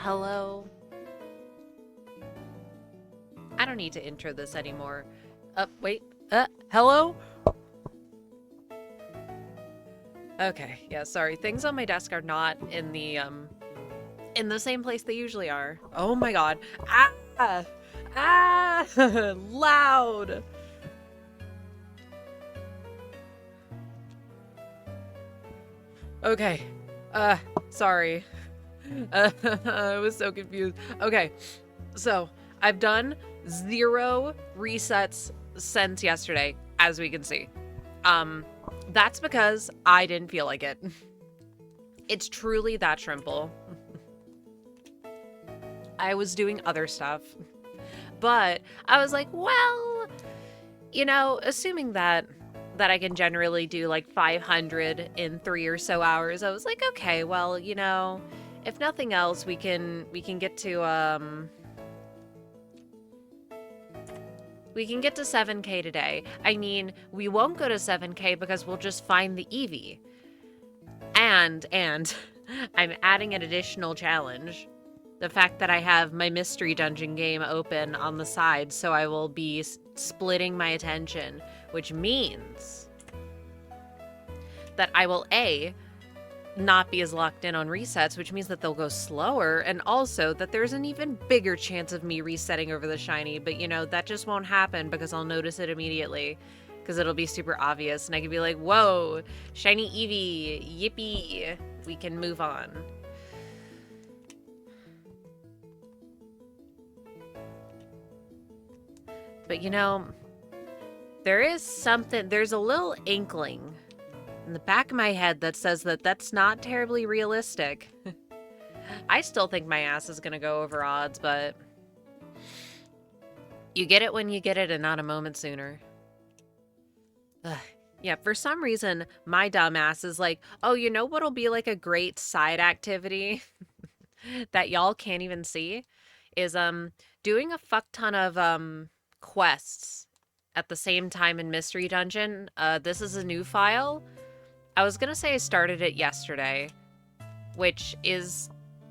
Hello? I don't need to intro this anymore. Wait. Hello? Okay, yeah, sorry. Things on my desk are not in the same place they usually are. Oh my god. Ah! Ah! Loud! Okay. Sorry. I was so confused. Okay, so I've done 0 resets since yesterday, as we can see. That's because I didn't feel like it. It's truly that simple. I was doing other stuff. But I was like, well, assuming that I can generally do like 500 in 3 or so hours, I was like, okay, well, if nothing else, we can get to 7K today. I mean, we won't go to 7K because we'll just find the eevee. And I'm adding an additional challenge. The fact that I have my mystery dungeon game open on the side, so I will be splitting my attention, which means that I will not be as locked in on resets, which means that they'll go slower, and also that there's an even bigger chance of me resetting over the shiny, but that just won't happen because I'll notice it immediately, because it'll be super obvious, and I can be like, whoa, shiny eevee, yippee, we can move on. But there's a little inkling in the back of my head that says that that's not terribly realistic. I still think my ass is gonna go over odds, but you get it when you get it and not a moment sooner. Ugh. Yeah, for some reason, my dumb ass is like, oh, you know what'll be like a great side activity that y'all can't even see? Is doing a fuck ton of quests at the same time in Mystery Dungeon. This is a new file. I was gonna say I started it yesterday, which is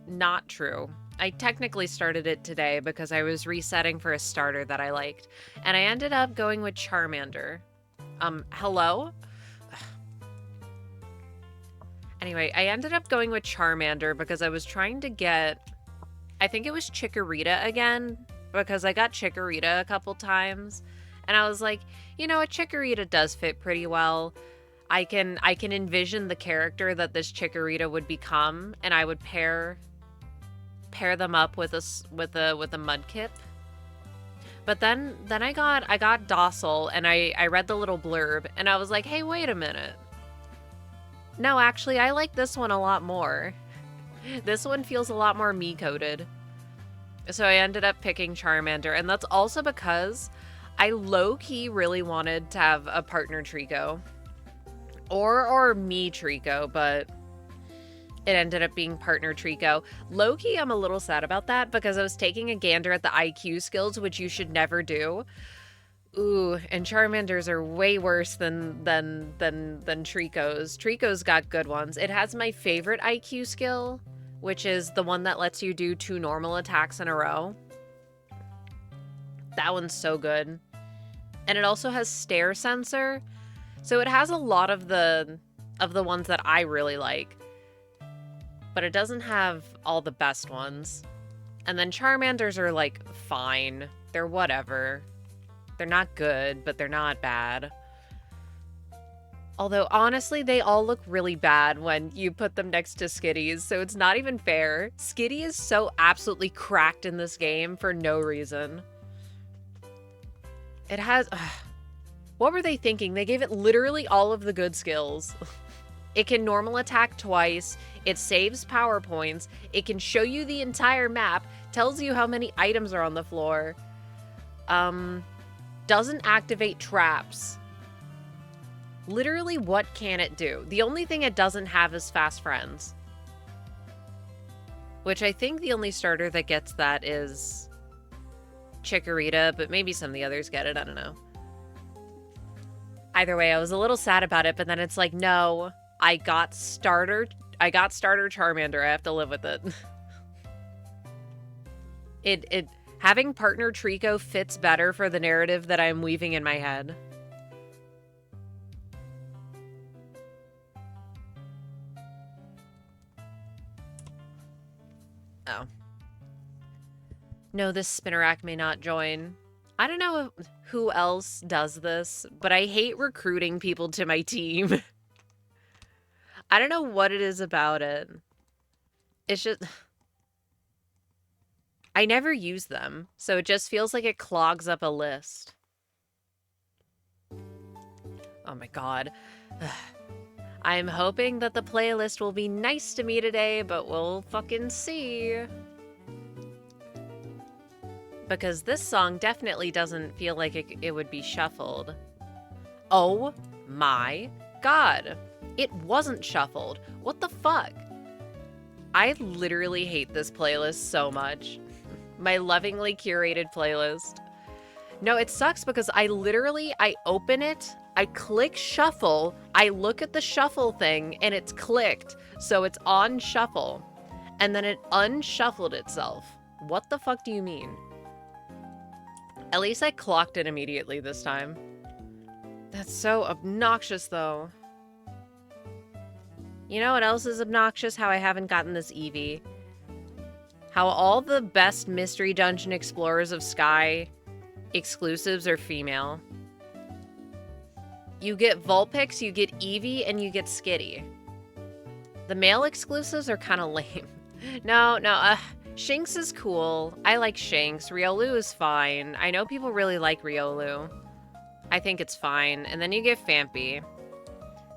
not true. I technically started it today because I was resetting for a starter that I liked, and I ended up going with Charmander. Hello? Anyway, I ended up going with Charmander because I was trying to get, I think it was Chikorita again, because I got Chikorita a couple times, and I was like, a Chikorita does fit pretty well. I can envision the character that this Chikorita would become, and I would pair them up with a Mudkip. But then I got Docile, and I read the little blurb, and I was like, hey, wait a minute. No, actually, I like this one a lot more. This one feels a lot more me-coded. So I ended up picking Charmander, and that's also because I low-key really wanted to have a partner Trico. Or me Trico, but it ended up being partner Trico. Low-key, I'm a little sad about that because I was taking a gander at the IQ skills, which you should never do. Ooh, and Charmanders are way worse than Tricos. Trico's got good ones. It has my favorite IQ skill, which is the one that lets you do 2 normal attacks in a row. That one's so good. And it also has stare sensor. So it has a lot of the ones that I really like. But it doesn't have all the best ones. And then Charmanders are like fine. They're whatever. They're not good, but they're not bad. Although, honestly, they all look really bad when you put them next to Skitties, so it's not even fair. Skitty is so absolutely cracked in this game for no reason. It has... what were they thinking? They gave it literally all of the good skills. It can normal attack twice, it saves power points, it can show you the entire map, tells you how many items are on the floor, doesn't activate traps. Literally, what can it do? The only thing it doesn't have is fast friends. Which I think the only starter that gets that is Chikorita, but maybe some of the others get it, I don't know. Either way, I was a little sad about it, but then it's like, no, I got starter Charmander, I have to live with it. Having partner Trico fits better for the narrative that I'm weaving in my head. Oh. No, this spinnerack may not join. I don't know who else does this, but I hate recruiting people to my team. I don't know what it is about it. It's just... I never use them, so it just feels like it clogs up a list. Oh my god. I'm hoping that the playlist will be nice to me today, but we'll fucking see. Because this song definitely doesn't feel like it would be shuffled. Oh my god. It wasn't shuffled. What the fuck? I literally hate this playlist so much. My lovingly curated playlist. No, it sucks because I open it, I click shuffle, I look at the shuffle thing, and it's clicked, so it's on shuffle. And then it unshuffled itself. What the fuck do you mean? At least I clocked it immediately this time. That's so obnoxious, though. You know what else is obnoxious? How I haven't gotten this eevee. How all the best Mystery Dungeon Explorers of Sky exclusives are female. You get Vulpix, you get Eevee, and you get Skitty. The male exclusives are kind of lame. No, Shinx is cool. I like Shinx. Riolu is fine. I know people really like Riolu. I think it's fine. And then you get Phanpy.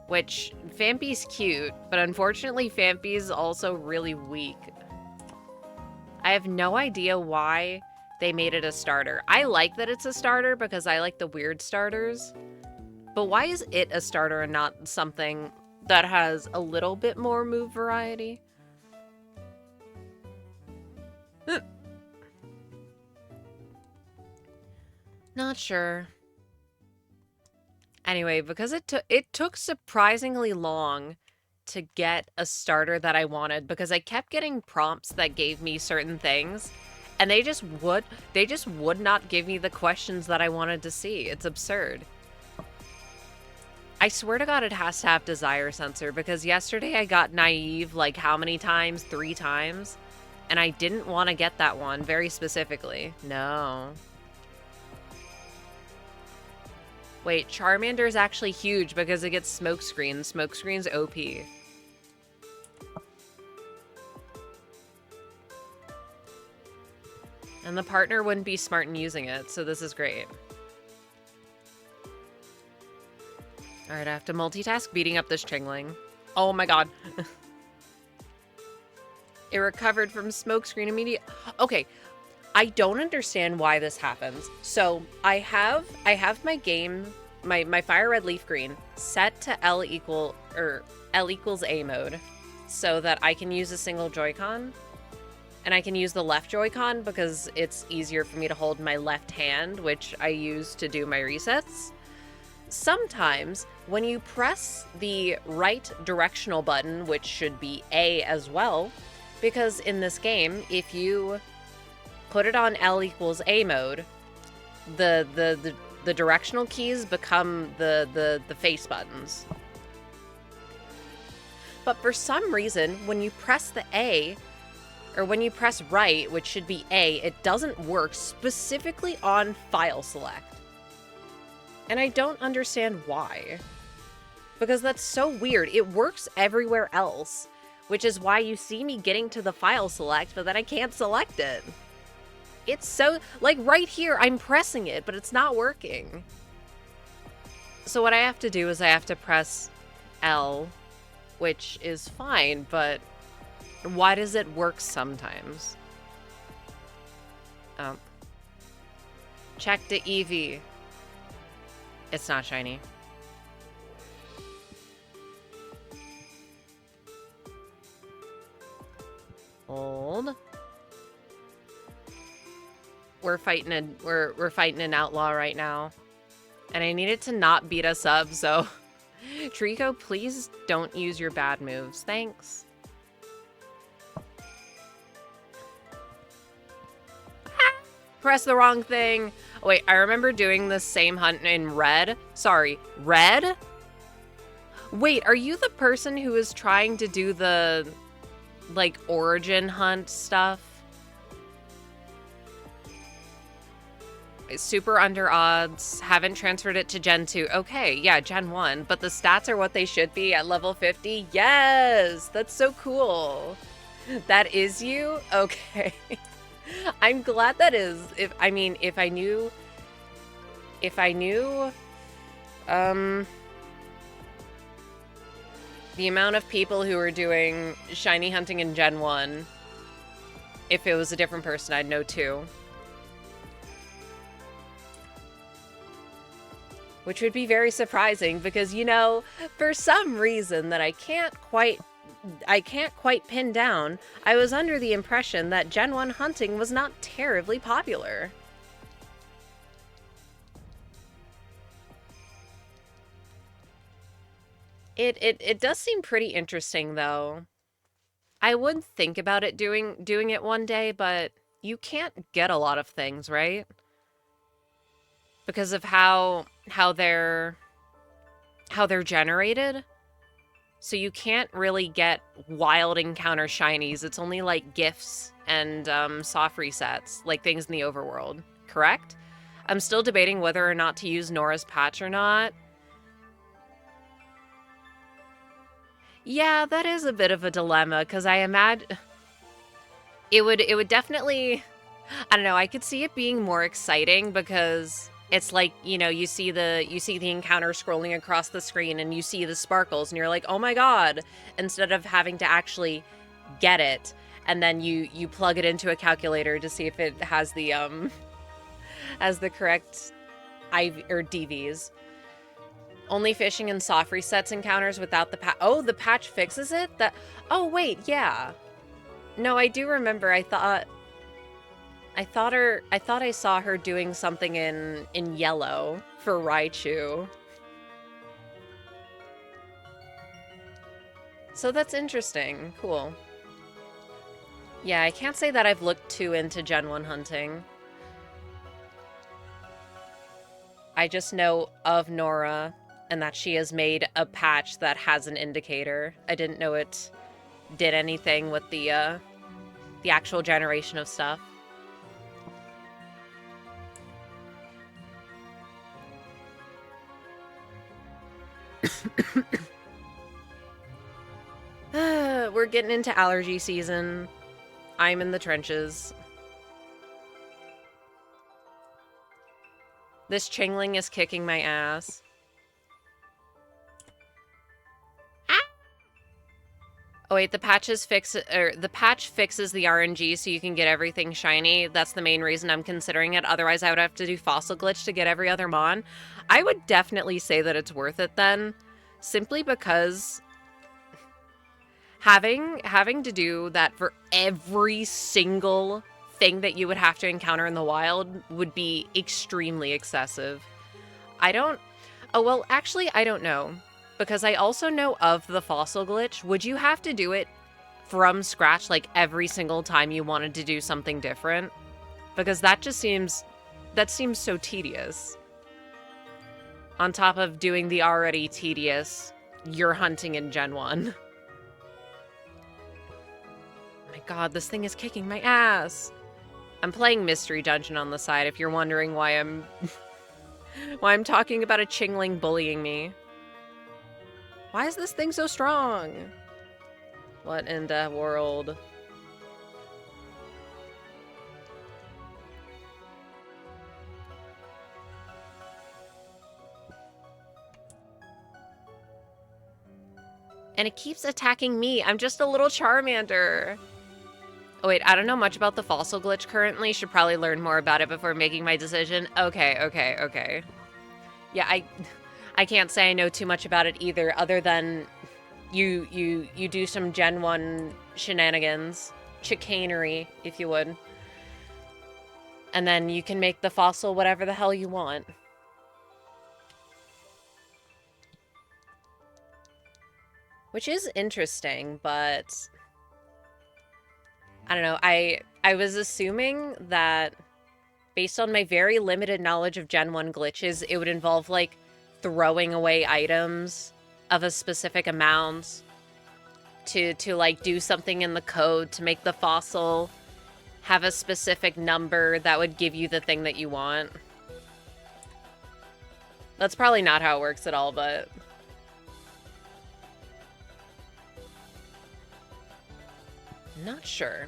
Which, Phanpy's cute, but unfortunately Phanpy's also really weak. I have no idea why they made it a starter. I like that it's a starter because I like the weird starters. But why is it a starter and not something that has a little bit more move variety? Not sure. Anyway, because it took surprisingly long to get a starter that I wanted because I kept getting prompts that gave me certain things and they just would not give me the questions that I wanted to see. It's absurd. I swear to God it has to have desire sensor because yesterday I got naive like how many times? 3 times. And I didn't want to get that one very specifically. No. Wait, Charmander is actually huge because it gets smokescreen. Smokescreen's OP. And the partner wouldn't be smart in using it, so this is great. Alright, I have to multitask beating up this Chingling. Oh my god. It recovered from smokescreen immediately. Okay, I don't understand why this happens. So I have my game, my Fire Red Leaf Green set to L equals A mode so that I can use a single Joy-Con. And I can use the left Joy-Con because it's easier for me to hold my left hand, which I use to do my resets. Sometimes when you press the right directional button, which should be A as well, because in this game, if you put it on L equals A mode, the directional keys become the face buttons. But for some reason, when you press the A, or when you press right, which should be A, it doesn't work specifically on file select. And I don't understand why. Because that's so weird. It works everywhere else, which is why you see me getting to the file select, but then I can't select it. It's so, like right here, I'm pressing it, but it's not working. So what I have to do is I have to press L, which is fine, but why does it work sometimes? Check the eevee. It's not shiny. Hold. We're fighting an outlaw right now. And I need it to not beat us up, so Trico, please don't use your bad moves. Thanks. Press the wrong thing. Oh, wait, I remember doing the same hunt in red. Sorry, red? Wait, are you the person who is trying to do the, like, origin hunt stuff? Super under odds. Haven't transferred it to Gen 2. Okay, yeah, Gen 1. But the stats are what they should be at level 50? Yes! That's so cool. That is you? Okay. I'm glad that is. If I knew, the amount of people who were doing shiny hunting in Gen 1, if it was a different person, I'd know too. Which would be very surprising because, you know, for some reason that I can't quite pin down, I was under the impression that Gen 1 hunting was not terribly popular. It does seem pretty interesting, though. I would think about it doing it one day, but you can't get a lot of things, right? Because of how they're generated. So you can't really get wild encounter shinies. It's only like gifts and soft resets, like things in the overworld, correct? I'm still debating whether or not to use Nora's patch or not. Yeah, that is a bit of a dilemma, because I imagine it would definitely, I don't know, I could see it being more exciting because it's like, you know, you see the encounter scrolling across the screen and you see the sparkles and you're like, "Oh my god," instead of having to actually get it and then you plug it into a calculator to see if it has the correct IV or DVs. Only fishing and soft resets encounters without the patch. Oh, the patch fixes it? Oh wait, yeah. No, I do remember. I thought I saw her doing something in yellow for Raichu. So that's interesting. Cool. Yeah, I can't say that I've looked too into Gen 1 hunting. I just know of Nora and that she has made a patch that has an indicator. I didn't know it did anything with the actual generation of stuff. We're getting into allergy season. I'm in the trenches. This Chingling is kicking my ass. Ah! Oh wait, the patch fixes the RNG so you can get everything shiny. That's the main reason I'm considering it. Otherwise, I would have to do Fossil Glitch to get every other mon. I would definitely say that it's worth it then, simply because having to do that for every single thing that you would have to encounter in the wild would be extremely excessive. Oh, well, actually, I don't know. Because I also know of the Fossil Glitch. Would you have to do it from scratch, like, every single time you wanted to do something different? Because that seems so tedious. On top of doing the already tedious, you're hunting in Gen 1. My god, this thing is kicking my ass. I'm playing Mystery Dungeon on the side, if you're wondering why I'm talking about a Chingling bullying me. Why is this thing so strong? What in the world? And it keeps attacking me. I'm just a little Charmander. Oh wait, I don't know much about the Fossil Glitch currently. Should probably learn more about it before making my decision. Okay. Yeah, I can't say I know too much about it either, other than you do some Gen 1 shenanigans. Chicanery, if you would. And then you can make the fossil whatever the hell you want. Which is interesting, but I don't know. I was assuming that based on my very limited knowledge of Gen 1 glitches, it would involve, like, throwing away items of a specific amount to like, do something in the code to make the fossil have a specific number that would give you the thing that you want. That's probably not how it works at all, but... not sure.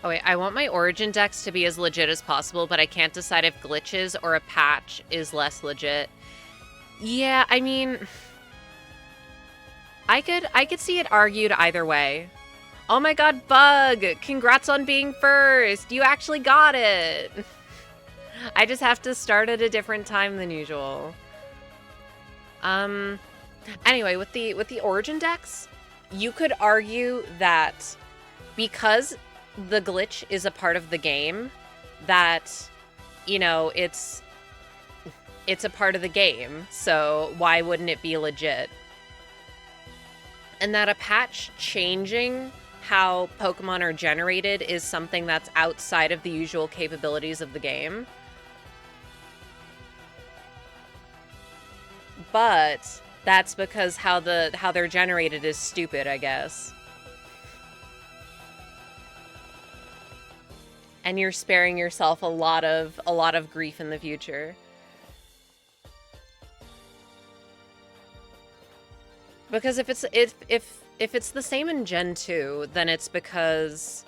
Oh wait, I want my origin dex to be as legit as possible, but I can't decide if glitches or a patch is less legit. Yeah, I mean... I could see it argued either way. Oh my god, Bug! Congrats on being first! You actually got it! I just have to start at a different time than usual. Anyway, with the origin dex, you could argue that because the glitch is a part of the game, that, you know, it's a part of the game, so why wouldn't it be legit? And that a patch changing how Pokemon are generated is something that's outside of the usual capabilities of the game. But that's because how they're generated is stupid, I guess. And you're sparing yourself a lot of grief in the future. Because if it's the same in Gen 2, then it's because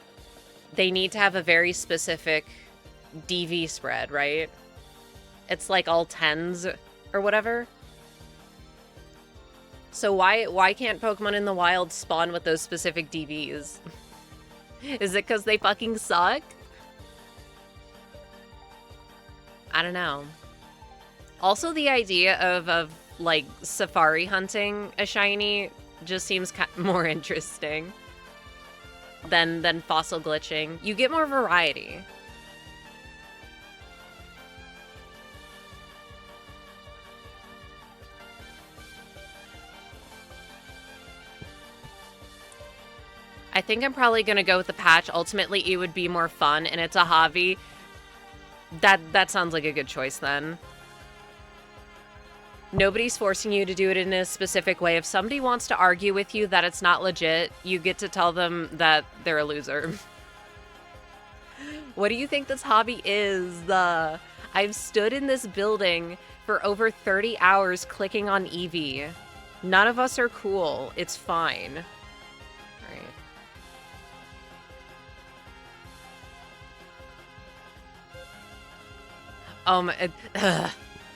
they need to have a very specific DV spread, right? It's like all 10s or whatever. So why can't Pokemon in the wild spawn with those specific DVs? Is it because they fucking suck? I don't know. Also, the idea of like, safari hunting a shiny just seems more interesting than fossil glitching. You get more variety. I think I'm probably gonna go with the patch. Ultimately, it would be more fun, and it's a hobby. That sounds like a good choice, then. Nobody's forcing you to do it in a specific way. If somebody wants to argue with you that it's not legit, you get to tell them that they're a loser. What do you think this hobby is? I've stood in this building for over 30 hours clicking on eevee. None of us are cool. It's fine. Right.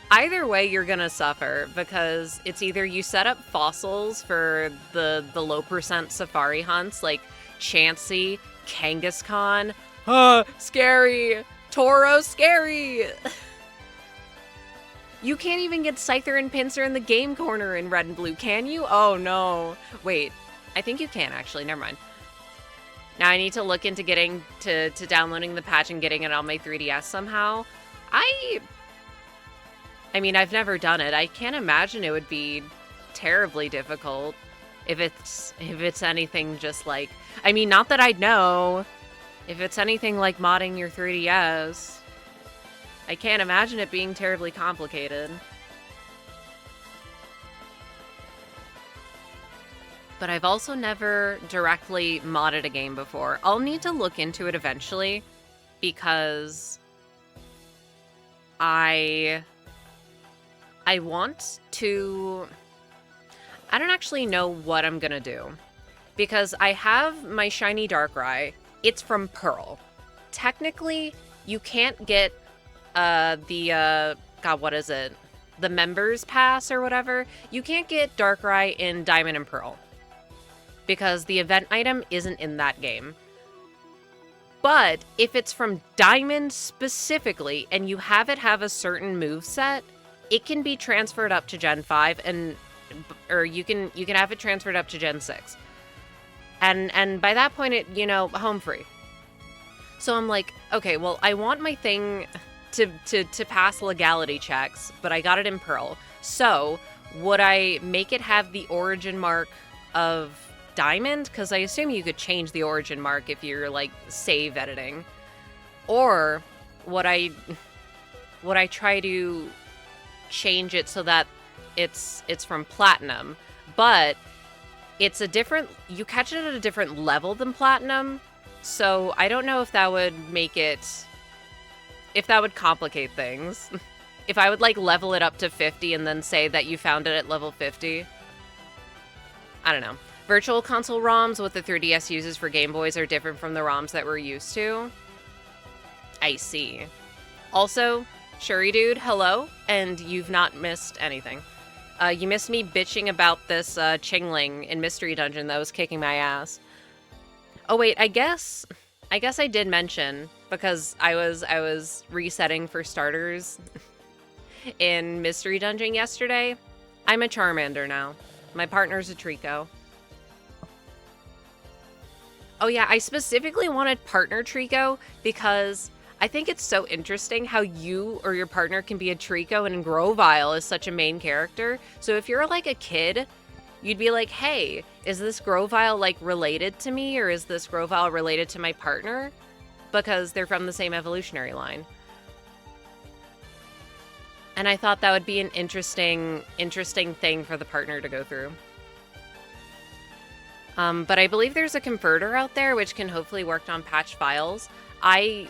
Either way, you're gonna suffer, because it's either you set up fossils for the low percent safari hunts, like Chansey, Kangaskhan. Scary! Toro, scary! You can't even get Scyther and Pinsir in the game corner in Red and Blue, can you? Oh no. Wait, I think you can actually, never mind. Now I need to look into getting to downloading the patch and getting it on my 3DS somehow. I mean, I've never done it. I can't imagine it would be terribly difficult if it's anything just like... I mean, not that I'd know. If it's anything like modding your 3DS, I can't imagine it being terribly complicated. But I've also never directly modded a game before. I'll need to look into it eventually, because I want to... I don't actually know what I'm gonna do. Because I have my shiny Darkrai. It's from Pearl. Technically, you can't get God, what is it? The Members Pass or whatever. You can't get Darkrai in Diamond and Pearl, because the event item isn't in that game. But if it's from Diamond specifically, and you have it have a certain moveset, it can be transferred up to Gen 5, or you can have it transferred up to Gen 6. And by that point, it, home free. So I'm like, okay, well, I want my thing... to pass legality checks, but I got it in Pearl. So, would I make it have the origin mark of Diamond? Because I assume you could change the origin mark if you're, like, save editing. Or would I try to change it so that it's from Platinum, but it's a different, you catch it at a different level than Platinum, so I don't know if that would make it, if that would complicate things. If I would, like, level it up to 50 and then say that you found it at level 50. I don't know. Virtual console ROMs, what the 3DS uses for Game Boys, are different from the ROMs that we're used to. I see. Also, Shuri Dude, hello, and you've not missed anything. You missed me bitching about this Chingling in Mystery Dungeon that was kicking my ass. Oh wait, I guess I did mention, because I was resetting for starters in Mystery Dungeon yesterday. I'm a Charmander now. My partner's a Trico. Oh yeah, I specifically wanted partner Trico because I think it's so interesting how you or your partner can be a Trico and Grovyle is such a main character. So if you're like a kid, you'd be like, hey, is this Grovyle like related to me, or is this Grovyle related to my partner? Because they're from the same evolutionary line. And I thought that would be an interesting thing for the partner to go through. But I believe there's a converter out there which can hopefully work on patch files. I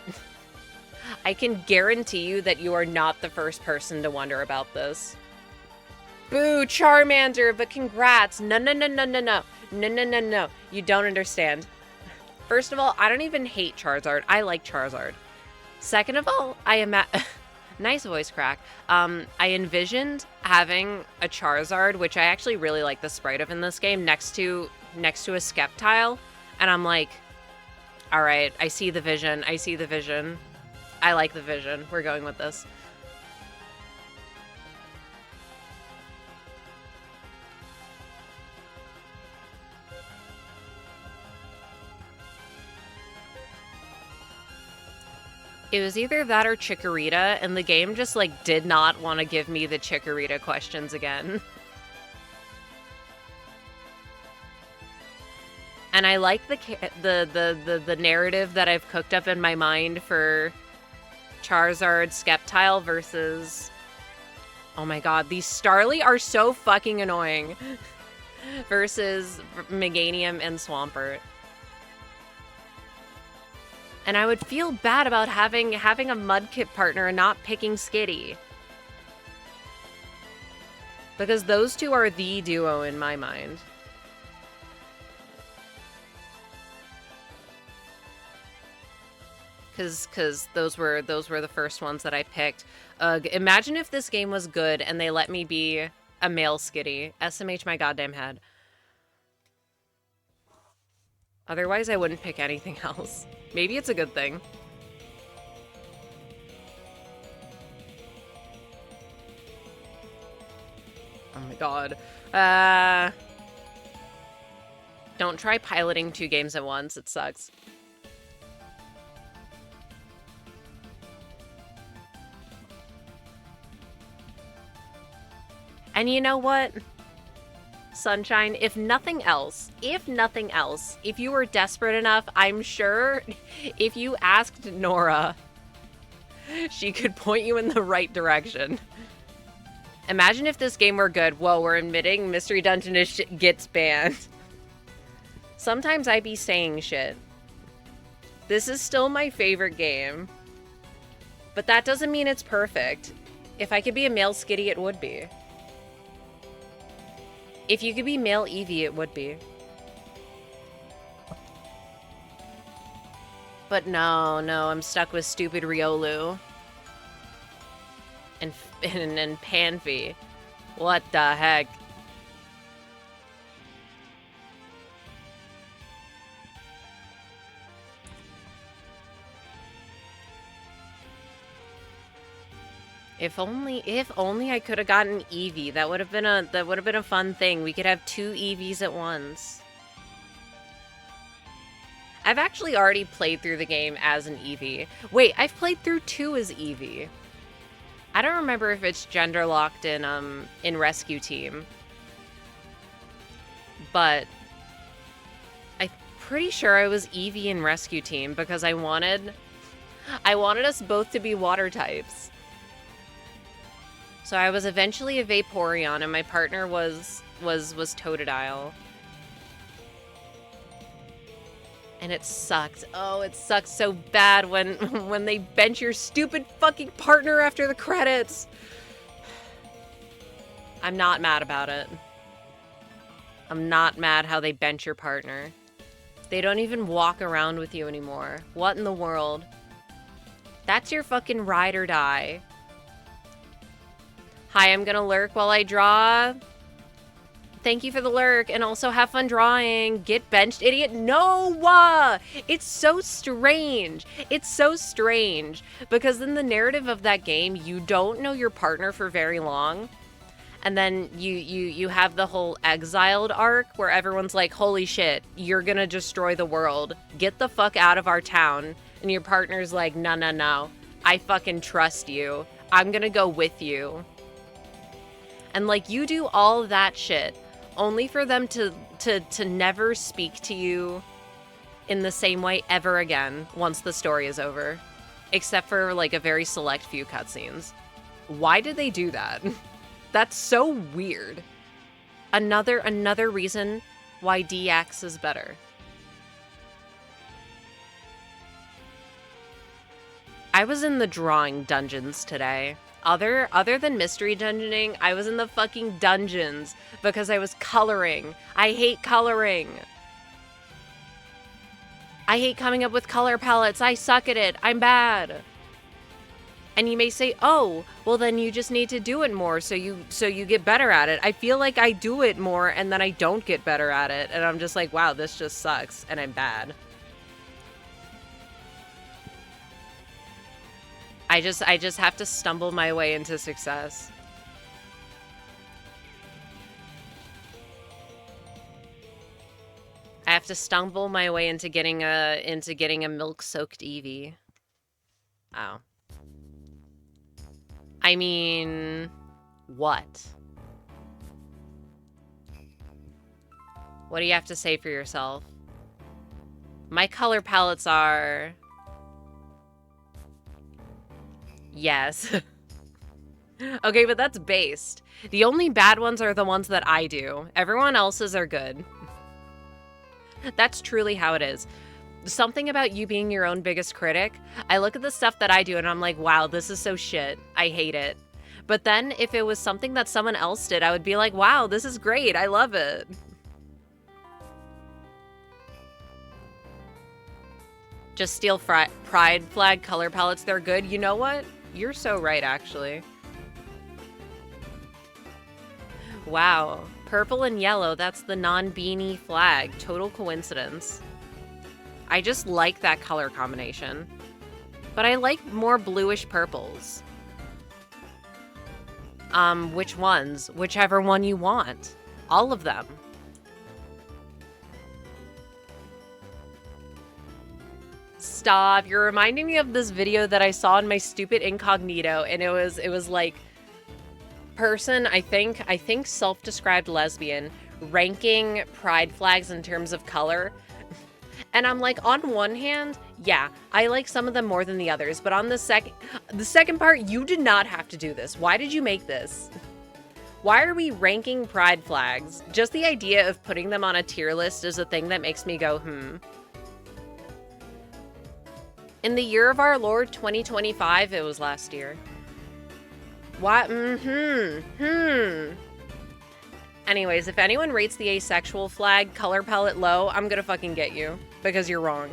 can guarantee you that you are not the first person to wonder about this. Boo, Charmander, but congrats. No. No. You don't understand. First of all, I don't even hate Charizard. I like Charizard. Second of all, nice voice crack. I envisioned having a Charizard, which I actually really like the sprite of in this game, next to a Sceptile, and I'm like, all right, I see the vision. I like the vision. We're going with this. It was either that or Chikorita, and the game just, like, did not want to give me the Chikorita questions again. And I like the narrative that I've cooked up in my mind for Charizard, Sceptile versus... Oh my god, these Starly are so fucking annoying. Versus Meganium and Swampert. And I would feel bad about having a Mudkip partner and not picking Skitty. Because those two are the duo in my mind. Because those were the first ones that I picked. Imagine if this game was good and they let me be a male Skitty. SMH my goddamn head. Otherwise, I wouldn't pick anything else. Maybe it's a good thing. Oh my god. Don't try piloting 2 games at once. It sucks. And you know what? Sunshine, if nothing else, if you were desperate enough, I'm sure if you asked Nora, she could point you in the right direction. Imagine if this game were good. Whoa, we're admitting Mystery Dungeon gets banned. Sometimes I be saying shit. This is still my favorite game. But that doesn't mean it's perfect. If I could be a male Skitty, it would be. If you could be male Eevee, it would be. But no, I'm stuck with stupid Riolu. And Panphy. What the heck? If only I could have gotten Eevee. That would have been a fun thing. We could have 2 Eevees at once. I've actually already played through the game as an eevee. Wait, I've played through 2 as eevee. I don't remember if it's gender locked in Rescue Team. But I'm pretty sure I was eevee in Rescue Team because I wanted us both to be water types. So I was eventually a Vaporeon and my partner was Totodile. And it sucked. Oh, it sucked so bad when they bench your stupid fucking partner after the credits. I'm not mad about it. I'm not mad how they bench your partner. They don't even walk around with you anymore. What in the world? That's your fucking ride or die. Hi, I'm gonna lurk while I draw. Thank you for the lurk, and also have fun drawing. Get benched, idiot. No! It's so strange. It's so strange. Because in the narrative of that game, you don't know your partner for very long. And then you have the whole exiled arc where everyone's like, holy shit, you're gonna destroy the world. Get the fuck out of our town. And your partner's like, no, no, no. I fucking trust you. I'm gonna go with you. And like, you do all of that shit only for them to never speak to you in the same way ever again once the story is over. Except for like a very select few cutscenes. Why did they do that? That's so weird. Another reason why DX is better. I was in the drawing dungeons today. Other than mystery dungeoning, I was in the fucking dungeons because I was coloring. I hate coloring. I hate coming up with color palettes. I suck at it. I'm bad. And you may say, oh, well then you just need to do it more so you get better at it. I feel like I do it more and then I don't get better at it. And I'm just like, wow, this just sucks and I'm bad. I just have to stumble my way into success. I have to stumble my way into getting a milk-soaked eevee. Oh. I mean, what? What do you have to say for yourself? My color palettes are... Yes. Okay, but that's based. The only bad ones are the ones that I do. Everyone else's are good. That's truly how it is. Something about you being your own biggest critic, I look at the stuff that I do and I'm like, wow, this is so shit. I hate it. But then if it was something that someone else did, I would be like, wow, this is great. I love it. Just steal Pride Flag color palettes. They're good. You know what? You're so right, actually. Wow. Purple and yellow. That's the non-beanie flag. Total coincidence. I just like that color combination. But I like more bluish purples. Which ones? Whichever one you want. All of them. Stop. You're reminding me of this video that I saw in my stupid incognito, and it was like person, I think self-described lesbian, ranking pride flags in terms of color. And I'm like, on one hand, yeah, I like some of them more than the others, but on the second part, you did not have to do this. Why did you make this? Why are we ranking pride flags? Just the idea of putting them on a tier list is a thing that makes me go, In the year of our Lord 2025, it was last year. What? Anyways, if anyone rates the asexual flag color palette low, I'm gonna fucking get you. Because you're wrong.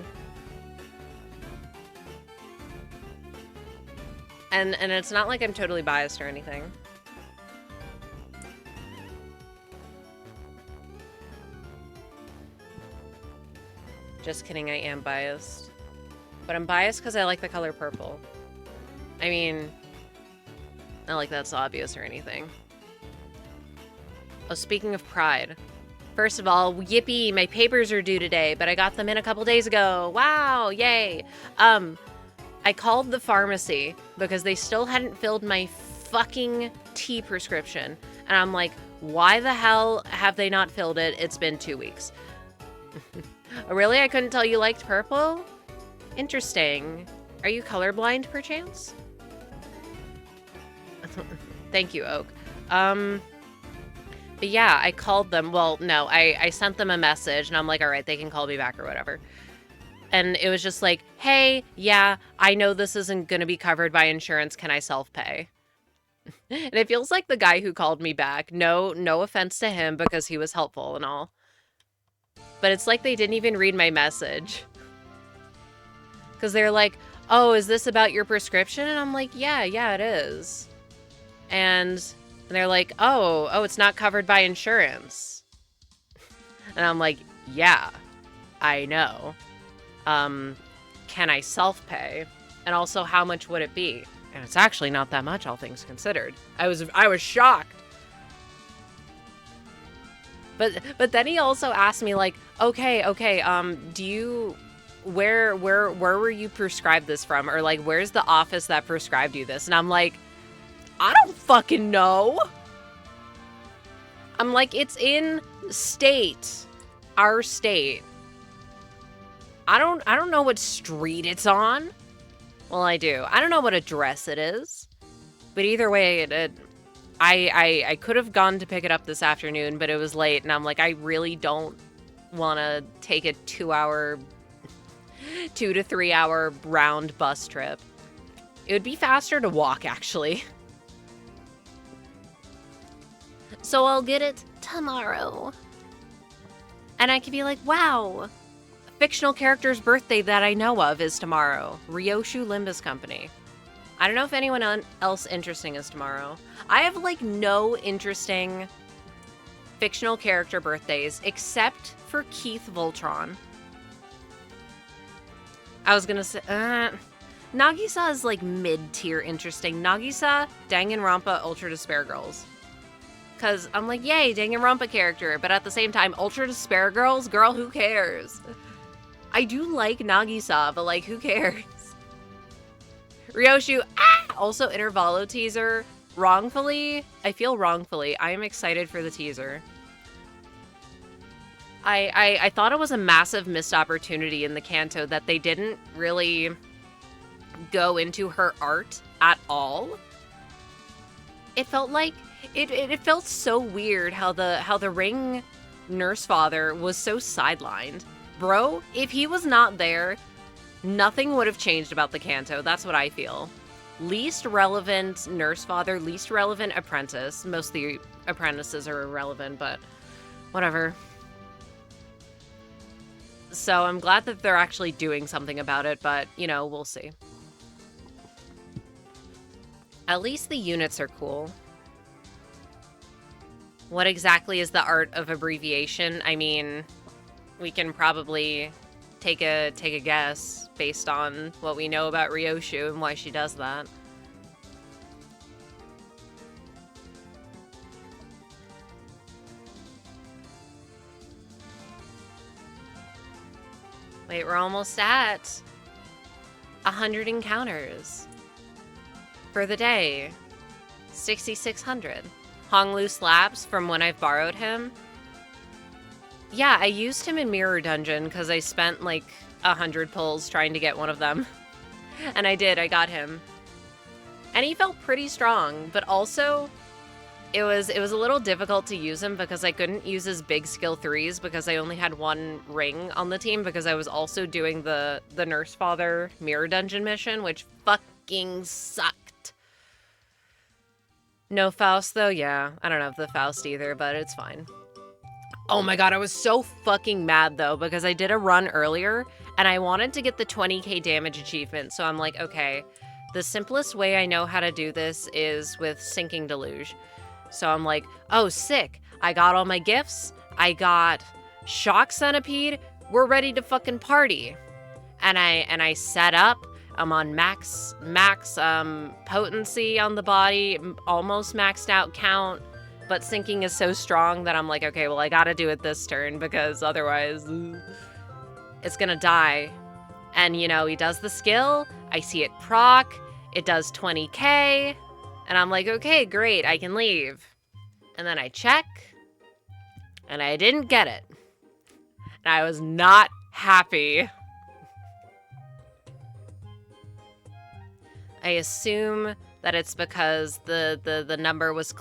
And it's not like I'm totally biased or anything. Just kidding, I am biased. But I'm biased because I like the color purple. I mean, not like that's obvious or anything. Oh, speaking of pride. First of all, yippee, my papers are due today, but I got them in a couple days ago. Wow, yay. I called the pharmacy because they still hadn't filled my fucking tea prescription. And I'm like, why the hell have they not filled it? It's been 2 weeks. Really? I couldn't tell you liked purple? Interesting. Are you colorblind, perchance? Thank you, Oak. But yeah, I called them. Well, no, I sent them a message, and I'm like, all right, they can call me back or whatever. And it was just like, hey, yeah, I know this isn't going to be covered by insurance. Can I self-pay? And it feels like the guy who called me back. No offense to him because he was helpful and all. But it's like they didn't even read my message. Because they're like, oh, is this about your prescription? And I'm like, yeah, it is. And they're like, oh, it's not covered by insurance. And I'm like, yeah, I know. Can I self-pay? And also, how much would it be? And it's actually not that much, all things considered. I was shocked. But then he also asked me, like, okay, do you, where were you prescribed this from? Or like, where's the office that prescribed you this? And I'm like, I don't fucking know. I'm like, it's in our state. I don't know what street it's on. Well, I do. I don't know what address it is. But either way, I could have gone to pick it up this afternoon, but it was late, and I'm like, I really don't want to take a 2 to 3 hour round bus trip. It would be faster to walk, actually. So I'll get it tomorrow. And I can be like, wow, a fictional character's birthday that I know of is tomorrow. Ryoshu Limbus Company. I don't know if anyone else interesting is tomorrow. I have, like, no interesting fictional character birthdays except for Keith Voltron. I was gonna say, Nagisa is, like, mid-tier interesting. Nagisa, Danganronpa, Ultra Despair Girls. Because I'm like, yay, Danganronpa character. But at the same time, Ultra Despair Girls? Girl, who cares? I do like Nagisa, but, like, who cares? Ryoshu, also Intervalo teaser. Wrongfully, I feel wrongfully. I am excited for the teaser. I thought it was a massive missed opportunity in the Kanto that they didn't really go into her art at all. It felt like it felt so weird how the ring nurse father was so sidelined. Bro, if he was not there, nothing would have changed about the Kanto. That's what I feel. Least relevant nurse father, least relevant apprentice. Most of the apprentices are irrelevant, but whatever. So I'm glad that they're actually doing something about it, but, you know, we'll see. At least the units are cool. What exactly is the art of abbreviation? I mean, we can probably take a guess based on what we know about Ryoshu and why she does that. Wait, we're almost at 100 encounters for the day. 6,600. Honglu slaps from when I've borrowed him. Yeah, I used him in Mirror Dungeon because I spent like 100 pulls trying to get one of them. And I did, I got him. And he felt pretty strong, but also it was a little difficult to use him because I couldn't use his big skill 3s because I only had one ring on the team because I was also doing the Nurse Father Mirror Dungeon mission, which fucking sucked. No Faust though? Yeah, I don't have the Faust either, but it's fine. Oh my god, I was so fucking mad though because I did a run earlier and I wanted to get the 20k damage achievement, so I'm like, okay, the simplest way I know how to do this is with Sinking Deluge. So I'm like, oh, sick. I got all my gifts. I got Shock Centipede. We're ready to fucking party. And I set up. I'm on max potency on the body, almost maxed out count. But sinking is so strong that I'm like, okay, well, I gotta do it this turn because otherwise it's gonna die. And, you know, he does the skill. I see it proc. It does 20k. And I'm like, okay, great, I can leave. And then I check. And I didn't get it. And I was not happy. I assume that it's because the number was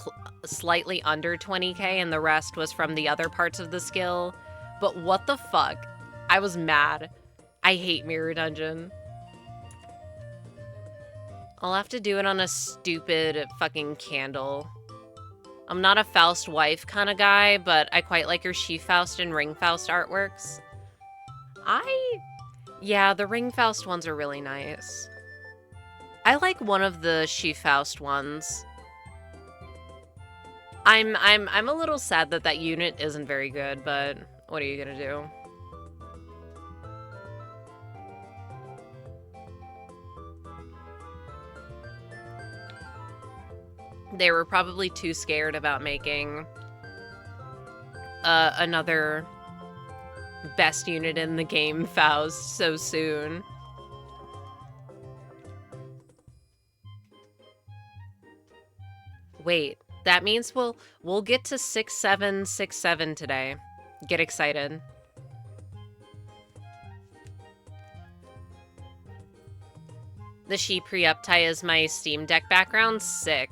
slightly under 20k and the rest was from the other parts of the skill. But what the fuck? I was mad. I hate Mirror Dungeon. I'll have to do it on a stupid fucking candle. I'm not a Faust wife kind of guy, but I quite like her She Faust and Ring Faust artworks. Yeah, the Ring Faust ones are really nice. I like one of the She Faust ones. I'm a little sad that that unit isn't very good, but what are you gonna do? They were probably too scared about making another best unit in the game Faust so soon. Wait, that means we'll get to 6767 today. Get excited. The She Pre-Uptie is my Steam Deck background. Sick.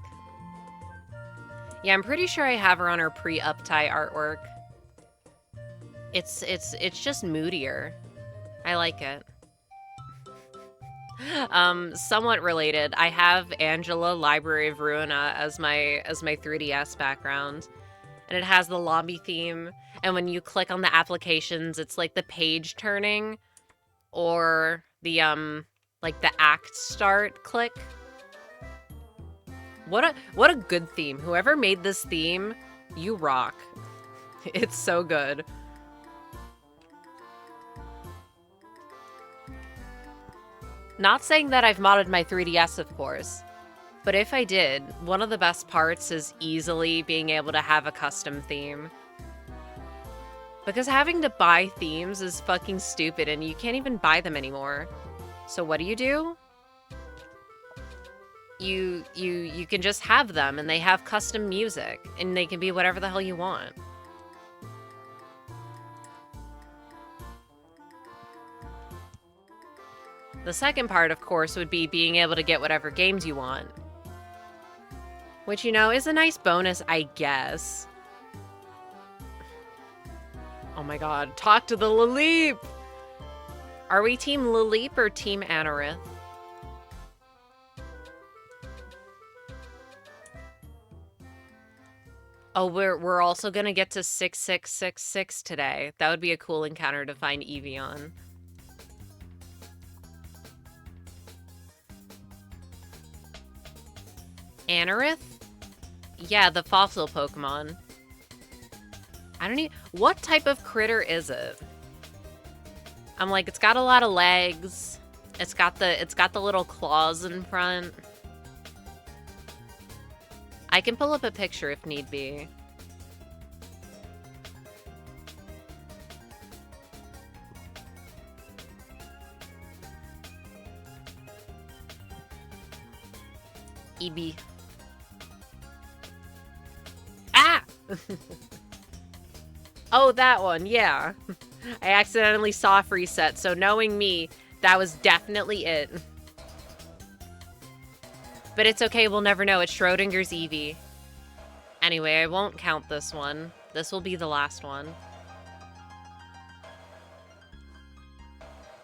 Yeah, I'm pretty sure I have her on her pre-uptie artwork. It's just moodier. I like it. Somewhat related, I have Angela Library of Ruina as my 3DS background. And it has the lobby theme, and when you click on the applications, it's like the page turning or the like the act start click. What a good theme. Whoever made this theme, you rock. It's so good. Not saying that I've modded my 3DS, of course, but if I did, one of the best parts is easily being able to have a custom theme. Because having to buy themes is fucking stupid and you can't even buy them anymore. So what do? You can just have them, and they have custom music, and they can be whatever the hell you want. The second part, of course, would be being able to get whatever games you want. Which, you know, is a nice bonus, I guess. Oh my god, talk to the Laleep! Are we Team Laleep or Team Anorith? Oh, we're also gonna get to 6666 today. That would be a cool encounter to find Eevee on. Anorith? Yeah, the fossil Pokemon. I don't even... What type of critter is it? I'm like, it's got a lot of legs. It's got the little claws in front. I can pull up a picture if need be. Eevee. Ah! Oh, that one, yeah. I accidentally soft reset, so knowing me, that was definitely it. But it's okay, we'll never know. It's Schrodinger's Eevee. Anyway, I won't count this one. This will be the last one.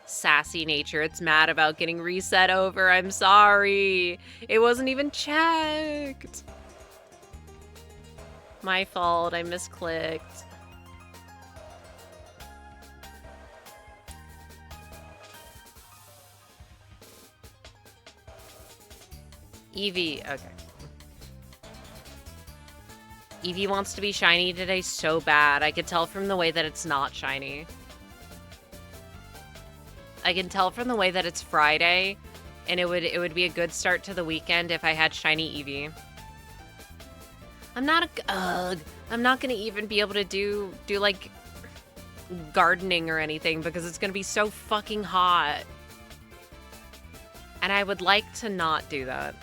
Sassy nature. It's mad about getting reset over. I'm sorry. It wasn't even checked. My fault. I misclicked. Eevee, okay. Eevee wants to be shiny today so bad. I could tell from the way that it's not shiny. I can tell from the way that it's Friday, and it would be a good start to the weekend if I had shiny Eevee. I'm not I'm not gonna even be able to do like gardening or anything because it's gonna be so fucking hot. And I would like to not do that.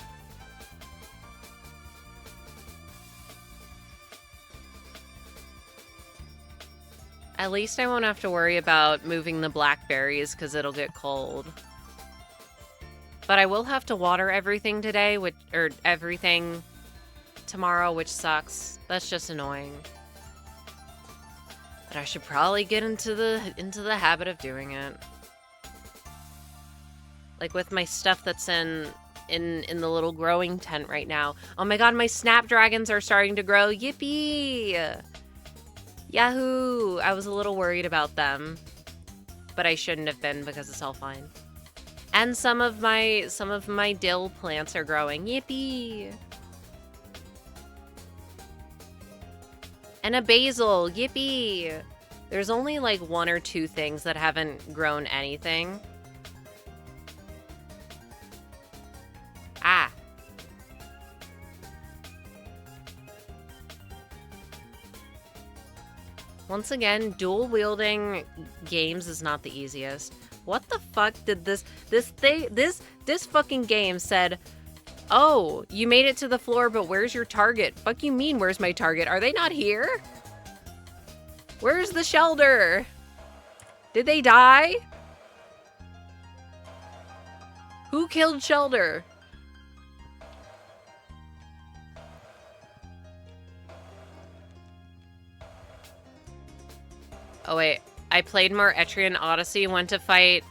At least I won't have to worry about moving the blackberries because it'll get cold. But I will have to water everything today, or everything tomorrow, which sucks. That's just annoying. But I should probably get into the habit of doing it. Like with my stuff that's in the little growing tent right now. Oh my god, my snapdragons are starting to grow. Yippee! Yahoo! I was a little worried about them, but I shouldn't have been because it's all fine. And some of my dill plants are growing. Yippee! And a basil. Yippee! There's only like 1 or 2 things that haven't grown anything. Ah. Once again, dual wielding games is not the easiest. What the fuck did this fucking game said, "Oh, you made it to the floor, but where's your target?" Fuck you mean, where's my target? Are they not here? Where's the shelter? Did they die? Who killed Shelter? Oh wait, I played more Etrian Odyssey, went to fight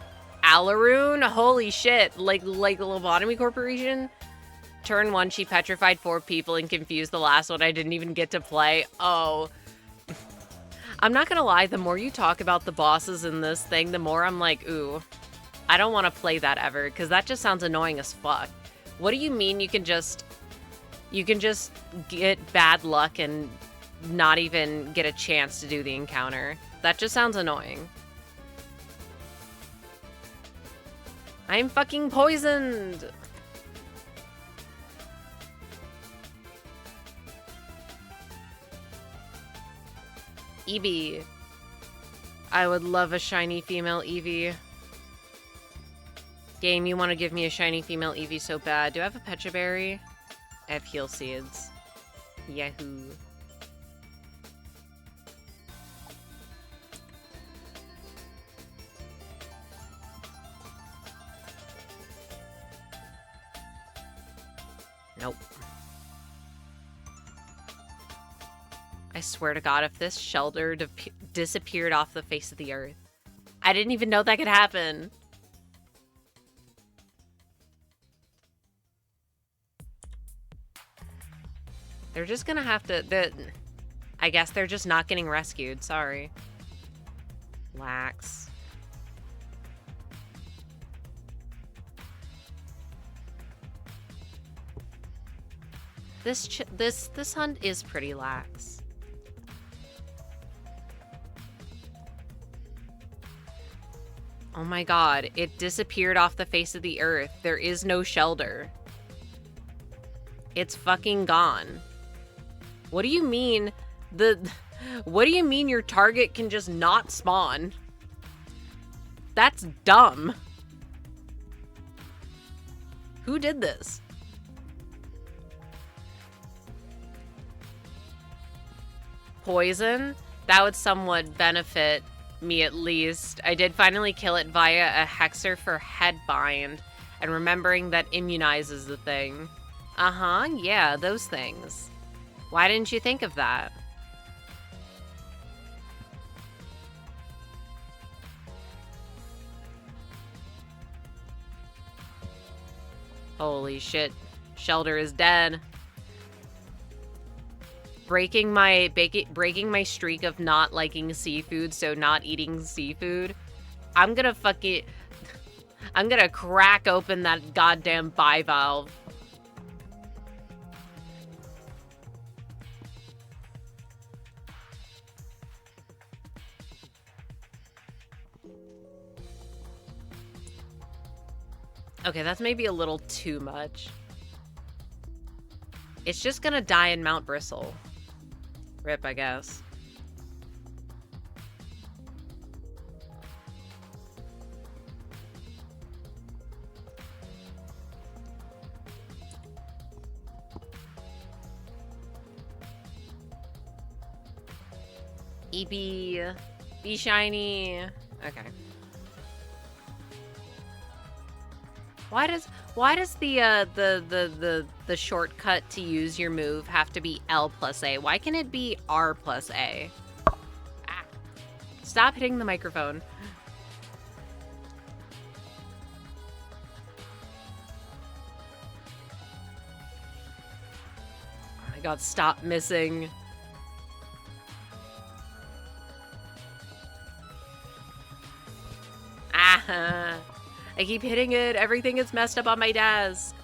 Alaroon? Holy shit, like the Lobotomy Corporation? Turn 1, she petrified 4 people and confused the last one I didn't even get to play. Oh. I'm not gonna lie, the more you talk about the bosses in this thing, the more I'm like, ooh, I don't want to play that ever, because that just sounds annoying as fuck. What do you mean you can just get bad luck and not even get a chance to do the encounter? That just sounds annoying. I'm fucking poisoned! Eevee. I would love a shiny female Eevee. Game, you want to give me a shiny female Eevee so bad. Do I have a Pecha Berry? I have Heal Seeds. Yahoo. Nope. I swear to God, if this shelter disappeared off the face of the earth, I didn't even know that could happen. They're just gonna have to... I guess they're just not getting rescued. Sorry. Lax. This hunt is pretty lax. Oh my god, it disappeared off the face of the earth. There is no shelter. It's fucking gone. What do you mean what do you mean your target can just not spawn? That's dumb. Who did this? Poison? That would somewhat benefit me at least. I did finally kill it via a hexer for headbind, and remembering that immunizes the thing. Uh-huh, yeah, those things. Why didn't you think of that? Holy shit. Shelter is dead. Breaking my streak of not liking seafood, so not eating seafood. I'm gonna crack open that goddamn bivalve. Okay, that's maybe a little too much. It's just gonna die in Mount Bristle. Rip, I guess. eevee. Be shiny. Okay. Why does the shortcut to use your move have to be L plus A? Why can it be R plus A? Ah. Stop hitting the microphone. Oh my god, stop missing. Ah. I keep hitting it. Everything is messed up on my desk.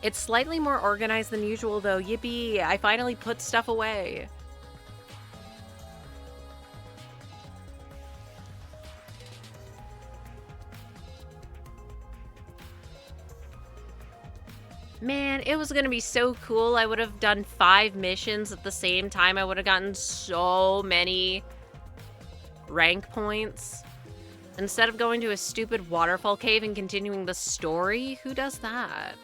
It's slightly more organized than usual, though. Yippee! I finally put stuff away. Man, it was gonna be so cool. I would have done 5 missions at the same time. I would have gotten so many rank points. Instead of going to a stupid waterfall cave and continuing the story, who does that?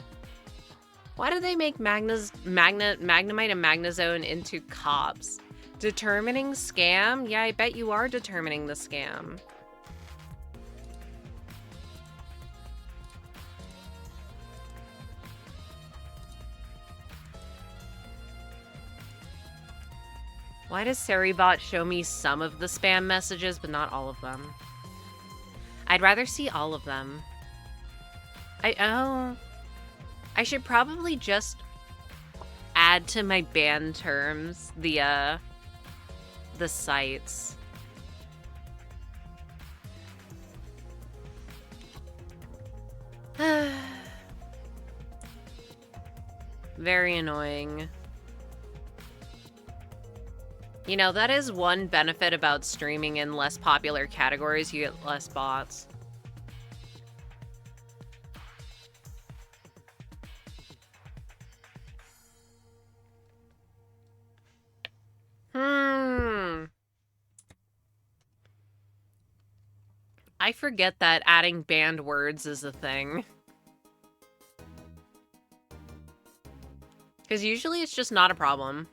Why did they make Magnemite and Magnezone into cops? Determining scam? Yeah, I bet you are determining the scam. Why does Seribot show me some of the spam messages, but not all of them? I'd rather see all of them. I should probably just add to my banned terms the sites. Very annoying. You know, that is one benefit about streaming in less popular categories. You get less bots. I forget that adding banned words is a thing. Because usually it's just not a problem.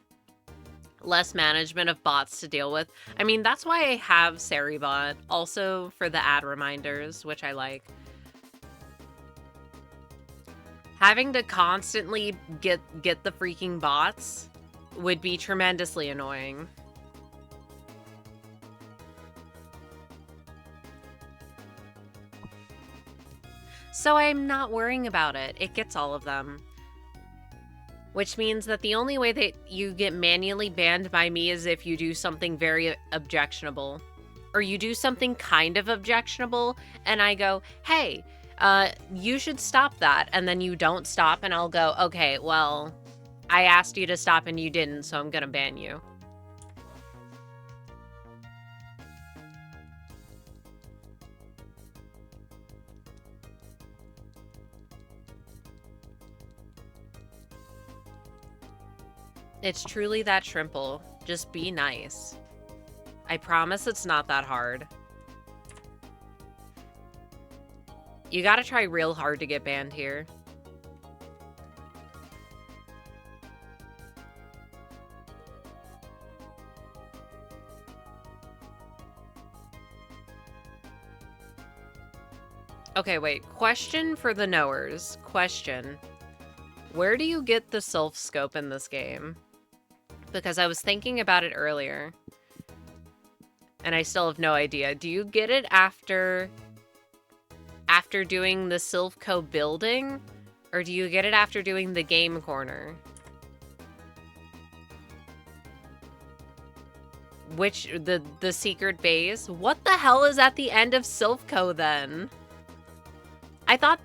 Less management of bots to deal with. I mean, that's why I have Seribot, also for the ad reminders, which I like. Having to constantly get the freaking bots would be tremendously annoying. So I'm not worrying about it. It gets all of them. Which means that the only way that you get manually banned by me is if you do something very objectionable. Or you do something kind of objectionable, and I go, hey, you should stop that. And then you don't stop, and I'll go, okay, well, I asked you to stop and you didn't, so I'm gonna ban you. It's truly that shrimple. Just be nice. I promise it's not that hard. You gotta try real hard to get banned here. Okay, wait. Question for the knowers. Question. Where do you get the self-scope in this game? Because I was thinking about it earlier. And I still have no idea. Do you get it after doing the Silphco building? Or do you get it after doing the game corner? Which, the secret base? What the hell is at the end of Silphco then? I thought...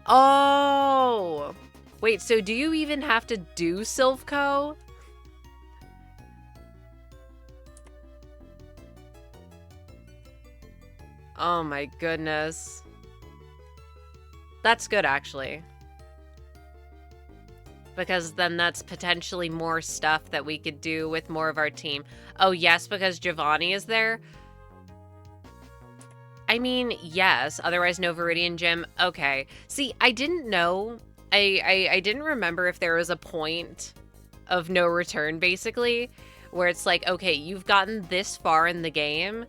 Oh! Wait, so do you even have to do Silphco? Oh my goodness. That's good, actually. because then that's potentially more stuff that we could do with more of our team. Oh, yes, because Giovanni is there? I mean, yes, otherwise no Viridian Gym. Okay. See, I didn't know. I didn't remember if there was a point of no return, basically, where it's like, okay, you've gotten this far in the game,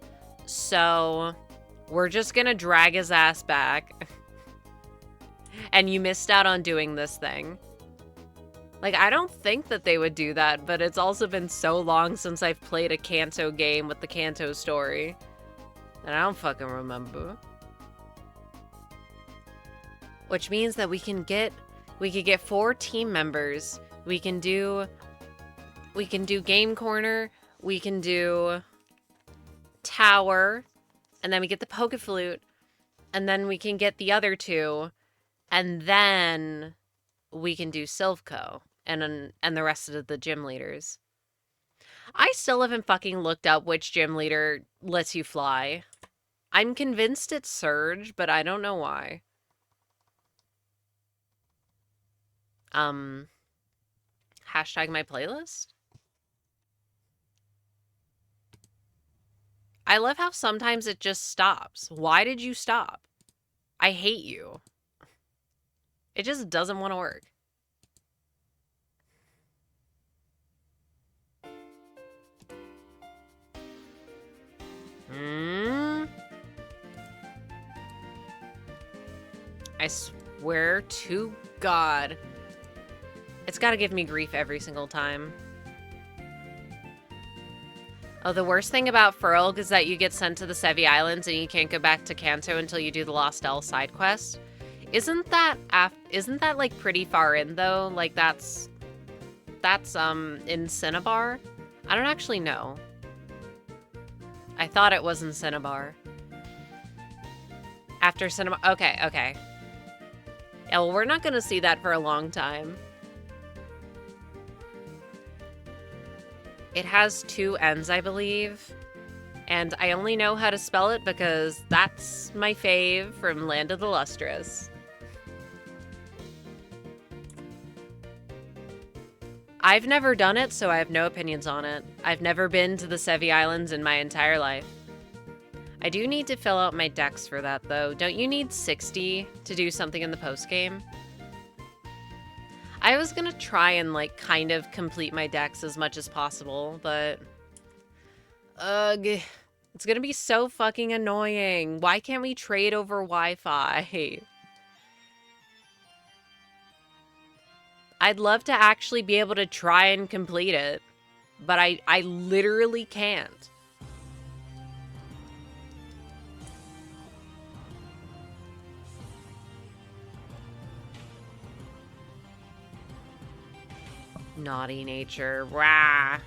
so we're just gonna drag his ass back. And you missed out on doing this thing. Like, I don't think that they would do that, but it's also been so long since I've played a Kanto game with the Kanto story. And I don't fucking remember. Which means that we could get 4 team members. We can do Game Corner, we can do Tower, and then we get the Poke Flute, and then we can get the other 2, and then we can do Silphco and the rest of the gym leaders. I still haven't fucking looked up which gym leader lets you fly. I'm convinced it's Surge, but I don't know why. Hashtag my playlist? I love how sometimes it just stops. Why did you stop? I hate you. It just doesn't want to work. I swear to God. It's gotta give me grief every single time. Oh, the worst thing about Furlg is that you get sent to the Sevi Islands and you can't go back to Kanto until you do the Lost Elle side quest. Isn't that like pretty far in though? Like that's in Cinnabar? I don't actually know. I thought it was in Cinnabar. After Cinnabar, okay. Yeah, well, we're not gonna see that for a long time. It has 2 N's, I believe. And I only know how to spell it because that's my fave from Land of the Lustrous. I've never done it, so I have no opinions on it. I've never been to the Sevi Islands in my entire life. I do need to fill out my decks for that, though. Don't you need 60 to do something in the postgame? I was gonna try and, like, kind of complete my decks as much as possible, but... Ugh. It's gonna be so fucking annoying. Why can't we trade over Wi-Fi? I'd love to actually be able to try and complete it, but I literally can't. Naughty nature. Rah.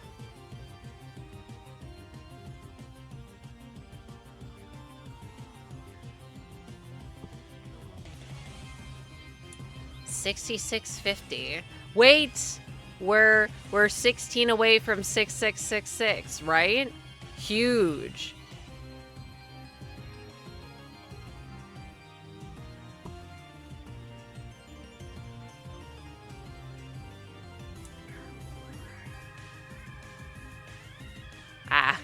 $66.50. Wait, we're 16 away from 6666, right? Huge. Ah,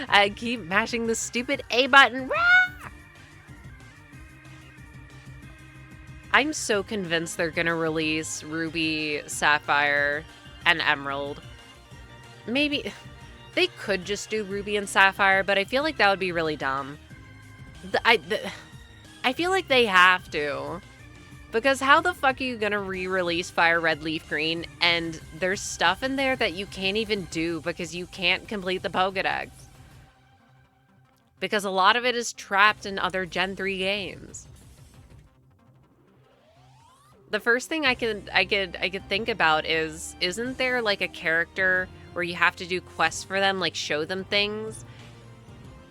I keep mashing the stupid A button. Rah! I'm so convinced they're gonna release Ruby, Sapphire, and Emerald. Maybe they could just do Ruby and Sapphire, but I feel like that would be really dumb. I feel like they have to. Because how the fuck are you gonna re-release Fire Red Leaf Green and there's stuff in there that you can't even do because you can't complete the Pokédex? Because a lot of it is trapped in other Gen 3 games. The first thing I could think about is, isn't there like a character where you have to do quests for them, like show them things,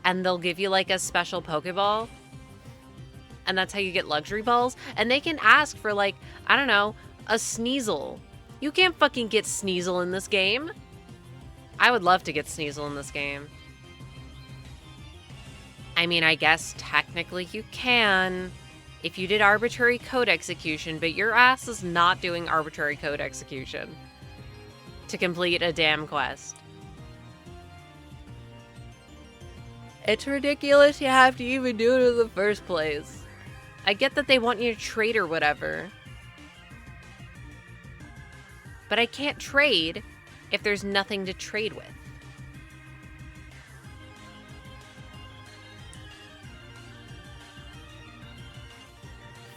and they'll give you like a special Pokeball? And that's how you get luxury balls? And they can ask for like, I don't know, a Sneasel. You can't fucking get Sneasel in this game. I would love to get Sneasel in this game. I mean, I guess technically you can if you did arbitrary code execution, but your ass is not doing arbitrary code execution to complete a damn quest. It's ridiculous you have to even do it in the first place. I get that they want you to trade or whatever, but I can't trade if there's nothing to trade with.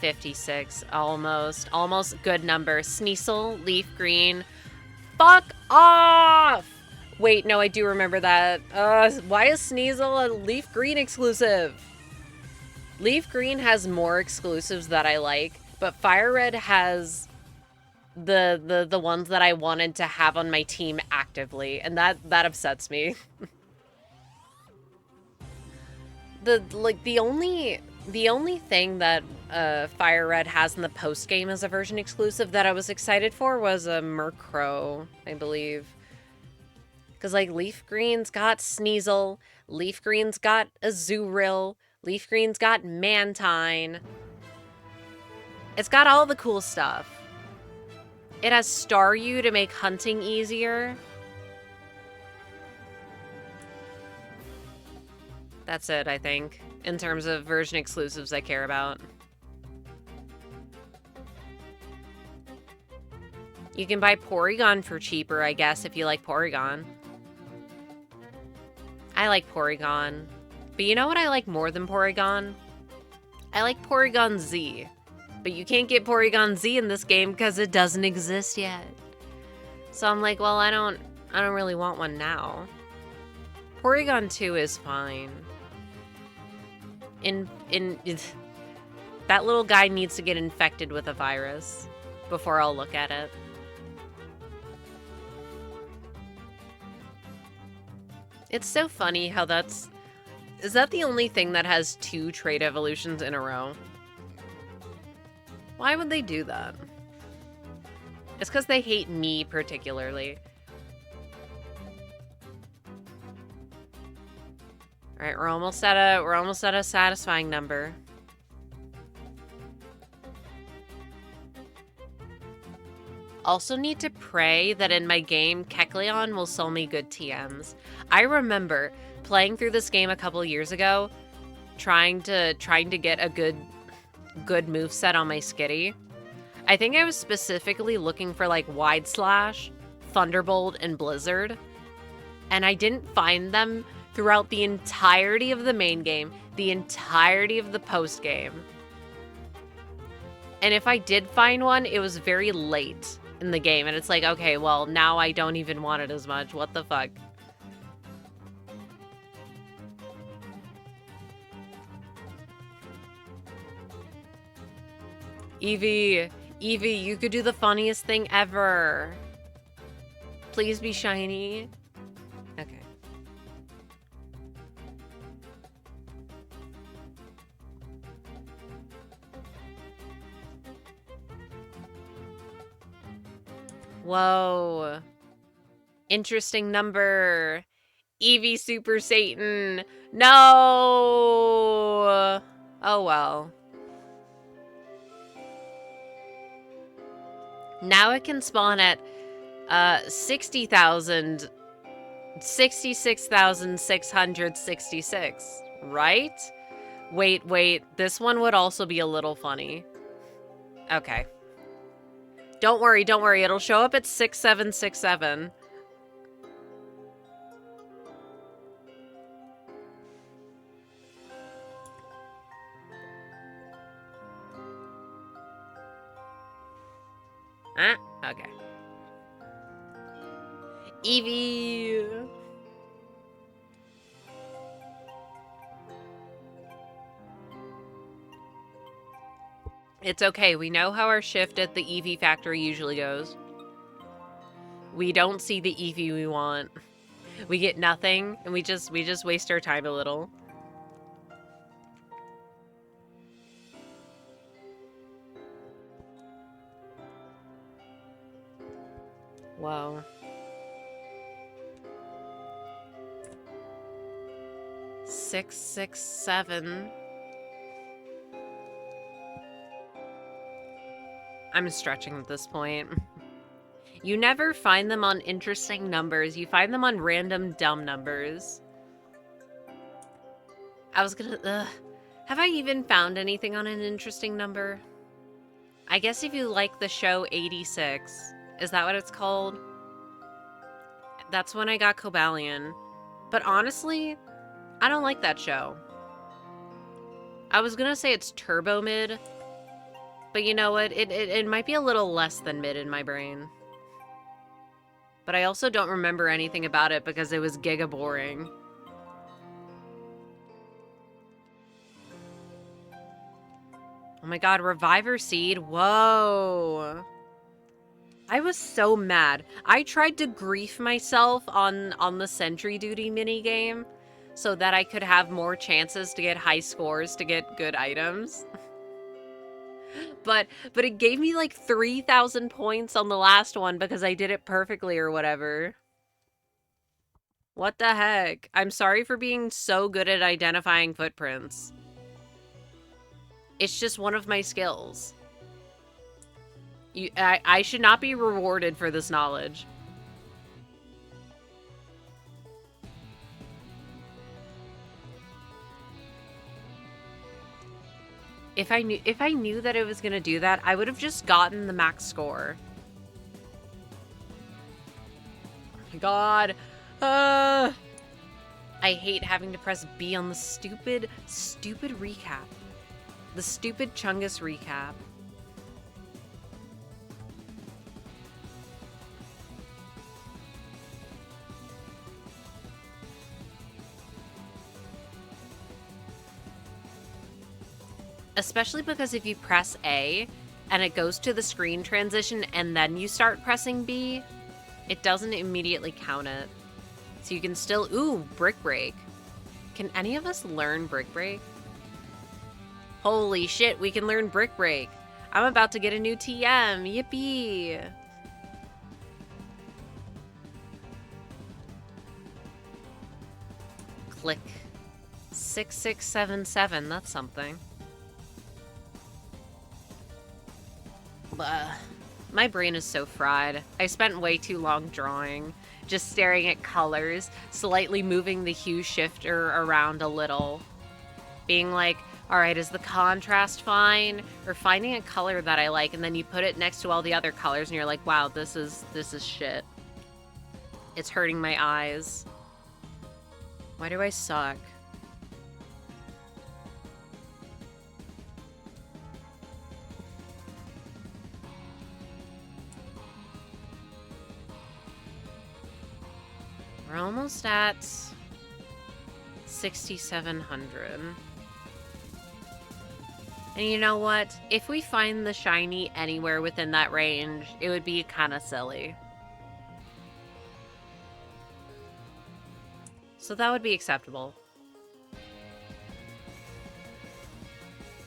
$56, almost good number. Sneasel, leaf green. Fuck off! Wait, no, I do remember that. Why is Sneasel a leaf green exclusive? Leaf green has more exclusives that I like, but Fire Red has the ones that I wanted to have on my team actively, and that upsets me. The only thing that Fire Red has in the post game as a version exclusive that I was excited for was a Murkrow, I believe. Because, like, Leaf Green's got Sneasel, Leaf Green's got Azurill, Leaf Green's got Mantine. It's got all the cool stuff. It has Staryu to make hunting easier. That's it, I think, in terms of version exclusives I care about. You can buy Porygon for cheaper, I guess, if you like Porygon. I like Porygon. But you know what I like more than Porygon? I like Porygon Z. But you can't get Porygon Z in this game because it doesn't exist yet. So I'm like, well, I don't really want one now. Porygon 2 is fine. That little guy needs to get infected with a virus before I'll look at it. It's so funny how is that the only thing that has 2 trait evolutions in a row? Why would they do that? It's because they hate me particularly. All right, we're almost at a satisfying number. Also need to pray that in my game, Kecleon will sell me good TMs. I remember playing through this game a couple years ago, trying to get a good moveset on my Skitty. I think I was specifically looking for like Wide Slash, Thunderbolt, and Blizzard. And I didn't find them throughout the entirety of the main game, the entirety of the post game. And if I did find one, it was very late in the game. And it's like, okay, well, now I don't even want it as much. What the fuck? Eevee, you could do the funniest thing ever. Please be shiny. Okay. Whoa. Interesting number. Eevee Super Satan. No. Oh well. Now it can spawn at 60,000, 66,666, right? Wait, this one would also be a little funny. Okay. Don't worry, it'll show up at 6767. Okay. Eevee. It's okay. We know how our shift at the Eevee factory usually goes. We don't see the Eevee we want. We get nothing, and we just waste our time a little. Wow. 667. I'm stretching at this point. You never find them on interesting numbers. You find them on random dumb numbers. I was gonna... Have I even found anything on an interesting number? I guess if you like the show 86. Is that what it's called? That's when I got Cobalion. But honestly, I don't like that show. I was gonna say it's turbo mid. But you know what? It might be a little less than mid in my brain. But I also don't remember anything about it because it was giga boring. Oh my god, Reviver Seed? Whoa. I was so mad. I tried to grief myself on the Sentry Duty minigame so that I could have more chances to get high scores to get good items. But it gave me like 3,000 points on the last one because I did it perfectly or whatever. What the heck? I'm sorry for being so good at identifying footprints. It's just one of my skills. I should not be rewarded for this knowledge. If I knew that it was gonna do that, I would have just gotten the max score. Oh my god. I hate having to press B on the stupid recap. The stupid Chungus recap. Especially because if you press A and it goes to the screen transition and then you start pressing B, it doesn't immediately count it. So you can still... Ooh, Brick Break. Can any of us learn Brick Break? Holy shit, we can learn Brick Break. I'm about to get a new TM. Yippee! Click. 6677, that's something. My brain is so fried. I spent way too long drawing, just staring at colors, slightly moving the hue shifter around a little. Being like, alright, is the contrast fine? Or finding a color that I like, and then you put it next to all the other colors, and you're like, wow, this is shit. It's hurting my eyes. Why do I suck? We're almost at 6,700. And you know what? If we find the shiny anywhere within that range, it would be kind of silly. So that would be acceptable.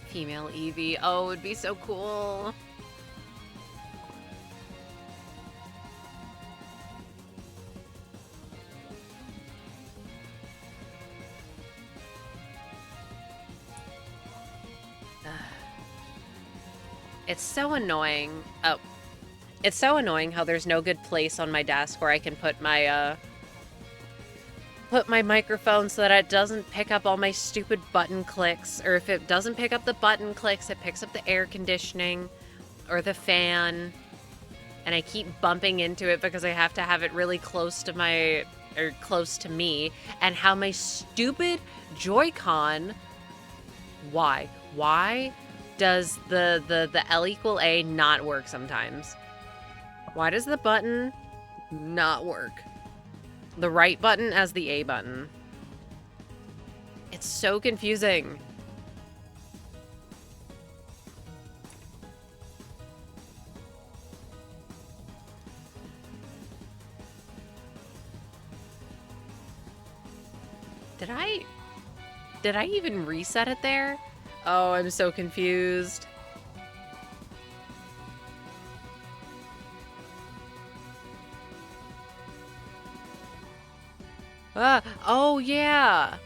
Female Eevee. Oh, it would be so cool. It's so annoying. Oh. It's so annoying how there's no good place on my desk where I can put my microphone so that it doesn't pick up all my stupid button clicks. Or if it doesn't pick up the button clicks, it picks up the air conditioning or the fan. And I keep bumping into it because I have to have it really close to close to me. And how my stupid Joy-Con... Why? Why does the L equal A not work sometimes? Why does the button not work? The right button as the A button. It's so confusing. Did I even reset it there? Oh, I'm so confused. Oh yeah.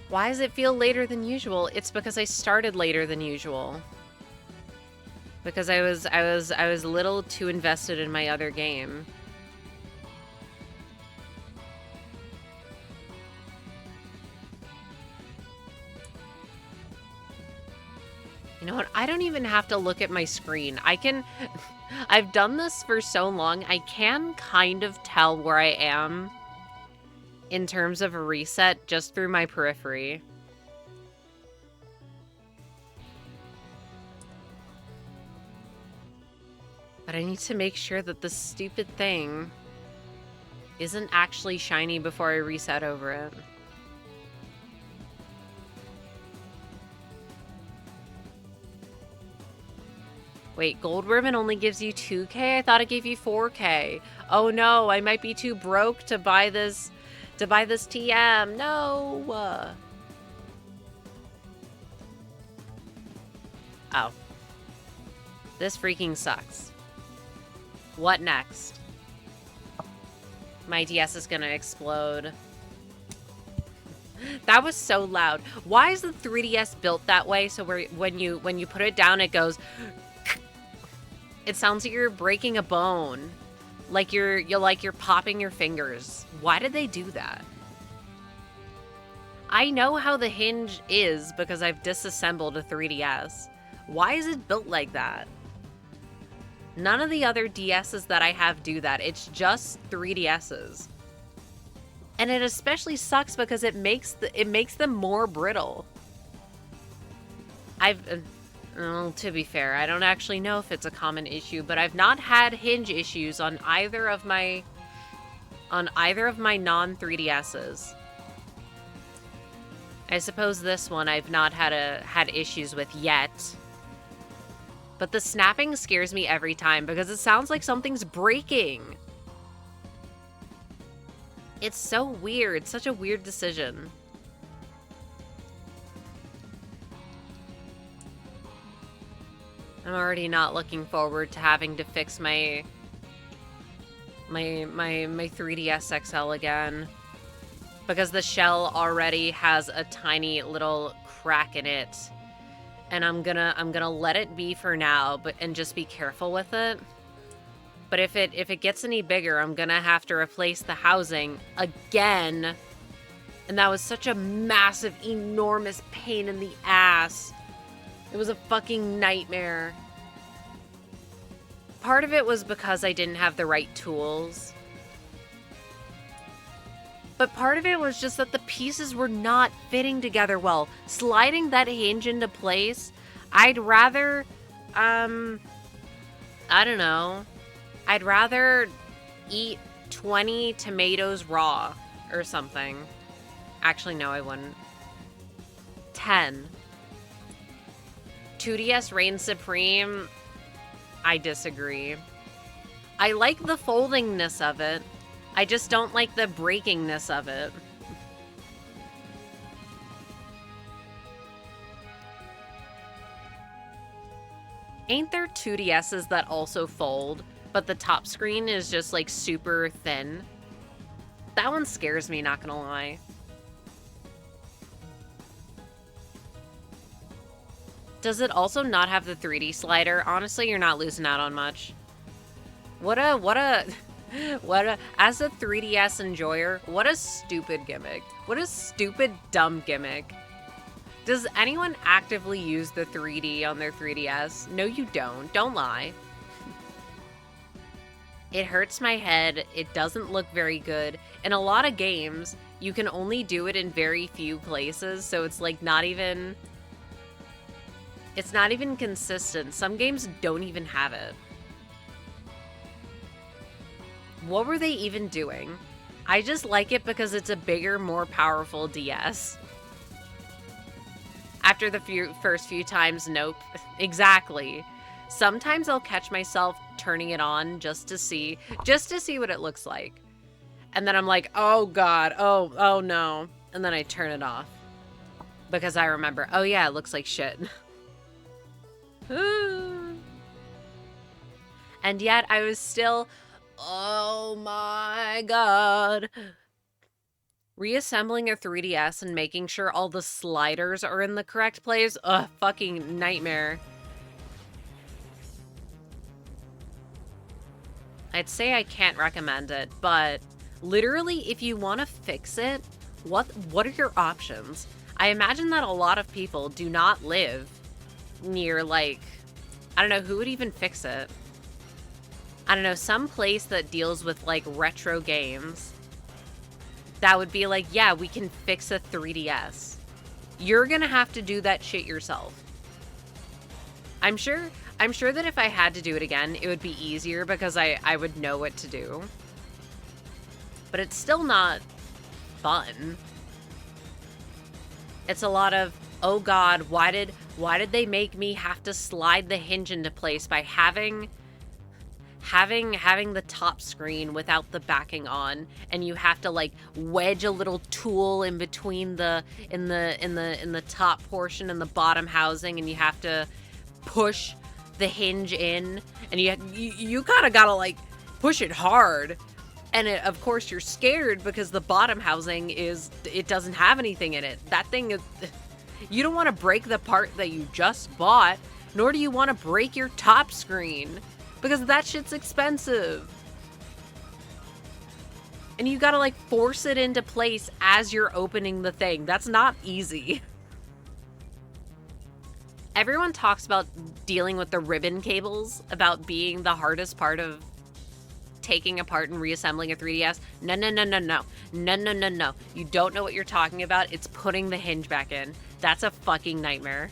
Why does it feel later than usual? It's because I started later than usual. because I was a little too invested in my other game. You know what? I don't even have to look at my screen. I can... I've done this for so long, I can kind of tell where I am in terms of a reset just through my periphery. But I need to make sure that this stupid thing isn't actually shiny before I reset over it. Wait, gold ribbon only gives you 2K? I thought it gave you 4K. Oh no, I might be too broke to buy this TM. No. Oh. This freaking sucks. What next? My DS is gonna explode. That was so loud. Why is the 3DS built that way? So when you put it down, it goes. It sounds like you're breaking a bone, like you're popping your fingers. Why did they do that? I know how the hinge is because I've disassembled a 3DS. Why is it built like that? None of the other DSs that I have do that. It's just 3DSs. And it especially sucks because it makes them more brittle. Well, to be fair, I don't actually know if it's a common issue, but I've not had hinge issues on either of my non-3DSs. I suppose this one I've not had issues with yet. But the snapping scares me every time because it sounds like something's breaking. It's so weird. Such a weird decision. I'm already not looking forward to having to fix my 3DS XL again. Because the shell already has a tiny little crack in it. And I'm gonna let it be for now, and just be careful with it. But if it gets any bigger, I'm gonna have to replace the housing again. And that was such a massive, enormous pain in the ass. It was a fucking nightmare. Part of it was because I didn't have the right tools. But part of it was just that the pieces were not fitting together well. Sliding that hinge into place, I'd rather, I don't know. I'd rather eat 20 tomatoes raw or something. Actually, no, I wouldn't. 10. 2DS reigns supreme. I disagree. I like the foldingness of it. I just don't like the breakingness of it. Ain't there 2DSs that also fold, but the top screen is just like super thin? That one scares me, not gonna lie. Does it also not have the 3D slider? Honestly, you're not losing out on much. As a 3DS enjoyer, what a stupid gimmick. What a stupid, dumb gimmick. Does anyone actively use the 3D on their 3DS? No, you don't. Don't lie. It hurts my head. It doesn't look very good. In a lot of games, you can only do it in very few places, so it's like not even... It's not even consistent. Some games don't even have it. What were they even doing? I just like it because it's a bigger, more powerful DS. After the first few times, nope. Exactly. Sometimes I'll catch myself turning it on just to see what it looks like. And then I'm like, oh god, oh no. And then I turn it off. Because I remember, oh yeah, it looks like shit. And yet I was still, oh my god. Reassembling a 3DS and making sure all the sliders are in the correct place, ugh, fucking nightmare. I'd say I can't recommend it, but literally, if you want to fix it, what are your options? I imagine that a lot of people do not live near, like, I don't know, who would even fix it? I don't know, some place that deals with, like, retro games. That would be like, yeah, we can fix a 3DS. You're gonna have to do that shit yourself. I'm sure that if I had to do it again, it would be easier because I would know what to do. But it's still not fun. It's a lot of, oh god, why did they make me have to slide the hinge into place by having the top screen without the backing on, and you have to like wedge a little tool in between the top portion and the bottom housing, and you have to push the hinge in, and you kind of gotta like push it hard, and of course you're scared because the bottom housing it doesn't have anything in it. That thing is, you don't want to break the part that you just bought, nor do you want to break your top screen because that shit's expensive. And you gotta like force it into place as you're opening the thing. That's not easy. Everyone talks about dealing with the ribbon cables, about being the hardest part of taking apart and reassembling a 3DS. No. No. You don't know what you're talking about. It's putting the hinge back in. That's a fucking nightmare.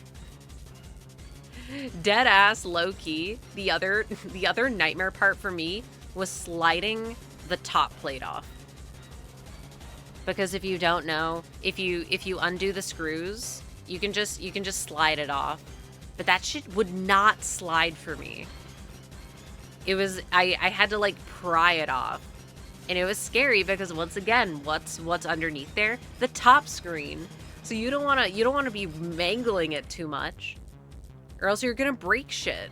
Dead ass, low key. The other nightmare part for me was sliding the top plate off. Because if you don't know, if you undo the screws, you can just slide it off. But that shit would not slide for me. It was I had to like pry it off. And it was scary because once again, what's underneath there? The top screen. So you don't want to be mangling it too much, or else you're going to break shit.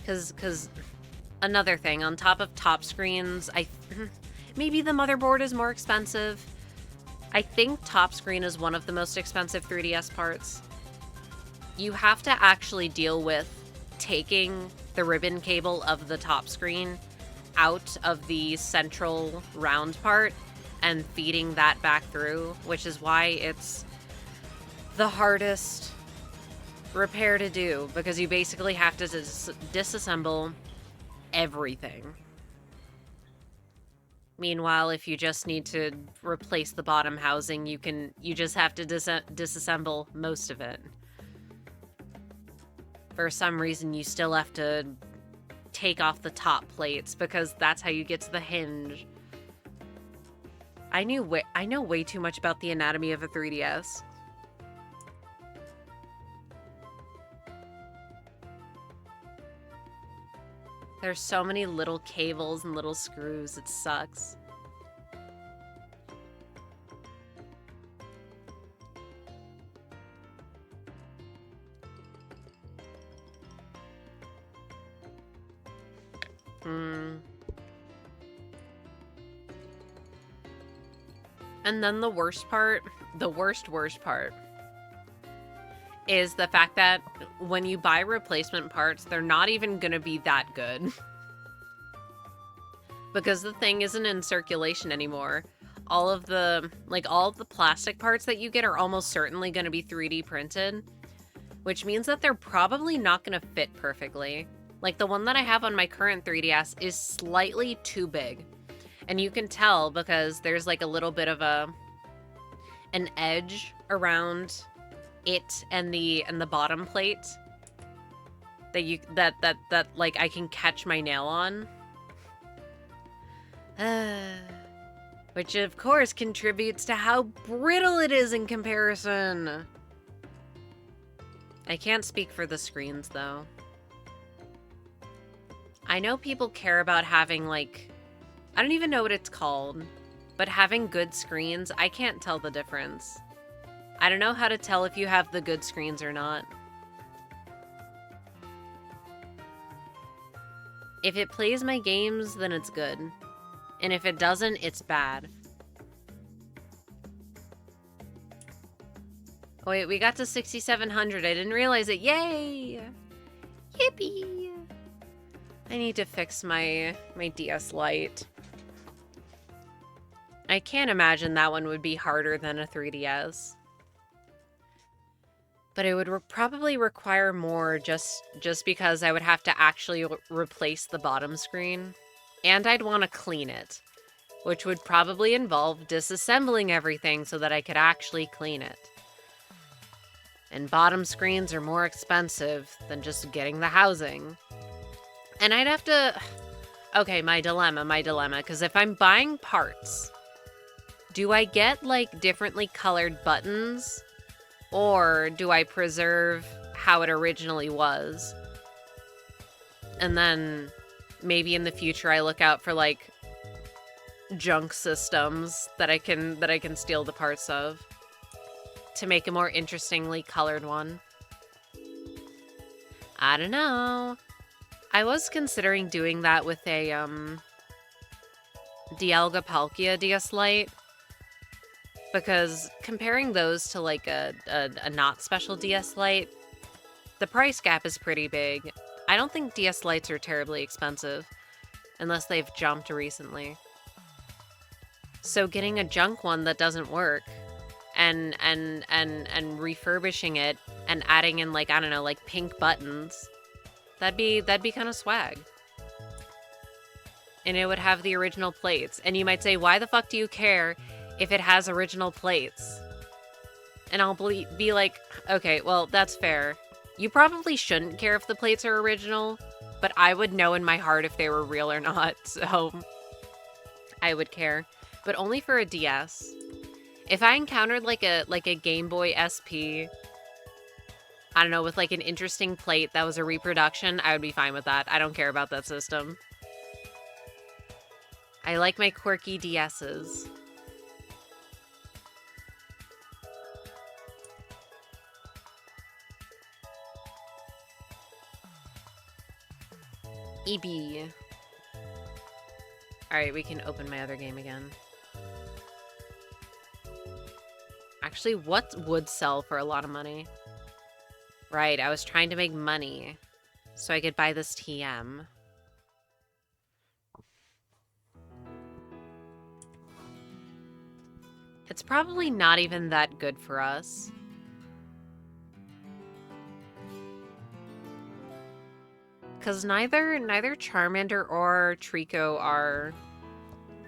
Cuz another thing, on top of top screens, maybe the motherboard is more expensive. I think top screen is one of the most expensive 3DS parts. You have to actually deal with taking the ribbon cable of the top screen out of the central round part and feeding that back through, which is why it's the hardest repair to do, because you basically have to disassemble everything. Meanwhile, if you just need to replace the bottom housing, you just have to disassemble most of it. For some reason, you still have to take off the top plates because that's how you get to the hinge. I know way too much about the anatomy of a 3DS. There's so many little cables and little screws, it sucks. And then the worst part, worst part, is the fact that when you buy replacement parts, they're not even gonna be that good. Because the thing isn't in circulation anymore. All of the plastic parts that you get are almost certainly gonna be 3D printed, which means that they're probably not gonna fit perfectly. Like the one that I have on my current 3DS is slightly too big. And you can tell because there's like a little bit of an edge around it and the bottom plate that like I can catch my nail on. Which of course contributes to how brittle it is in comparison. I can't speak for the screens though. I know people care about having like, I don't even know what it's called, but having good screens, I can't tell the difference. I don't know how to tell if you have the good screens or not. If it plays my games, then it's good. And if it doesn't, it's bad. Wait, we got to 6,700. I didn't realize it. Yay! Yippee! I need to fix my DS Lite. I can't imagine that one would be harder than a 3DS. But it would probably require more just because I would have to actually replace the bottom screen. And I'd want to clean it, which would probably involve disassembling everything so that I could actually clean it. And bottom screens are more expensive than just getting the housing. And I'd have to... Okay, my dilemma, because if I'm buying parts, do I get, like, differently colored buttons? Or do I preserve how it originally was? And then maybe in the future I look out for, like, junk systems that I can steal the parts of to make a more interestingly colored one. I don't know. I was considering doing that with a Dialga Palkia DS Lite, because comparing those to like a not special DS Lite, the price gap is pretty big. I don't think DS Lites are terribly expensive, unless they've jumped recently. So getting a junk one that doesn't work and refurbishing it and adding in, like, I don't know, like pink buttons, that'd be kind of swag. And it would have the original plates. And you might say, why the fuck do you care if it has original plates? And I'll be like, okay, well, that's fair. You probably shouldn't care if the plates are original, but I would know in my heart if they were real or not, so I would care. But only for a DS. If I encountered like a Game Boy SP, I don't know, with like an interesting plate that was a reproduction, I would be fine with that. I don't care about that system. I like my quirky DSs. eevee. Alright, we can open my other game again. Actually, what would sell for a lot of money? Right, I was trying to make money so I could buy this TM. It's probably not even that good for us. Because neither Charmander or Trico are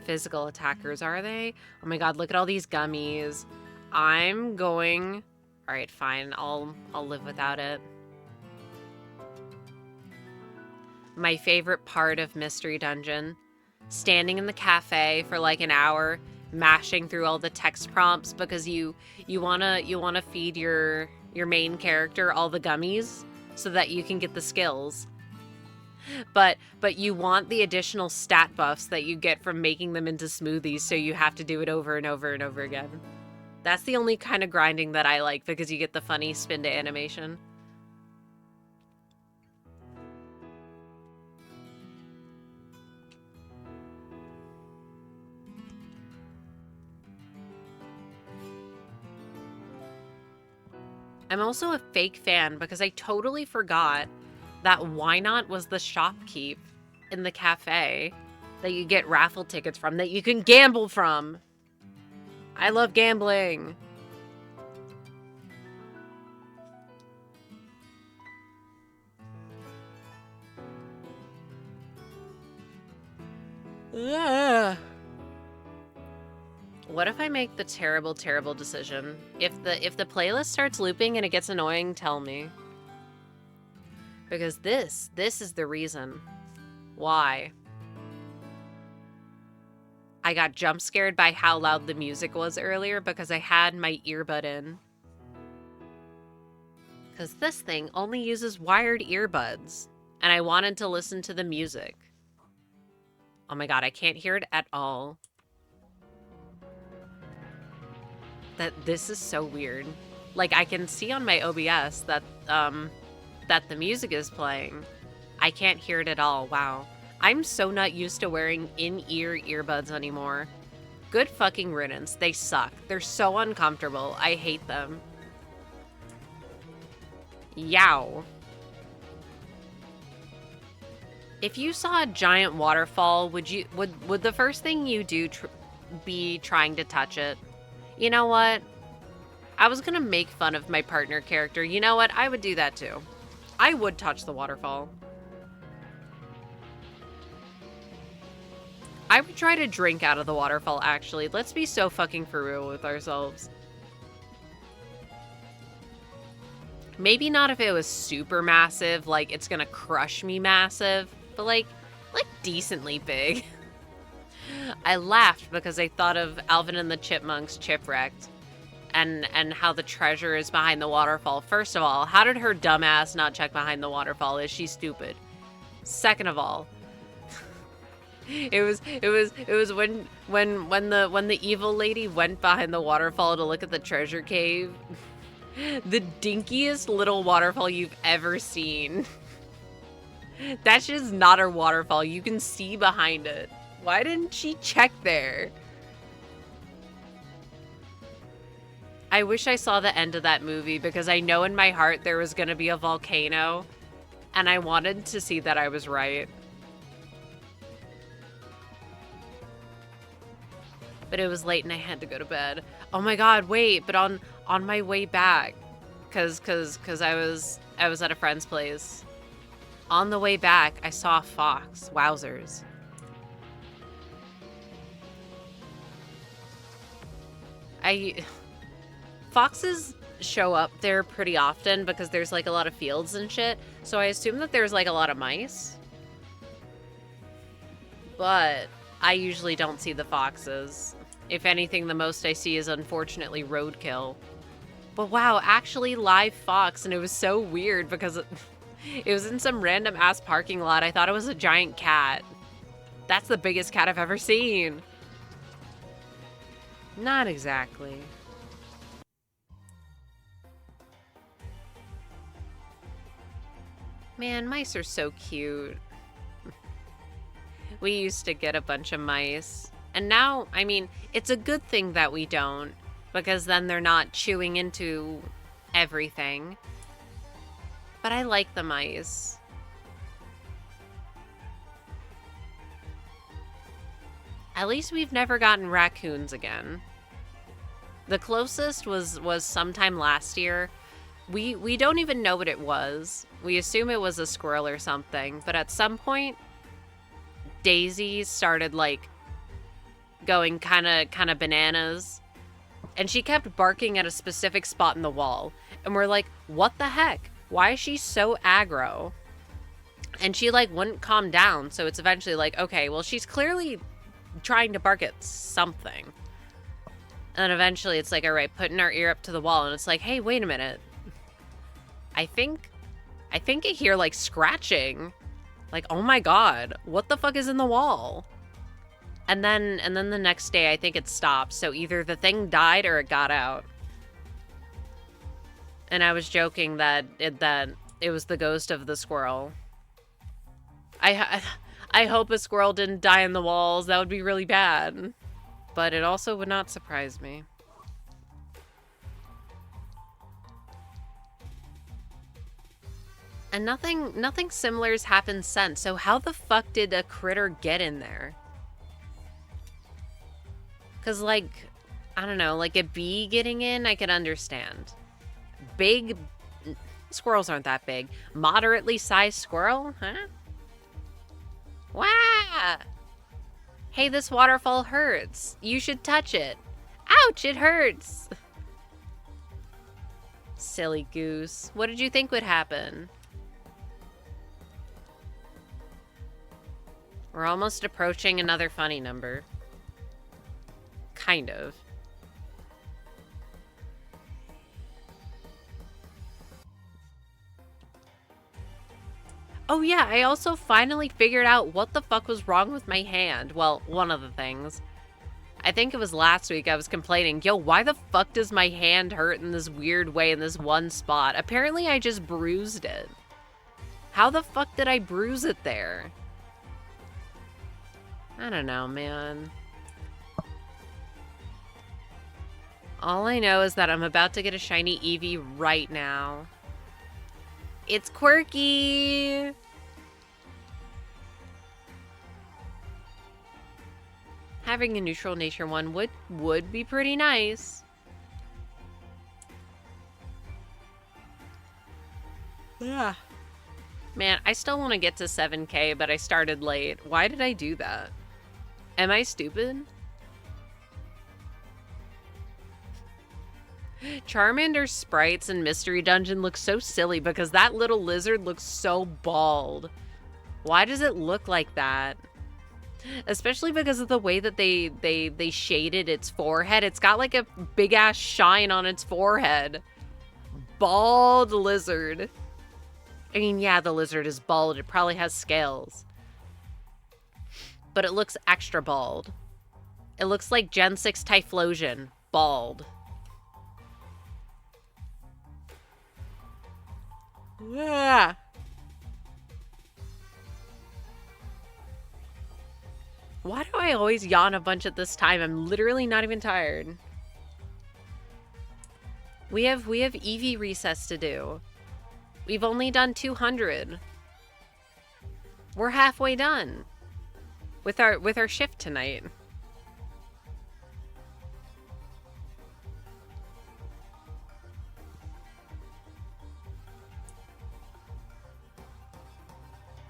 physical attackers, are they? Oh my god, look at all these gummies. I'm going... Alright, fine. I'll live without it. My favorite part of Mystery Dungeon. Standing in the cafe for like an hour, mashing through all the text prompts because you wanna feed your main character all the gummies so that you can get the skills. But you want the additional stat buffs that you get from making them into smoothies, so you have to do it over and over and over again. That's the only kind of grinding that I like, because you get the funny spin to animation. I'm also a fake fan because I totally forgot that Why Not was the shopkeep in the cafe that you get raffle tickets from, that you can gamble from. I love gambling. Ugh. What if I make the terrible, terrible decision? If the playlist starts looping and it gets annoying, tell me. Because this is the reason why I got jump scared by how loud the music was earlier, because I had my earbud in. Because this thing only uses wired earbuds, and I wanted to listen to the music. Oh my god, I can't hear it at all. This is so weird. Like, I can see on my OBS that the music is playing. I can't hear it at all. Wow. I'm so not used to wearing in-ear earbuds anymore. Good fucking riddance. They suck. They're so uncomfortable. I hate them. Yow. If you saw a giant waterfall, would the first thing you do be trying to touch it? You know what? I was gonna make fun of my partner character. You know what? I would do that too. I would touch the waterfall. I would try to drink out of the waterfall, actually. Let's be so fucking for real with ourselves. Maybe not if it was super massive, like it's gonna crush me massive, but like decently big. I laughed because I thought of Alvin and the Chipmunks Chipwrecked and how the treasure is behind the waterfall. First of all, how did her dumbass not check behind the waterfall? Is she stupid? Second of all, it was when the evil lady went behind the waterfall to look at the treasure cave. The dinkiest little waterfall you've ever seen. That's just not a waterfall. You can see behind it. Why didn't she check there? I wish I saw the end of that movie because I know in my heart there was going to be a volcano and I wanted to see that I was right. But it was late and I had to go to bed. Oh my god, wait, but on my way back, cause I was at a friend's place. On the way back, I saw a fox. Wowzers. Foxes show up there pretty often because there's like a lot of fields and shit. So I assume that there's like a lot of mice. But I usually don't see the foxes. If anything, the most I see is unfortunately roadkill. But wow, actually live fox, and it was so weird because it was in some random ass parking lot. I thought it was a giant cat. That's the biggest cat I've ever seen. Not exactly. Man, mice are so cute. We used to get a bunch of mice. And now, I mean, it's a good thing that we don't, because then they're not chewing into everything. But I like the mice. At least we've never gotten raccoons again. The closest was sometime last year. We don't even know what it was. We assume it was a squirrel or something, but at some point, Daisy started like going kind of bananas, and she kept barking at a specific spot in the wall, and we're like, what the heck? Why is she so aggro? And she like wouldn't calm down, so it's eventually like, okay, well, she's clearly trying to bark at something. And then eventually it's like, all right, putting our ear up to the wall, and it's like, hey, wait a minute. I think I hear like scratching. Like, oh my god, what the fuck is in the wall? And then the next day, I think it stopped. So either the thing died or it got out. And I was joking that it was the ghost of the squirrel. I hope a squirrel didn't die in the walls. That would be really bad. But it also would not surprise me. And nothing similar has happened since. So how the fuck did a critter get in there? Because, like, I don't know, like a bee getting in, I could understand. Big squirrels aren't that big. Moderately sized squirrel? Huh? Wah! Hey, this waterfall hurts. You should touch it. Ouch, it hurts. Silly goose. What did you think would happen? We're almost approaching another funny number. Kind of. Oh yeah, I also finally figured out what the fuck was wrong with my hand. Well, one of the things. I think it was last week I was complaining, yo, why the fuck does my hand hurt in this weird way in this one spot? Apparently I just bruised it. How the fuck did I bruise it there? I don't know, man. All I know is that I'm about to get a shiny Eevee right now. It's quirky. Having a neutral nature one would be pretty nice. Yeah. Man, I still want to get to 7K, but I started late. Why did I do that? Am I stupid? Charmander's sprites in Mystery Dungeon look so silly because that little lizard looks so bald. Why does it look like that? Especially because of the way that they shaded its forehead. It's got like a big ass shine on its forehead. Bald lizard. I mean, yeah, the lizard is bald. It probably has scales. But it looks extra bald. It looks like Gen 6 Typhlosion. Bald. Yeah. Why do I always yawn a bunch at this time? I'm literally not even tired. We have eevee recess to do. We've only done 200. We're halfway done with our shift tonight.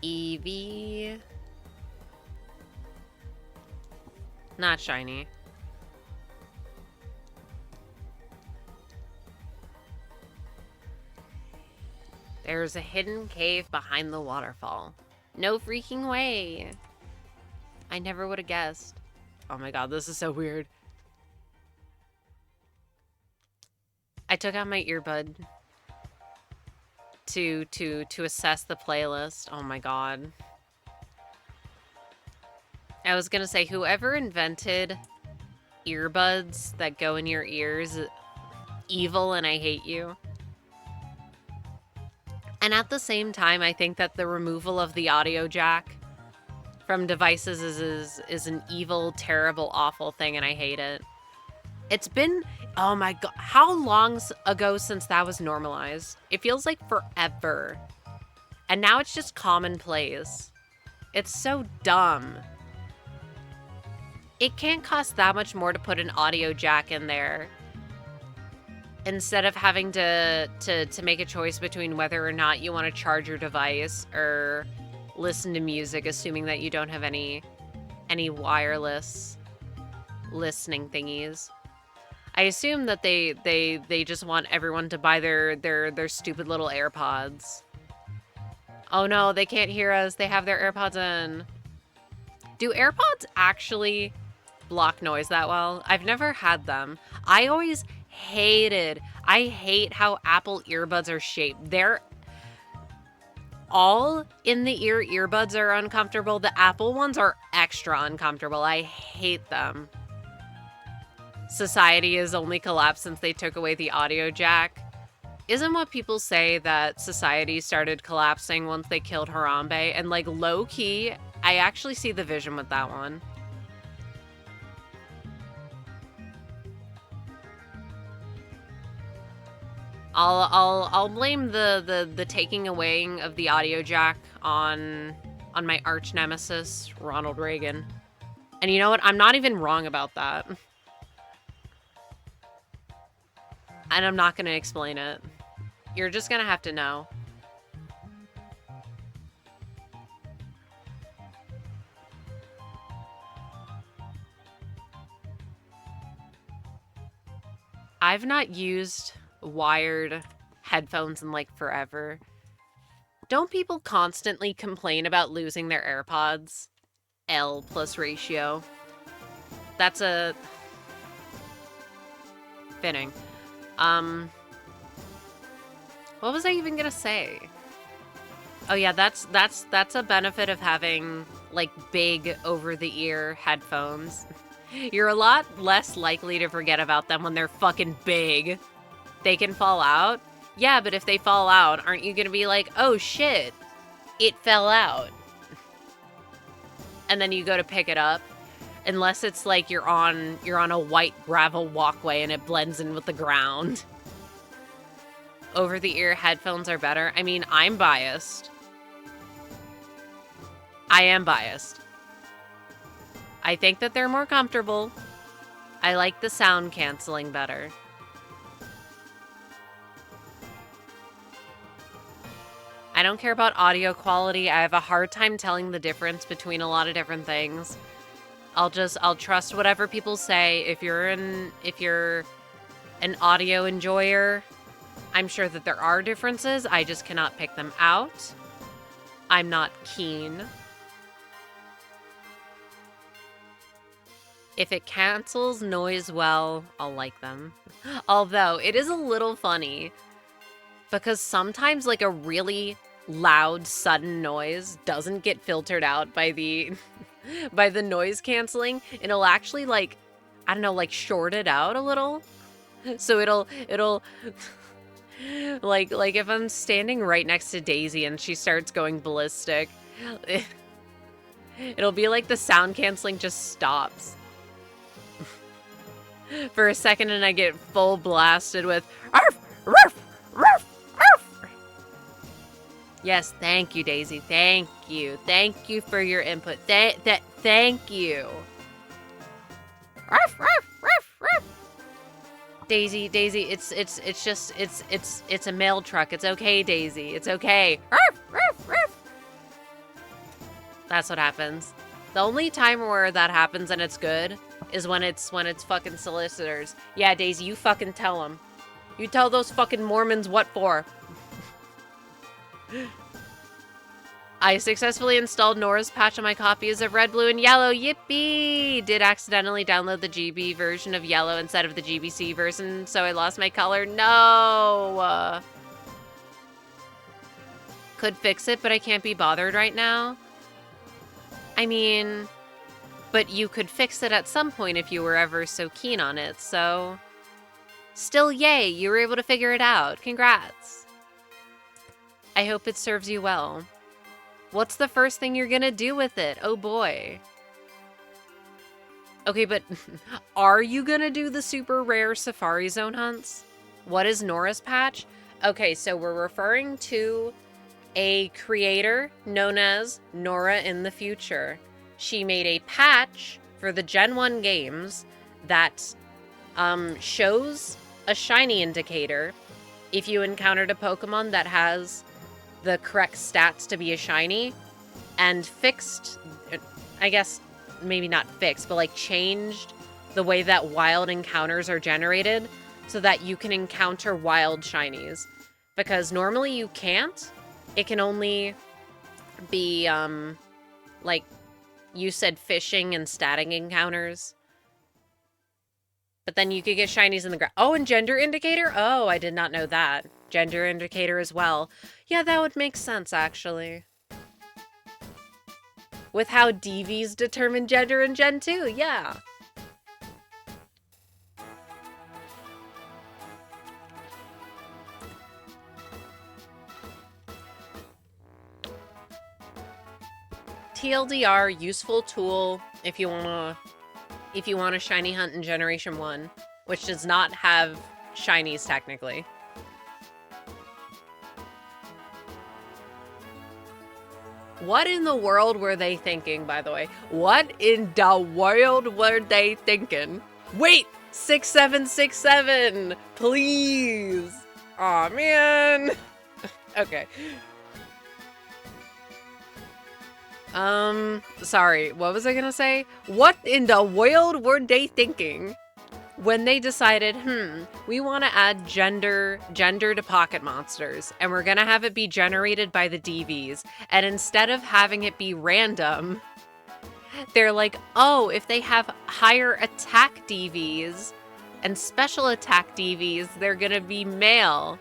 Eevee. Not shiny. There's a hidden cave behind the waterfall. No freaking way. I never would have guessed. Oh my god, this is so weird. I took out my earbud to assess the playlist. Oh my god. I was gonna say, whoever invented earbuds that go in your ears, evil, and I hate you. And at the same time, I think that the removal of the audio jack from devices is an evil, terrible, awful thing, and I hate it. It's been, oh my god, how long ago since that was normalized? It feels like forever. And now it's just commonplace. It's so dumb. It can't cost that much more to put an audio jack in there, instead of having to make a choice between whether or not you want to charge your device or listen to music, assuming that you don't have any wireless listening thingies. I assume that they just want everyone to buy their stupid little AirPods. Oh no, they can't hear us. They have their AirPods in. Do AirPods actually block noise that well? I've never had them. I always I hate how Apple earbuds are shaped. They're all in the ear earbuds are uncomfortable. The Apple ones are extra uncomfortable. I hate them. Society has only collapsed since they took away the audio jack. Isn't what people say that society started collapsing once they killed Harambe? And like low key, I actually see the vision with that one. I'll blame the taking away of the audio jack on my arch nemesis, Ronald Reagan. And you know what? I'm not even wrong about that. And I'm not going to explain it. You're just going to have to know. I've not used wired headphones in like forever. Don't people constantly complain about losing their AirPods? L plus ratio. That's a fitting. What was I even gonna say? Oh yeah, that's a benefit of having like big over-the-ear headphones. You're a lot less likely to forget about them when they're fucking big. They can fall out. Yeah, but if they fall out, aren't you gonna be like, oh shit, it fell out? And then you go to pick it up. Unless it's like you're on a white gravel walkway and it blends in with the ground. over-the-ear headphones are better. I mean, I'm biased. I am biased. I think that they're more comfortable. I like the sound canceling better. I don't care about audio quality. I have a hard time telling the difference between a lot of different things. I'll trust whatever people say. If you're an audio enjoyer, I'm sure that there are differences. I just cannot pick them out. I'm not keen. If it cancels noise well, I'll like them. Although, it is a little funny because sometimes like a really loud, sudden noise doesn't get filtered out by the by the noise canceling, and it'll actually like, I don't know, like short it out a little. So it'll like if I'm standing right next to Daisy and she starts going ballistic, it'll be like the sound canceling just stops for a second and I get full blasted with arf, arf, arf, arf. Yes, thank you, Daisy. Thank you. Thank you for your input. Thank you. Arf, arf, arf, arf. Daisy, it's a mail truck. It's okay, Daisy. It's okay. Arf, arf, arf. That's what happens. The only time where that happens and it's good is when it's fucking solicitors. Yeah, Daisy, you fucking tell them. You tell those fucking Mormons what for. I successfully installed Nora's patch on my copies of Red, Blue, and Yellow. Yippee! Did accidentally download the GB version of Yellow instead of the GBC version, so I lost my color. No! Could fix it, but I can't be bothered right now. I mean, but you could fix it at some point if you were ever so keen on it, so... Still, yay! You were able to figure it out. Congrats! I hope it serves you well. What's the first thing you're gonna do with it? Oh boy. Okay, but are you gonna do the super rare Safari Zone hunts? What is Nora's patch? Okay, so we're referring to a creator known as Nora in the Future. She made a patch for the Gen 1 games that shows a shiny indicator if you encountered a Pokemon that has the correct stats to be a shiny, and fixed, I guess maybe not fixed, but like changed the way that wild encounters are generated so that you can encounter wild shinies. Because normally you can't. It can only be, like you said, fishing and static encounters. But then you could get shinies in the ground. Oh, and gender indicator? Oh, I did not know that. Gender indicator as well. Yeah, that would make sense, actually. With how DVs determine gender in Gen 2, yeah. TLDR, useful tool if you wanna shiny hunt in Generation 1, which does not have shinies technically. What in the world were they thinking, by the way? What in the world were they thinking? Wait! 6767! Please! Aw, man! Okay. Sorry, what was I gonna say? What in the world were they thinking when they decided, we want to add gender to pocket monsters, and we're gonna have it be generated by the DVs, and instead of having it be random, they're like, oh, if they have higher attack DVs and special attack DVs, they're gonna be male.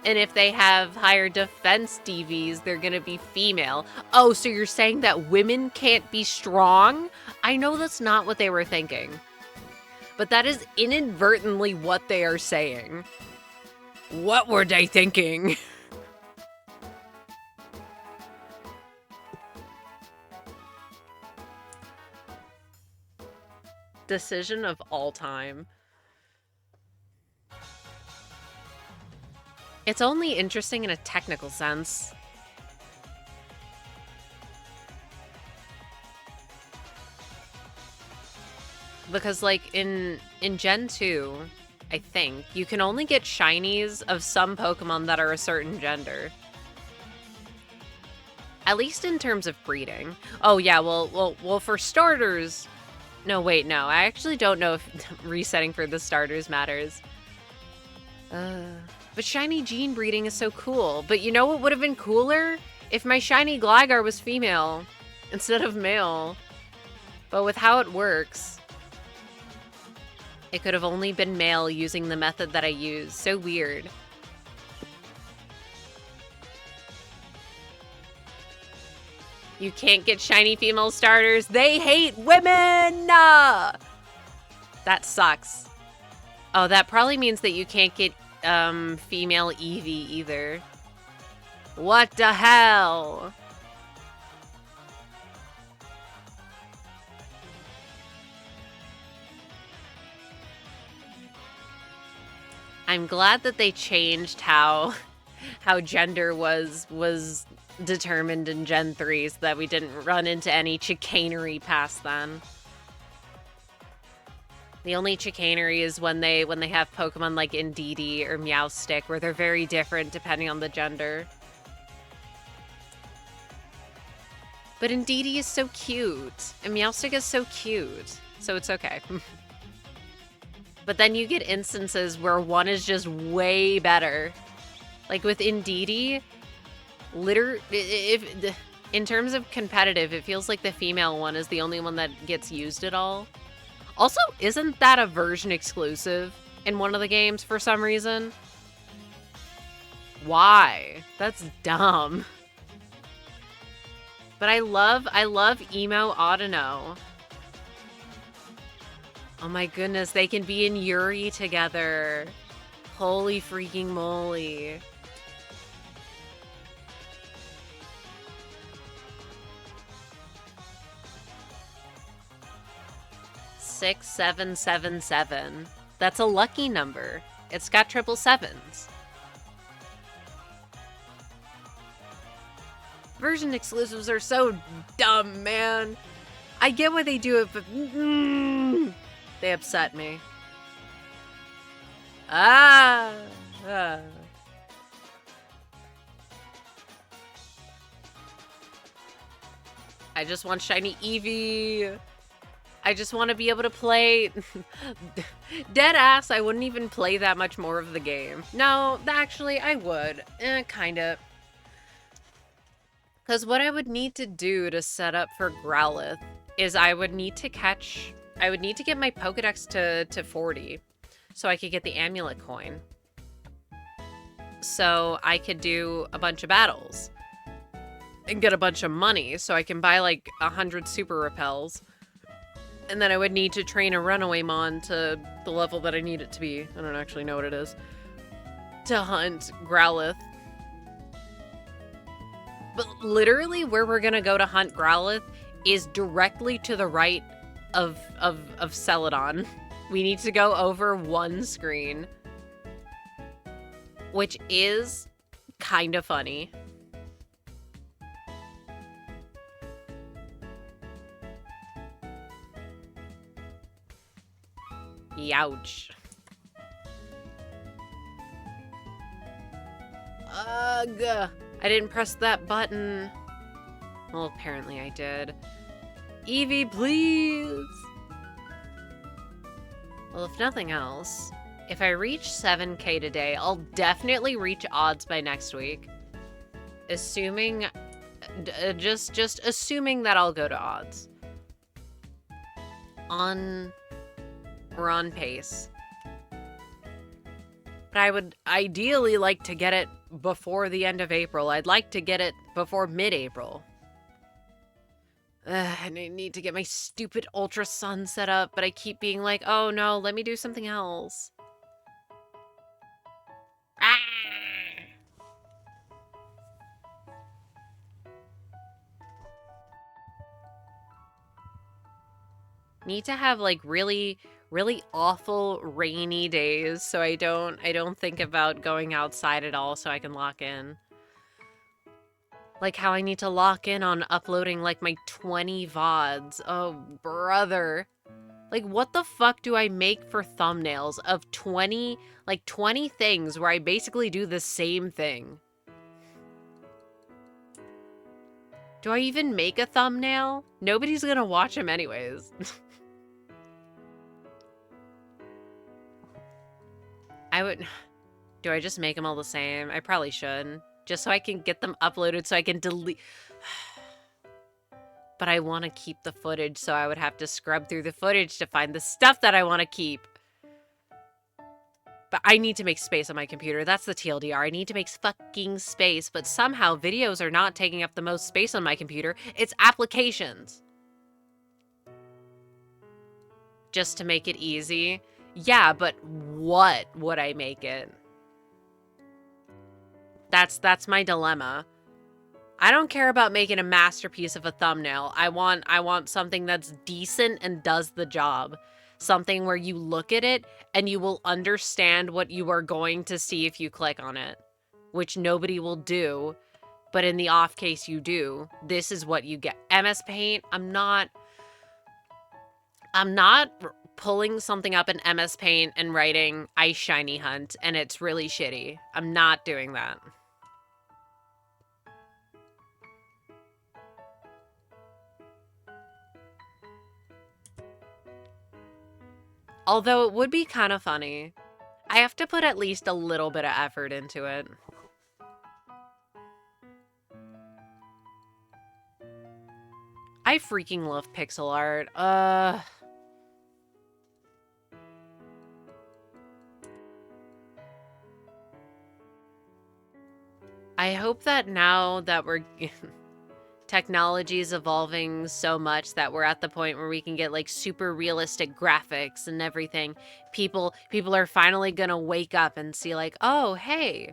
And if they have higher defense DVs, they're gonna be female. Oh, so you're saying that women can't be strong? I know that's not what they were thinking. But that is inadvertently what they are saying. What were they thinking? Decision of all time. It's only interesting in a technical sense. Because, like, in Gen 2, I think, you can only get shinies of some Pokemon that are a certain gender. At least in terms of breeding. Oh, yeah, well, for starters... No, wait, no. I actually don't know if resetting for the starters matters. But shiny gene breeding is so cool. But you know what would have been cooler? If my shiny Gligar was female instead of male. But with how it works, it could have only been male using the method that I use. So weird. You can't get shiny female starters. They hate women! That sucks. Oh, that probably means that you can't get female Eevee either. What the hell? I'm glad that they changed how gender was determined in Gen 3 so that we didn't run into any chicanery past then. The only chicanery is when they have Pokemon like Indeedee or Meowstic, where they're very different depending on the gender. But Indeedee is so cute, and Meowstic is so cute, so it's okay. But then you get instances where one is just way better. Like with Indeedee, in terms of competitive, it feels like the female one is the only one that gets used at all. Also, isn't that a version exclusive in one of the games for some reason? Why? That's dumb. But I love Emo Audino. Oh my goodness, they can be in Yuri together. Holy freaking moly. Six, 7, 7, 7. That's a lucky number. It's got triple sevens. Version exclusives are so dumb, man. I get why they do it, but they upset me. I just want shiny Eevee. I just want to be able to play... Dead ass, I wouldn't even play that much more of the game. No, actually, I would. Kind of. Because what I would need to do to set up for Growlithe is I would need to get my Pokedex to 40 so I could get the amulet coin. So I could do a bunch of battles and get a bunch of money so I can buy like 100 super repels. And then I would need to train a runaway mon to the level that I need it to be. I don't actually know what it is. To hunt Growlithe. But literally where we're gonna go to hunt Growlithe is directly to the right of Celadon. We need to go over one screen. Which is kind of funny. Youch. Ugh. I didn't press that button. Well, apparently I did. Eevee, please! Well, if nothing else, if I reach 7K today, I'll definitely reach odds by next week. Assuming... just assuming that I'll go to odds. We're on pace. But I would ideally like to get it before the end of April. I'd like to get it before mid-April. I need to get my stupid Ultra Sun set up, but I keep being like, oh no, let me do something else. Ah! Need to have like really really awful rainy days, so I don't think about going outside at all so I can lock in. Like how I need to lock in on uploading like my 20 VODs. Oh, brother. Like, what the fuck do I make for thumbnails of 20 things where I basically do the same thing? Do I even make a thumbnail? Nobody's gonna watch them anyways. Do I just make them all the same? I probably should. Just so I can get them uploaded so I can delete. But I want to keep the footage, so I would have to scrub through the footage to find the stuff that I want to keep. But I need to make space on my computer. That's the TLDR. I need to make fucking space, but somehow videos are not taking up the most space on my computer. It's applications. Just to make it easy. Yeah, but what would I make it? That's my dilemma. I don't care about making a masterpiece of a thumbnail. I want something that's decent and does the job. Something where you look at it and you will understand what you are going to see if you click on it. Which nobody will do, but in the off case you do, this is what you get. MS Paint, I'm not pulling something up in MS Paint and writing Ice Shiny Hunt and it's really shitty. I'm not doing that. Although it would be kind of funny. I have to put at least a little bit of effort into it. I freaking love pixel art. I hope that now that we're... technology is evolving so much that we're at the point where we can get like super realistic graphics and everything. People are finally gonna wake up and see like, oh, hey.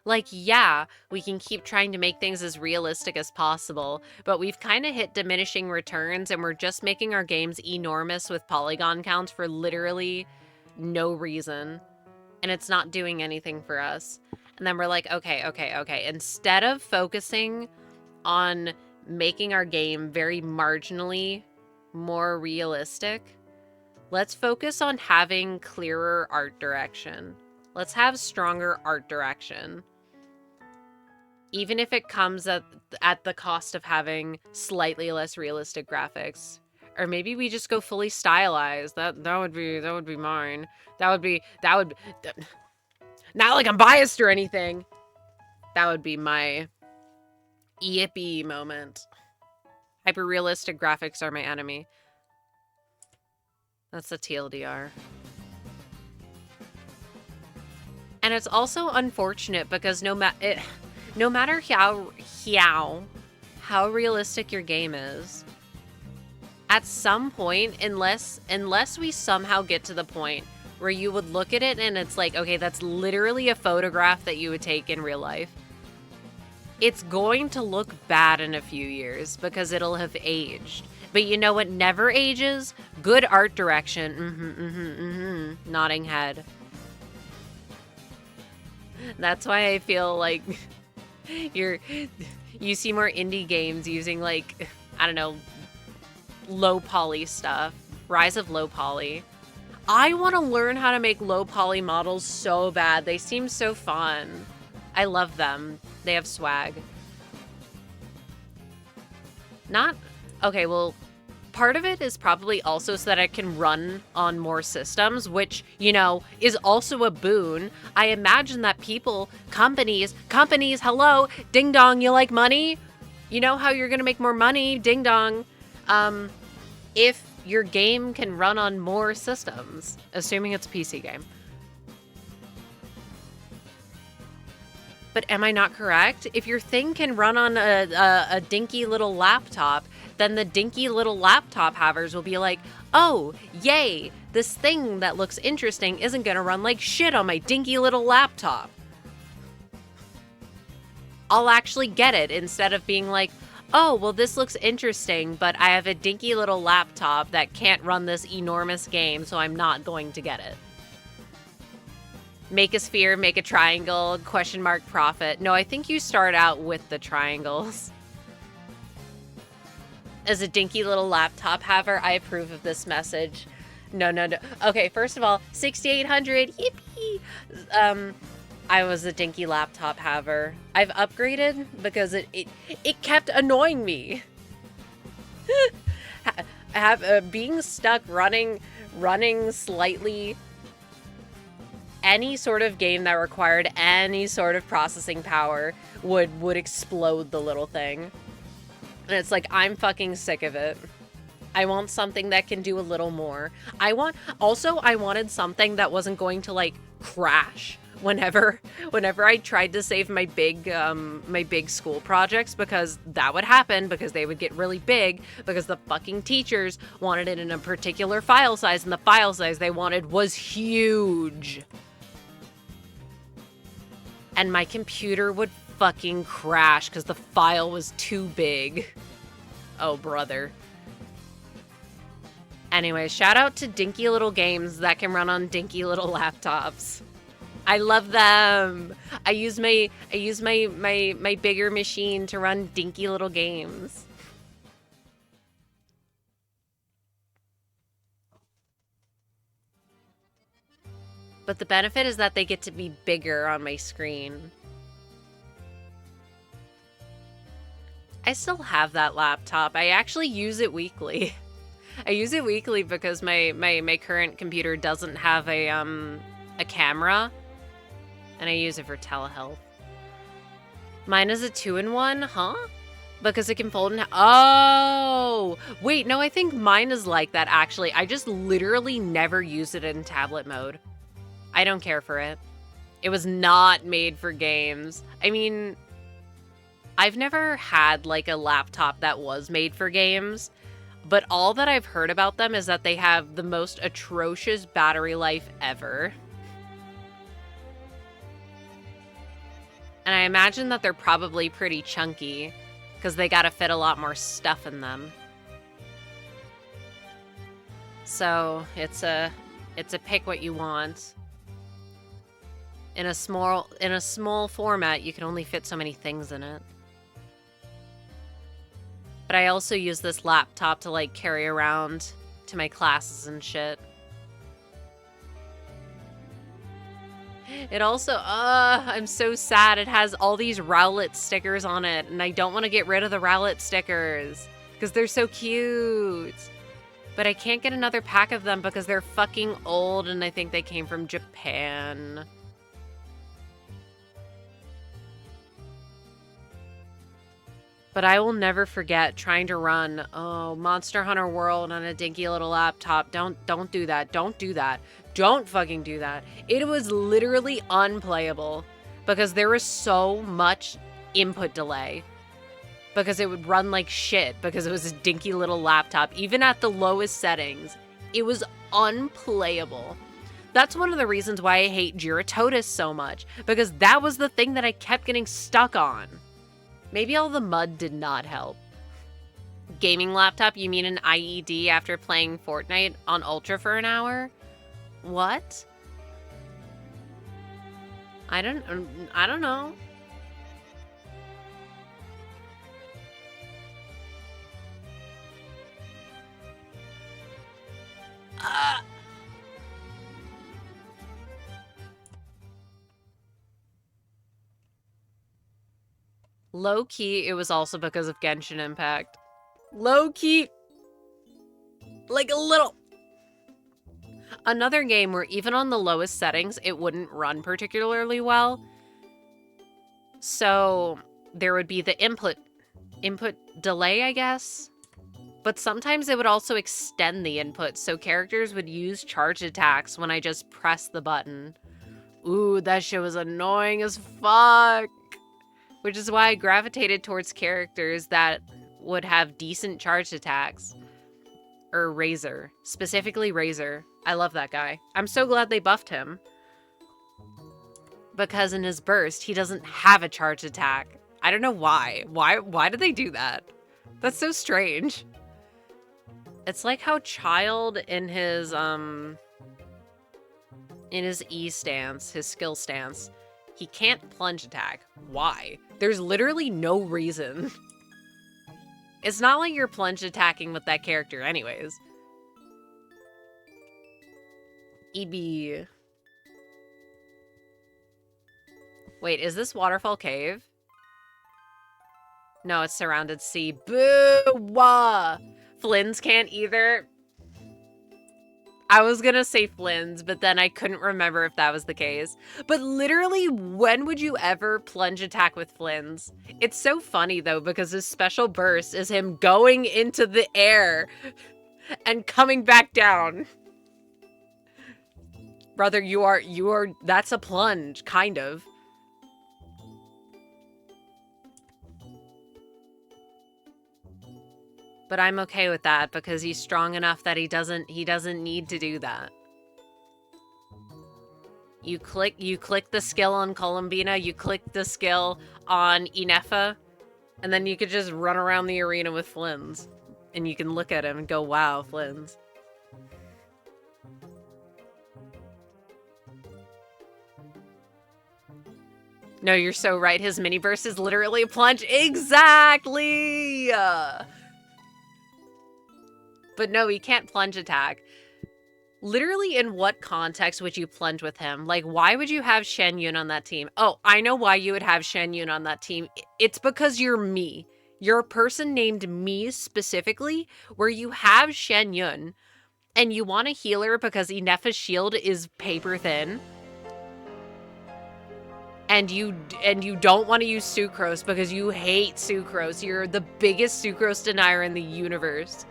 Like, yeah, we can keep trying to make things as realistic as possible, but we've kind of hit diminishing returns and we're just making our games enormous with polygon counts for literally no reason. And it's not doing anything for us. And then we're like, okay. Instead of focusing on making our game very marginally more realistic, let's focus on having clearer art direction. Let's have stronger art direction. Even if it comes at the cost of having slightly less realistic graphics. Or maybe we just go fully stylized. That would be mine. That would not like I'm biased or anything. That would be my yippee moment. Hyper-realistic graphics are my enemy. That's the TLDR. And it's also unfortunate because no matter how realistic your game is, at some point, unless we somehow get to the point where you would look at it and it's like, okay, that's literally a photograph that you would take in real life. It's going to look bad in a few years because it'll have aged. But you know what never ages? Good art direction. Nodding head. That's why I feel like you see more indie games using like, I don't know, low poly stuff. Rise of low poly. I want to learn how to make low poly models so bad. They seem so fun. I love them. They have swag. Okay, well, part of it is probably also so that it can run on more systems, which, you know, is also a boon. I imagine that companies, hello, ding dong, you like money? You know how you're gonna make more money, ding dong, if your game can run on more systems, assuming it's a PC game. But am I not correct? If your thing can run on a dinky little laptop, then the dinky little laptop havers will be like, oh, yay, this thing that looks interesting isn't gonna run like shit on my dinky little laptop. I'll actually get it instead of being like, oh, well, this looks interesting, but I have a dinky little laptop that can't run this enormous game, so I'm not going to get it. Make a sphere, make a triangle, question mark profit. No, I think you start out with the triangles. As a dinky little laptop haver, I approve of this message. No. Okay, first of all, 6,800, yippee! I was a dinky laptop haver. I've upgraded because it kept annoying me. Being stuck running slightly any sort of game that required any sort of processing power would explode the little thing. And it's like, I'm fucking sick of it. I want something that can do a little more. I wanted something that wasn't going to like crash whenever I tried to save my big school projects, because that would happen because they would get really big because the fucking teachers wanted it in a particular file size, and the file size they wanted was huge. And my computer would fucking crash because the file was too big. Oh, brother. Anyway, shout out to dinky little games that can run on dinky little laptops. I love them. I use my bigger machine to run dinky little games. But the benefit is that they get to be bigger on my screen. I still have that laptop. I actually use it weekly. I use it weekly because my current computer doesn't have a camera, and I use it for telehealth. Mine is a 2-in-1, huh? Because it can fold in. Oh, wait, no, I think mine is like that actually. I just literally never use it in tablet mode. I don't care for it. It was not made for games. I mean, I've never had like a laptop that was made for games, but all that I've heard about them is that they have the most atrocious battery life ever. And I imagine that they're probably pretty chunky because they gotta fit a lot more stuff in them. So it's a pick what you want. In a small format, you can only fit so many things in it. But I also use this laptop to like carry around to my classes and shit. It also, I'm so sad. It has all these Rowlet stickers on it, and I don't want to get rid of the Rowlet stickers because they're so cute. But I can't get another pack of them because they're fucking old, and I think they came from Japan. But I will never forget trying to run, Monster Hunter World on a dinky little laptop. Don't do that. Don't do that. Don't fucking do that. It was literally unplayable because there was so much input delay. Because it would run like shit because it was a dinky little laptop. Even at the lowest settings, it was unplayable. That's one of the reasons why I hate Giratotus so much, because that was the thing that I kept getting stuck on. Maybe all the mud did not help. Gaming laptop, you mean an IED after playing Fortnite on Ultra for an hour? What? I don't know. Low-key, it was also because of Genshin Impact. Low-key, like a little. Another game where even on the lowest settings, it wouldn't run particularly well. So there would be the input delay, I guess. But sometimes it would also extend the input, so characters would use charge attacks when I just press the button. Ooh, that shit was annoying as fuck. Which is why I gravitated towards characters that would have decent charge attacks. Or Razor. Specifically Razor. I love that guy. I'm so glad they buffed him. Because in his burst, he doesn't have a charge attack. I don't know why. Why did they do that? That's so strange. It's like how Child in his E stance, his skill stance, he can't plunge attack. Why? There's literally no reason. It's not like you're plunge attacking with that character anyways. eevee. Wait, is this Waterfall Cave? No, it's Surrounded Sea. Boo! Flynn's can't either. I was gonna say Flynn's, but then I couldn't remember if that was the case. But literally, when would you ever plunge attack with Flynn's? It's so funny though, because his special burst is him going into the air and coming back down. Brother, that's a plunge, kind of. But I'm okay with that because he's strong enough that he doesn't need to do that. You click the skill on Columbina, you click the skill on Inefa, and then you could just run around the arena with Flynn's. And you can look at him and go, wow, Flynn's. No, you're so right. His mini burst is literally a plunge. Exactly! But no, he can't plunge attack. Literally, in what context would you plunge with him? Like, why would you have Shen Yun on that team? Oh, I know why you would have Shen Yun on that team. It's because you're me. You're a person named me specifically, where you have Shen Yun, and you want a healer because Inefa's shield is paper thin. And you don't want to use Sucrose because you hate Sucrose. You're the biggest Sucrose denier in the universe.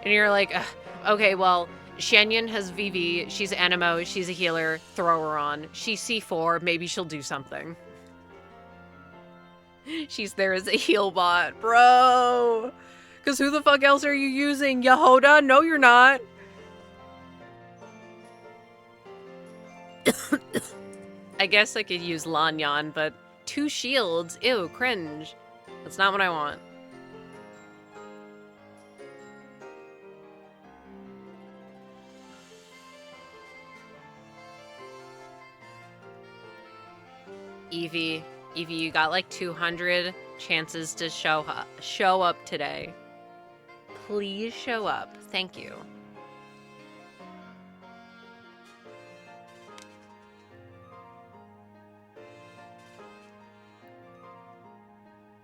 And you're like, okay, well, Shen Yun has VV, she's Anemo, she's a healer, throw her on. She's C4, maybe she'll do something. She's there as a heal bot, bro. Because who the fuck else are you using? Yehoda? No, you're not. I guess I could use Lanyan, but 2 shields? Ew, cringe. That's not what I want. eevee, you got like 200 chances to show up today. Please show up. Thank you.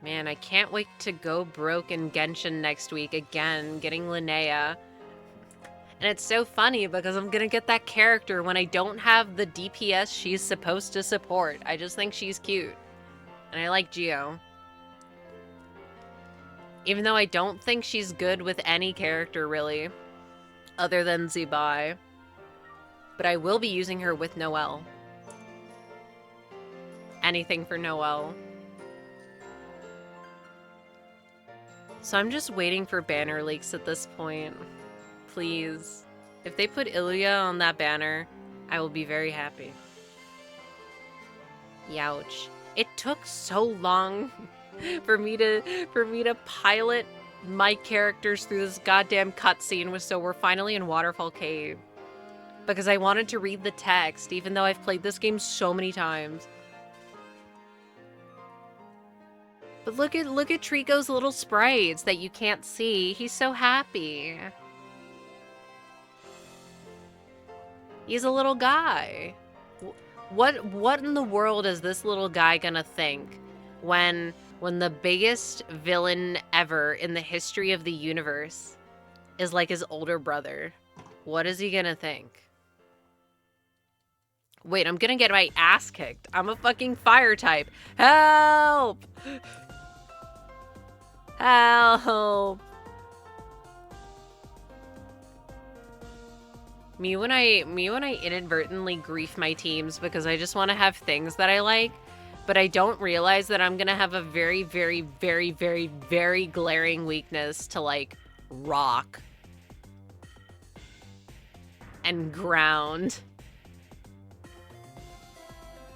Man, I can't wait to go broke in Genshin next week again, getting Linnea. And it's so funny because I'm gonna get that character when I don't have the DPS she's supposed to support. I just think she's cute. And I like Geo. Even though I don't think she's good with any character, really. Other than Zibai. But I will be using her with Noelle. Anything for Noelle. So I'm just waiting for banner leaks at this point. Please. If they put Ilya on that banner, I will be very happy. Youch. It took so long for me to pilot my characters through this goddamn cutscene, so we're finally in Waterfall Cave. Because I wanted to read the text, even though I've played this game so many times. But look at Trico's little sprites that you can't see. He's so happy. He's a little guy. What in the world is this little guy gonna think when the biggest villain ever in the history of the universe is like his older brother? What is he gonna think? Wait, I'm gonna get my ass kicked. I'm a fucking fire type. Help! Help! Me when I inadvertently grief my teams because I just want to have things that I like, but I don't realize that I'm gonna have a very, very, very, very, very glaring weakness to like rock and ground.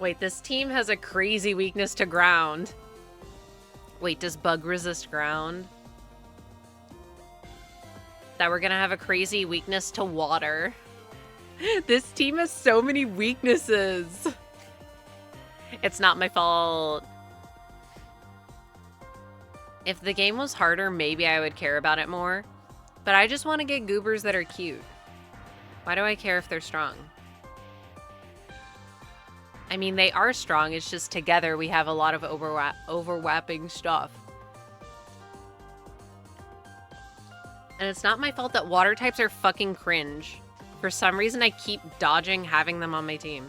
Wait, this team has a crazy weakness to ground. Wait, does bug resist ground? that we're gonna have a crazy weakness to water. This team has so many weaknesses. It's not my fault. If the game was harder, maybe I would care about it more. But I just want to get goobers that are cute. Why do I care if they're strong? I mean, they are strong. It's just together we have a lot of overlapping stuff. And it's not my fault that water types are fucking cringe. For some reason, I keep dodging having them on my team.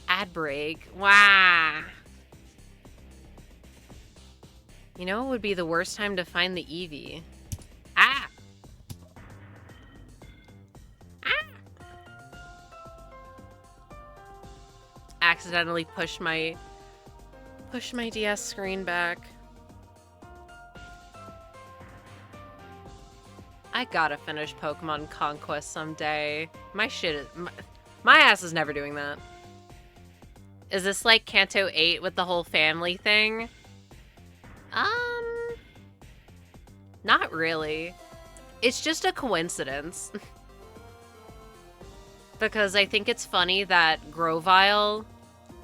Ad break. Wow. You know, it would be the worst time to find the eevee. Ah! Ah! Accidentally push my DS screen back. I gotta finish Pokemon Conquest someday. My ass is never doing that. Is this like Kanto 8 with the whole family thing? Not really. It's just a coincidence. Because I think it's funny that Grovyle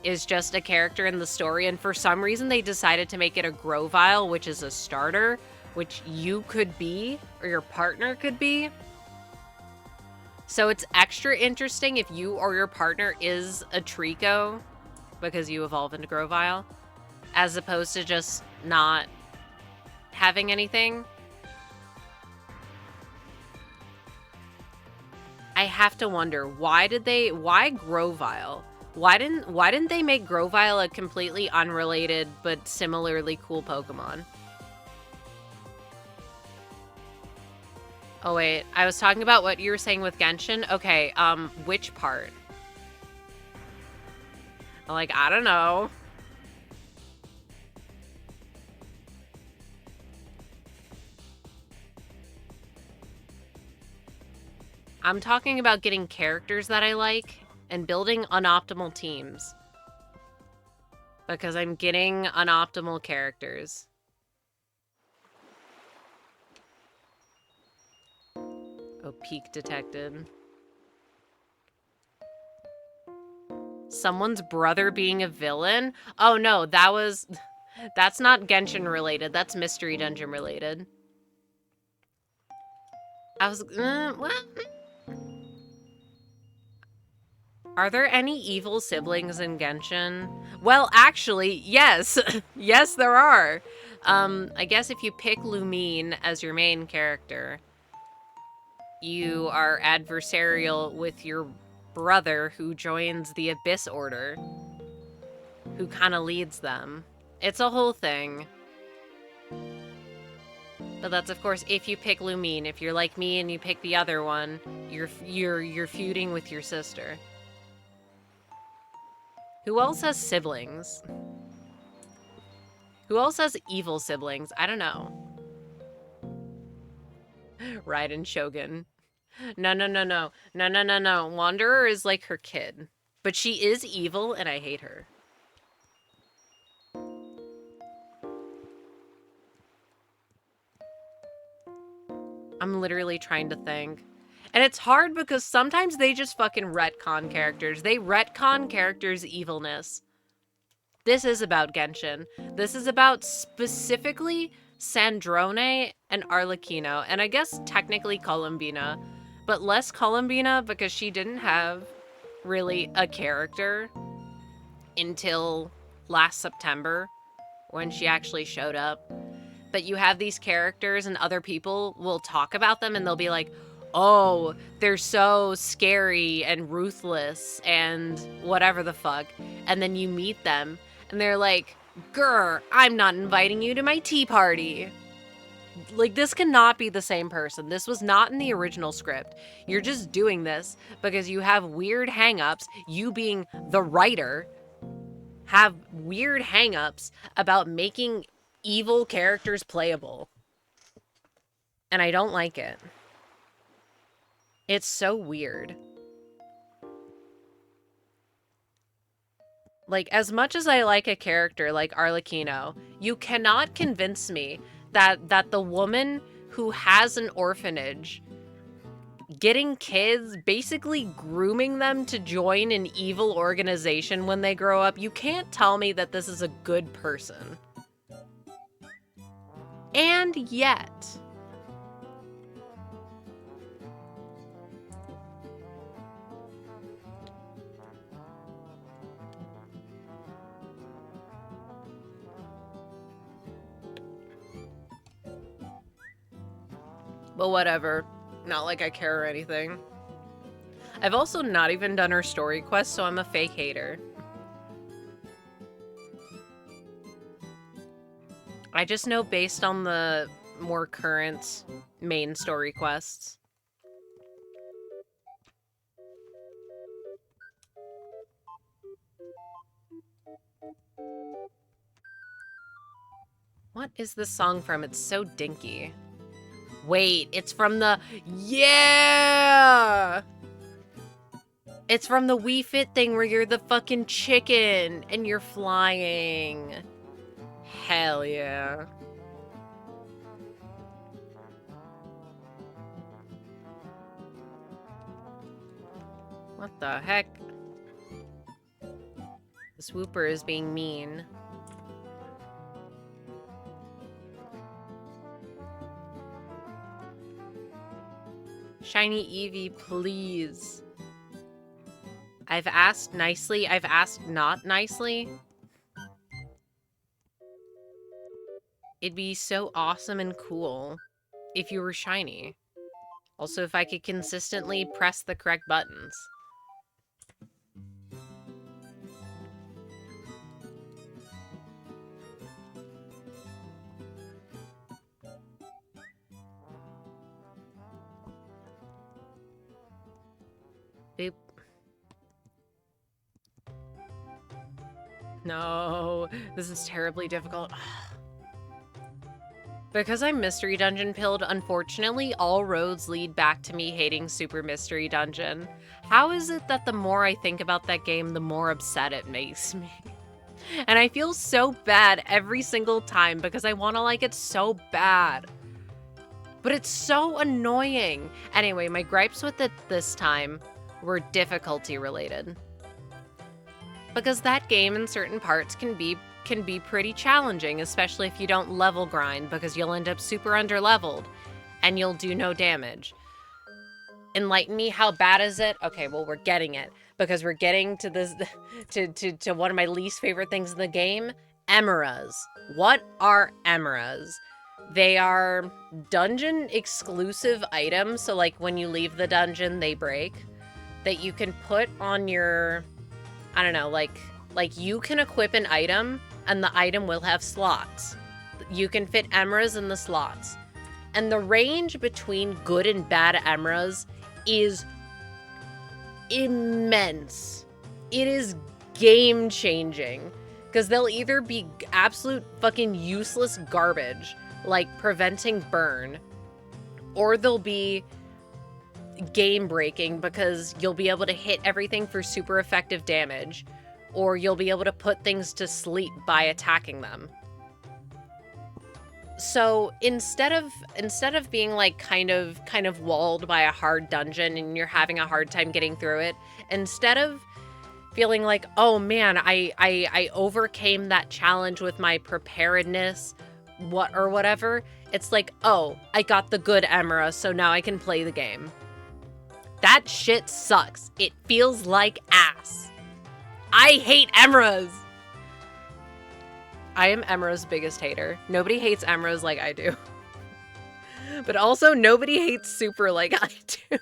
is just a character in the story, and for some reason they decided to make it a Grovyle, which is a starter, which you could be, or your partner could be. So it's extra interesting if you or your partner is a Trico, because you evolve into Grovyle, as opposed to just not having anything. I have to wonder, why Grovyle? Why didn't they make Grovyle a completely unrelated but similarly cool Pokemon? Oh wait, I was talking about what you were saying with Genshin. Okay, which part? Like, I don't know. I'm talking about getting characters that I like and building unoptimal teams. Because I'm getting unoptimal characters. Oh, peak detected. Someone's brother being a villain? Oh no, that's not Genshin related. That's Mystery Dungeon related. I was, what? Are there any evil siblings in Genshin? Well, actually, yes. Yes, there are. I guess if you pick Lumine as your main character, you are adversarial with your brother who joins the Abyss Order, who kind of leads them. It's a whole thing. But that's, of course, if you pick Lumine. If you're like me and you pick the other one, you're feuding with your sister. Who else has siblings? Who else has evil siblings? I don't know. Raiden Shogun. No, no, no, no. No, no, no, no. Wanderer is like her kid. But she is evil, and I hate her. I'm literally trying to think. And it's hard because sometimes they just fucking retcon characters. They retcon characters' evilness. This is about Genshin. This is about specifically Sandrone and Arlecchino, and I guess technically Columbina, but less Columbina because she didn't have really a character until last September when she actually showed up. But you have these characters and other people will talk about them and they'll be like, oh, they're so scary and ruthless and whatever the fuck. And then you meet them and they're like, grr, I'm not inviting you to my tea party. Like, this cannot be the same person. This was not in the original script. You're just doing this because you have weird hangups. You being the writer have weird hangups about making evil characters playable. And I don't like it. It's so weird. Like, as much as I like a character like Arlecchino, you cannot convince me that the woman who has an orphanage, getting kids, basically grooming them to join an evil organization when they grow up, you can't tell me that this is a good person. And yet... But whatever. Not like I care or anything. I've also not even done her story quest, so I'm a fake hater. I just know based on the more current main story quests. What is this song from? It's so dinky. Wait, it's from the... Yeah! It's from the Wii Fit thing where you're the fucking chicken and you're flying. Hell yeah. What the heck? The swooper is being mean. Shiny Eevee, please. I've asked nicely. I've asked not nicely. It'd be so awesome and cool if you were shiny. Also, if I could consistently press the correct buttons. Boop. No, this is terribly difficult. Because I'm Mystery Dungeon pilled, unfortunately, all roads lead back to me hating Super Mystery Dungeon. How is it that the more I think about that game, the more upset it makes me? And I feel so bad every single time because I want to like it so bad. But it's so annoying. Anyway, my gripes with it this time were difficulty related. Because that game in certain parts can be pretty challenging, especially if you don't level grind, because you'll end up super underleveled and you'll do no damage. Enlighten me, how bad is it? Okay, well, we're getting it, because we're getting to this to one of my least favorite things in the game, emeras. What are emeras? They are dungeon exclusive items, so like when you leave the dungeon they break, that you can put on your, I don't know, like you can equip an item and the item will have slots. You can fit emeras in the slots. And the range between good and bad emeras is immense. It is game changing. Because they'll either be absolute fucking useless garbage, like preventing burn, or they'll be game breaking because you'll be able to hit everything for super effective damage, or you'll be able to put things to sleep by attacking them. So instead of being like kind of walled by a hard dungeon and you're having a hard time getting through it, instead of feeling like, oh man, I overcame that challenge with my preparedness, whatever, it's like, oh, I got the good Emera, so now I can play the game. That shit sucks. It feels like ass. I hate Emeras! I am Emera's biggest hater. Nobody hates Emeras like I do. But also, nobody hates Super like I do.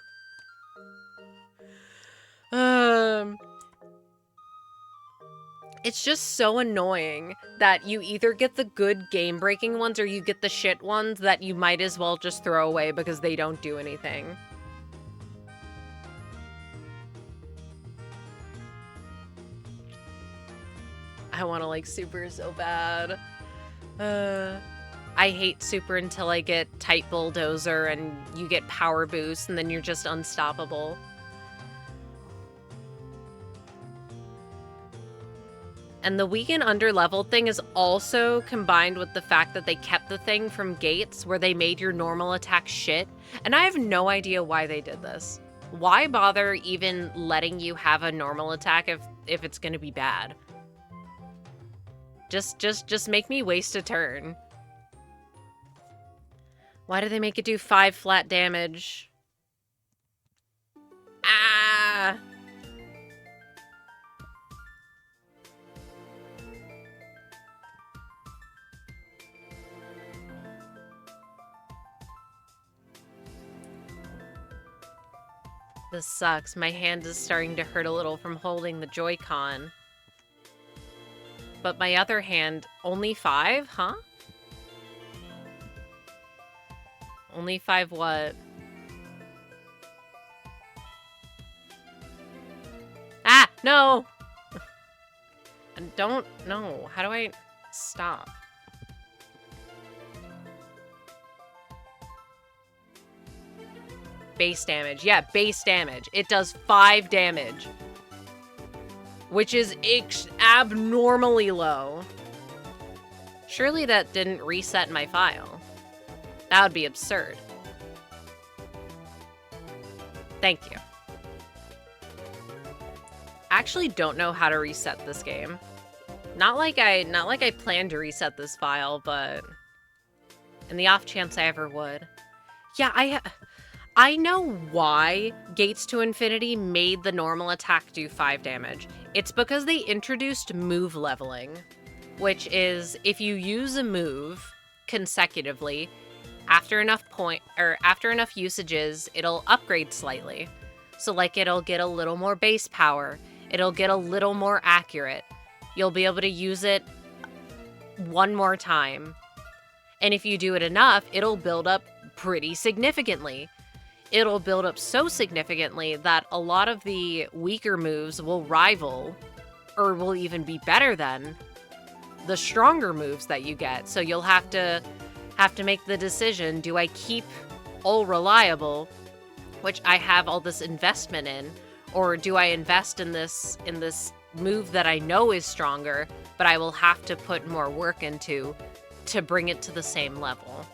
It's just so annoying that you either get the good game-breaking ones or you get the shit ones that you might as well just throw away because they don't do anything. I want to like Super so bad. I hate Super until I get Tight Bulldozer and you get Power Boost and then you're just unstoppable. And the weak and underleveled thing is also combined with the fact that they kept the thing from gates where they made your normal attack shit. And I have no idea why they did this. Why bother even letting you have a normal attack if it's gonna be bad? Just make me waste a turn. Why do they make it do 5 flat damage? Ah! This sucks. My hand is starting to hurt a little from holding the Joy-Con. But my other hand, only 5? Huh? Only 5 what? Ah! No! Don't... No. How do I... Stop. Base damage. Yeah, base damage. It does 5 damage. Which is abnormally low. Surely that didn't reset my file. That would be absurd. Thank you. Actually don't know how to reset this game. Not like I planned to reset this file, but in the off chance I ever would. Yeah, I know why Gates to Infinity made the normal attack do 5 damage. It's because they introduced move leveling, which is if you use a move consecutively, after enough usages, it'll upgrade slightly. So like it'll get a little more base power, it'll get a little more accurate. You'll be able to use it one more time. And if you do it enough, it'll build up pretty significantly. It'll build up so significantly that a lot of the weaker moves will rival, or will even be better than, the stronger moves that you get. So you'll have to make the decision, do I keep all reliable, which I have all this investment in, or do I invest in this move that I know is stronger, but I will have to put more work into to bring it to the same level.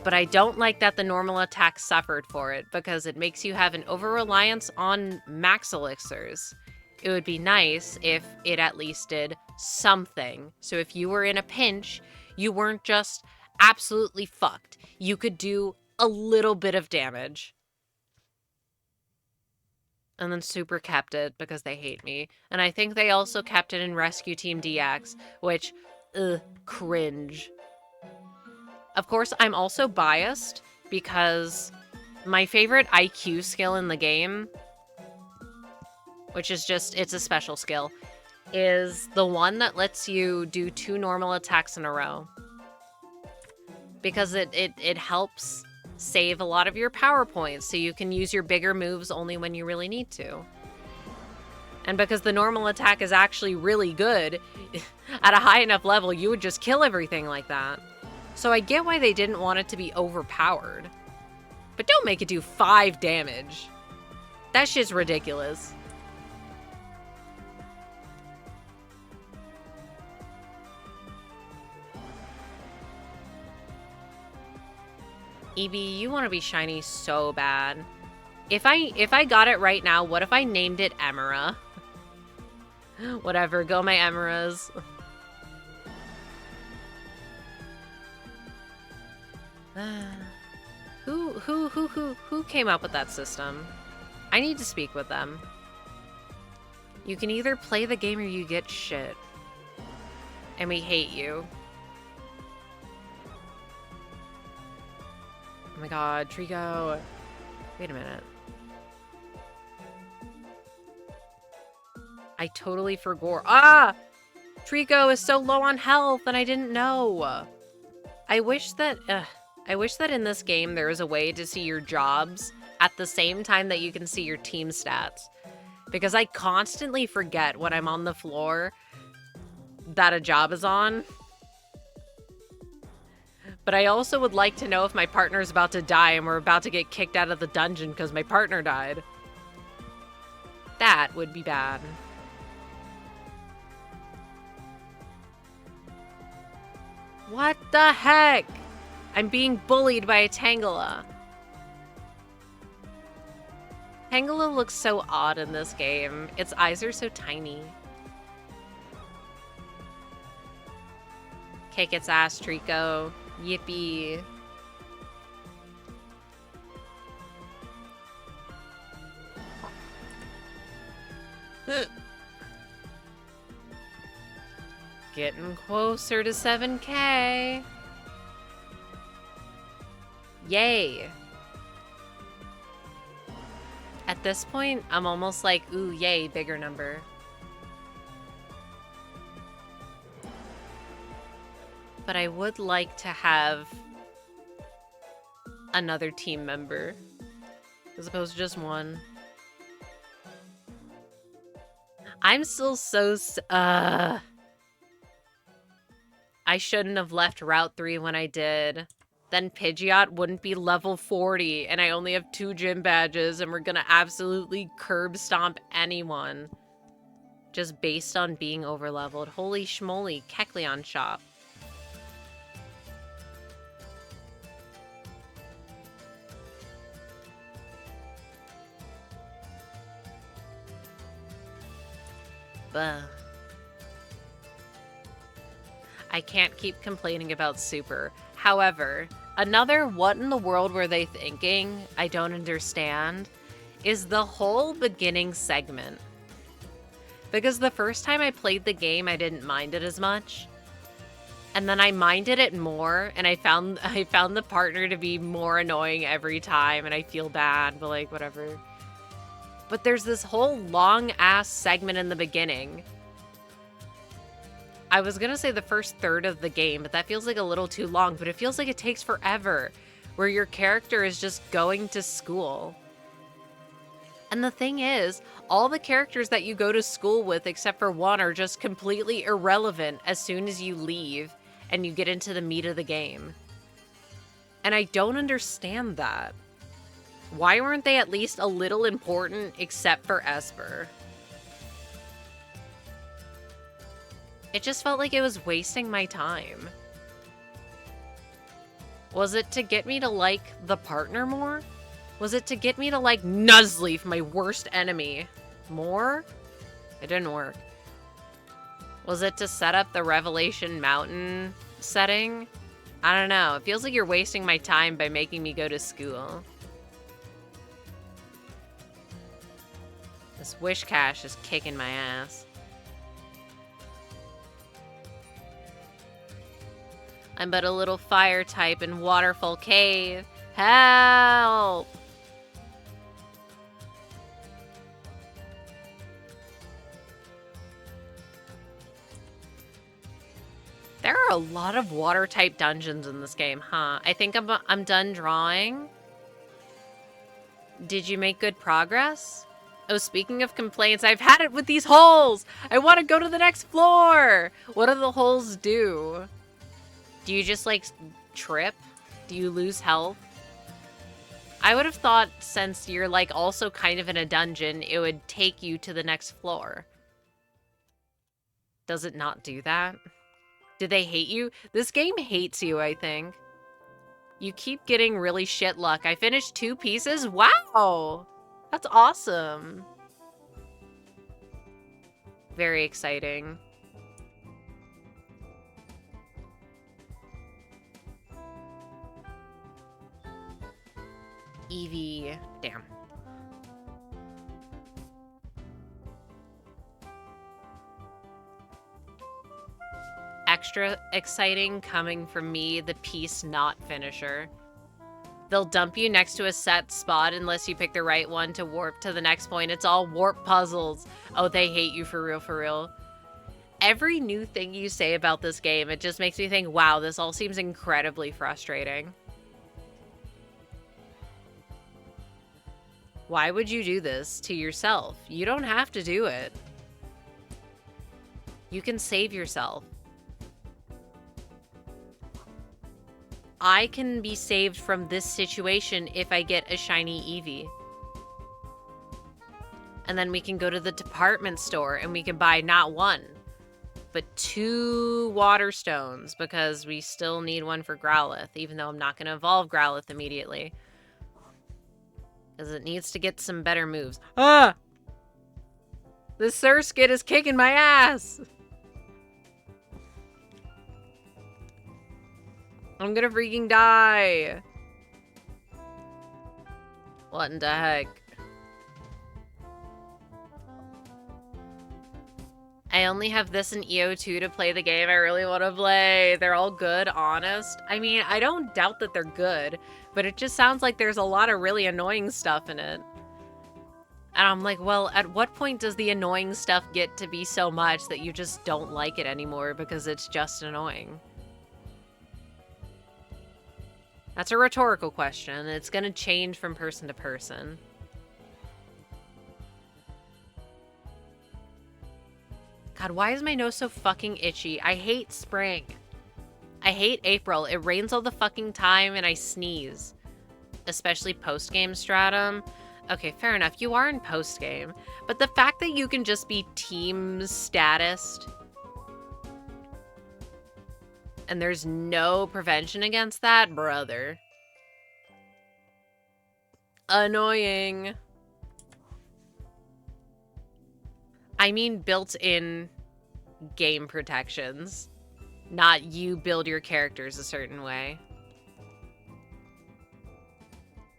But I don't like that the normal attack suffered for it, because it makes you have an over-reliance on max elixirs. It would be nice if it at least did something. So if you were in a pinch, you weren't just absolutely fucked. You could do a little bit of damage. And then Super kept it because they hate me. And I think they also kept it in Rescue Team DX, which, cringe. Of course, I'm also biased because my favorite IQ skill in the game, which is just, it's a special skill, is the one that lets you do 2 normal attacks in a row. Because it helps save a lot of your power points, so you can use your bigger moves only when you really need to. And because the normal attack is actually really good, at a high enough level, you would just kill everything like that. So I get why they didn't want it to be overpowered. But don't make it do 5 damage. That shit's ridiculous. Eevee, you want to be shiny so bad. If I got it right now, what if I named it Emera? Whatever, go my Emeras. Who came up with that system? I need to speak with them. You can either play the game or you get shit. And we hate you. Oh my god, Trico. Wait a minute. I totally forgot. Ah! Trico is so low on health and I didn't know. I wish that in this game there was a way to see your jobs at the same time that you can see your team stats. Because I constantly forget when I'm on the floor that a job is on. But I also would like to know if my partner's about to die and we're about to get kicked out of the dungeon because my partner died. That would be bad. What the heck? I'm being bullied by a Tangela. Tangela looks so odd in this game. Its eyes are so tiny. Kick its ass, Trico. Yippee. Getting closer to 7K. Yay. At this point, I'm almost like, ooh, yay, bigger number. But I would like to have another team member as opposed to just one. I'm still so... I shouldn't have left Route 3 when I did. Then Pidgeot wouldn't be level 40, and I only have 2 gym badges, and we're gonna absolutely curb stomp anyone. Just based on being overleveled. Holy schmoly, Kecleon shop. Buh. I can't keep complaining about Super. However, another what in the world were they thinking, I don't understand, is the whole beginning segment. Because the first time I played the game, I didn't mind it as much. And then I minded it more, and I found the partner to be more annoying every time, and I feel bad, but like, whatever. But there's this whole long-ass segment in the beginning. I was gonna say the first third of the game, but that feels like a little too long, but it feels like it takes forever, where your character is just going to school. And the thing is, all the characters that you go to school with, except for one, are just completely irrelevant as soon as you leave and you get into the meat of the game. And I don't understand that. Why weren't they at least a little important except for Esper? It just felt like it was wasting my time. Was it to get me to like the partner more? Was it to get me to like Nuzleaf, my worst enemy, more? It didn't work. Was it to set up the Revelation Mountain setting? I don't know. It feels like you're wasting my time by making me go to school. This Wish Cache is kicking my ass. I'm but a little fire type in Waterfall Cave. Help! There are a lot of water type dungeons in this game, huh? I think I'm done drawing. Did you make good progress? Oh, speaking of complaints, I've had it with these holes! I want to go to the next floor! What do the holes do? Do you just, like, trip? Do you lose health? I would have thought, since you're, like, also kind of in a dungeon, it would take you to the next floor. Does it not do that? Do they hate you? This game hates you, I think. You keep getting really shit luck. I finished 2 pieces? Wow! That's awesome. Very exciting. Eevee. Damn. Extra exciting coming from me, the piece not finisher. They'll dump you next to a set spot unless you pick the right one to warp to the next point. It's all warp puzzles. Oh, they hate you for real, for real. Every new thing you say about this game, it just makes me think, wow, this all seems incredibly frustrating. Why would you do this to yourself? You don't have to do it. You can save yourself. I can be saved from this situation if I get a shiny Eevee. And then we can go to the department store and we can buy not 1, but 2 water stones because we still need one for Growlithe, even though I'm not going to evolve Growlithe immediately. Because it needs to get some better moves. Ah! The Surskit is kicking my ass! I'm gonna freaking die. What in the heck? I only have this and EO2 to play the game I really want to play. They're all good, honest. I mean, I don't doubt that they're good, but it just sounds like there's a lot of really annoying stuff in it. And I'm like, well, at what point does the annoying stuff get to be so much that you just don't like it anymore because it's just annoying? That's a rhetorical question. It's gonna change from person to person. God, why is my nose so fucking itchy? I hate spring. I hate April. It rains all the fucking time and I sneeze. Especially post-game stratum. Okay, fair enough. You are in post-game. But the fact that you can just be team statist and there's no prevention against that, brother. Annoying. I mean built-in game protections. Not you build your characters a certain way.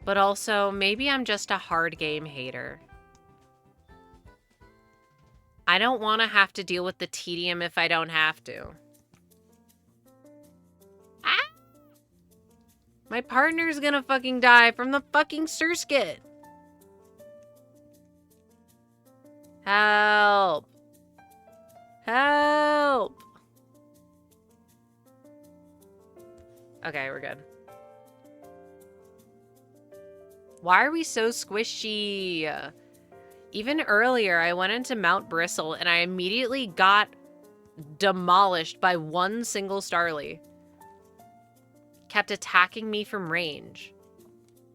But also, maybe I'm just a hard game hater. I don't want to have to deal with the tedium if I don't have to. Ah! My partner's gonna fucking die from the fucking Surskit. Help. Help. Okay, we're good. Why are we so squishy? Even earlier, I went into Mount Bristle and I immediately got demolished by one single Starly. Kept attacking me from range.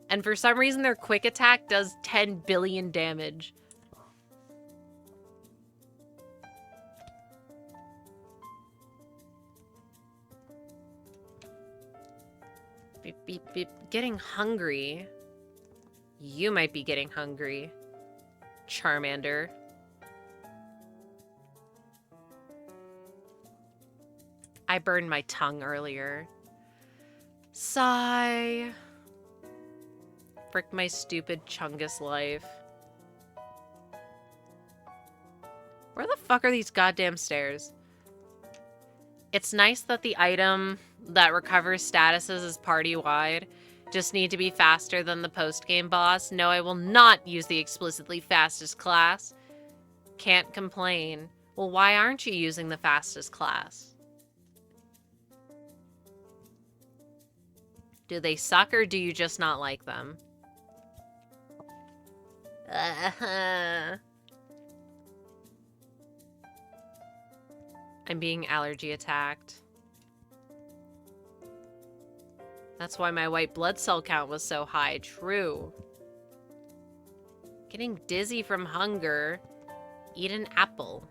And for some reason, their quick attack does 10 billion damage. Beep, beep, beep. Getting hungry. You might be getting hungry, Charmander. I burned my tongue earlier. Sigh. Frick my stupid Chungus life. Where the fuck are these goddamn stairs? It's nice that the item that recovers statuses is party-wide. Just need to be faster than the post-game boss. No, I will not use the explicitly fastest class. Can't complain. Well, why aren't you using the fastest class? Do they suck or do you just not like them? I'm being allergy attacked. That's why my white blood cell count was so high. True. Getting dizzy from hunger. Eat an apple.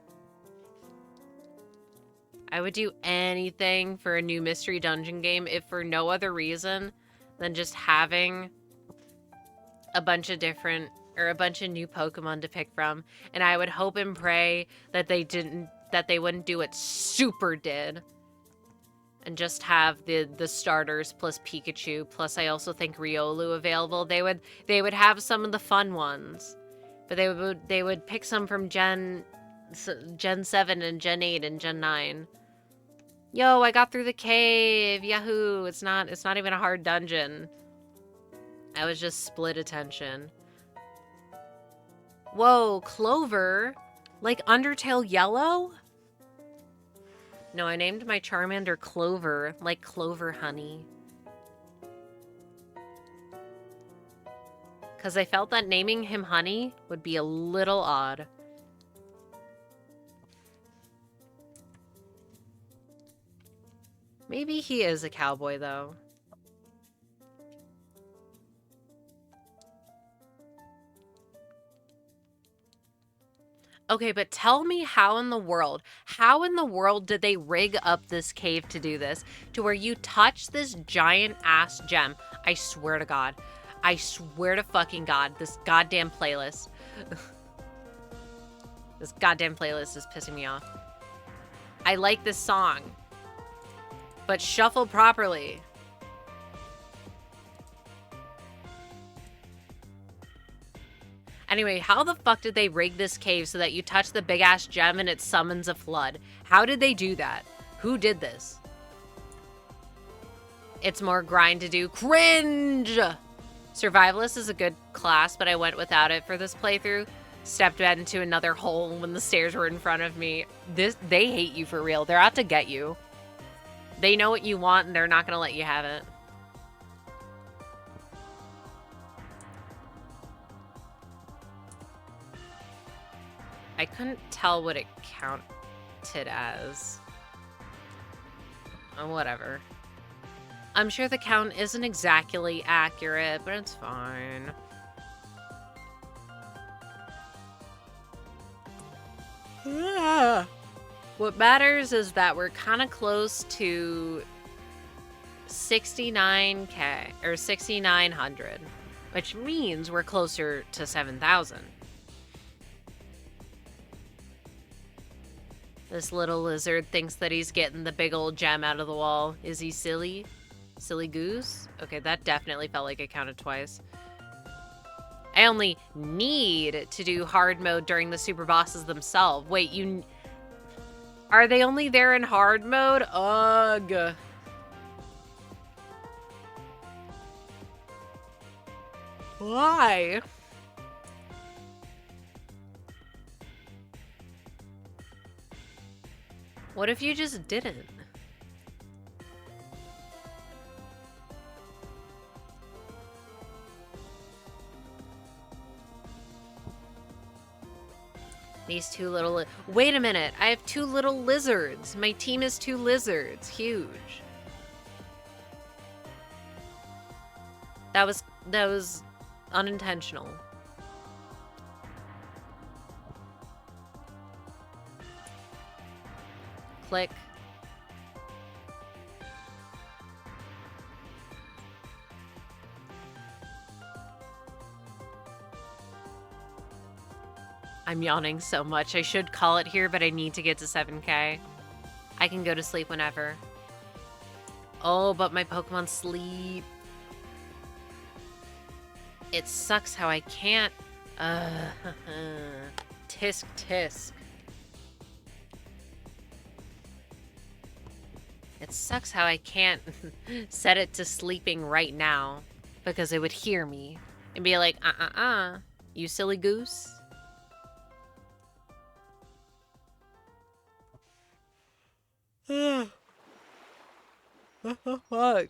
I would do anything for a new mystery dungeon game if for no other reason than just having a bunch of different or a bunch of new Pokemon to pick from. And I would hope and pray that they wouldn't do what Super did. And just have the starters plus Pikachu, plus I also think Riolu available. They would have some of the fun ones. But they would pick some from Gen 7 and Gen 8 and Gen 9. Yo, I got through the cave. Yahoo. It's not even a hard dungeon. I was just split attention. Whoa, Clover? Like Undertale Yellow? No, I named my Charmander Clover, like clover honey. Because I felt that naming him Honey would be a little odd. Maybe he is a cowboy, though. Okay, but tell me how in the world did they rig up this cave to do this? To where you touch this giant ass gem. I swear to God. I swear to fucking God, this goddamn playlist. This goddamn playlist is pissing me off. I like this song, but shuffle properly. Anyway, how the fuck did they rig this cave so that you touch the big-ass gem and it summons a flood? How did they do that? Who did this? It's more grind to do. Cringe! Survivalist is a good class, but I went without it for this playthrough. Stepped into another hole when the stairs were in front of me. They hate you for real. They're out to get you. They know what you want and they're not gonna let you have it. I couldn't tell what it counted as. Oh, whatever. I'm sure the count isn't exactly accurate, but it's fine. What matters is that we're kind of close to 69K, or 6,900, which means we're closer to 7,000. This little lizard thinks that he's getting the big old gem out of the wall. Is he silly? Silly goose? Okay, that definitely felt like it counted twice. I only need to do hard mode during the super bosses themselves. Wait, are they only there in hard mode? Ugh. Why? What if you just didn't? These two little... Wait a minute. I have two little lizards. My team is two lizards. Huge. That was unintentional. Click. I'm yawning so much. I should call it here, but I need to get to 7K. I can go to sleep whenever. Oh, but my Pokemon sleep. It sucks how I can't. Tisk tisk. It sucks how I can't set it to sleeping right now because it would hear me and be like, you silly goose. What the fuck?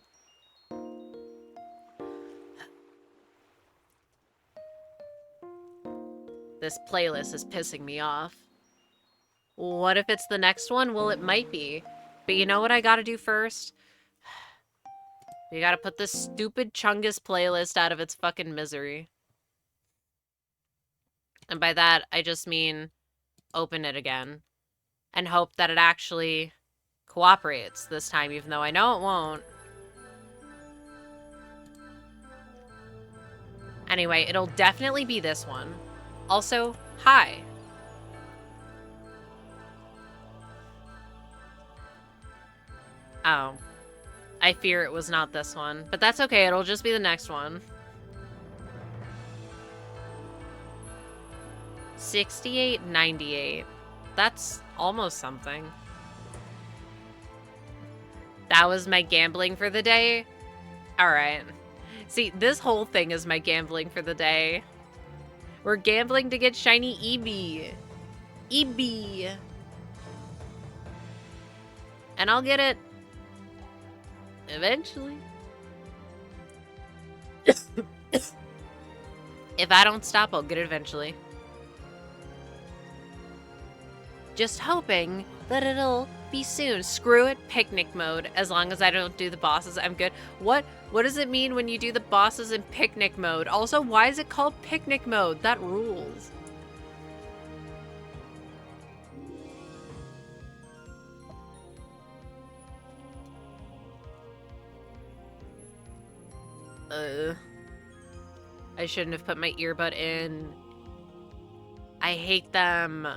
This playlist is pissing me off. What if it's the next one? Well, it might be. But you know what I gotta do first? We gotta put this stupid Chungus playlist out of its fucking misery. And by that, I just mean open it again. And hope that it actually cooperates this time, even though I know it won't. Anyway, it'll definitely be this one. Also, hi. Oh. I fear it was not this one. But that's okay, it'll just be the next one. 68.98. That's almost something. That was my gambling for the day? Alright. See, this whole thing is my gambling for the day. We're gambling to get shiny eevee. Eevee. And I'll get it eventually. If I don't stop, I'll get it eventually. Just hoping that it'll be soon. Screw it, picnic mode. As long as I don't do the bosses, I'm good. What does it mean when you do the bosses in picnic mode? Also, why is it called picnic mode? That rules. I shouldn't have put my earbud in. I hate them.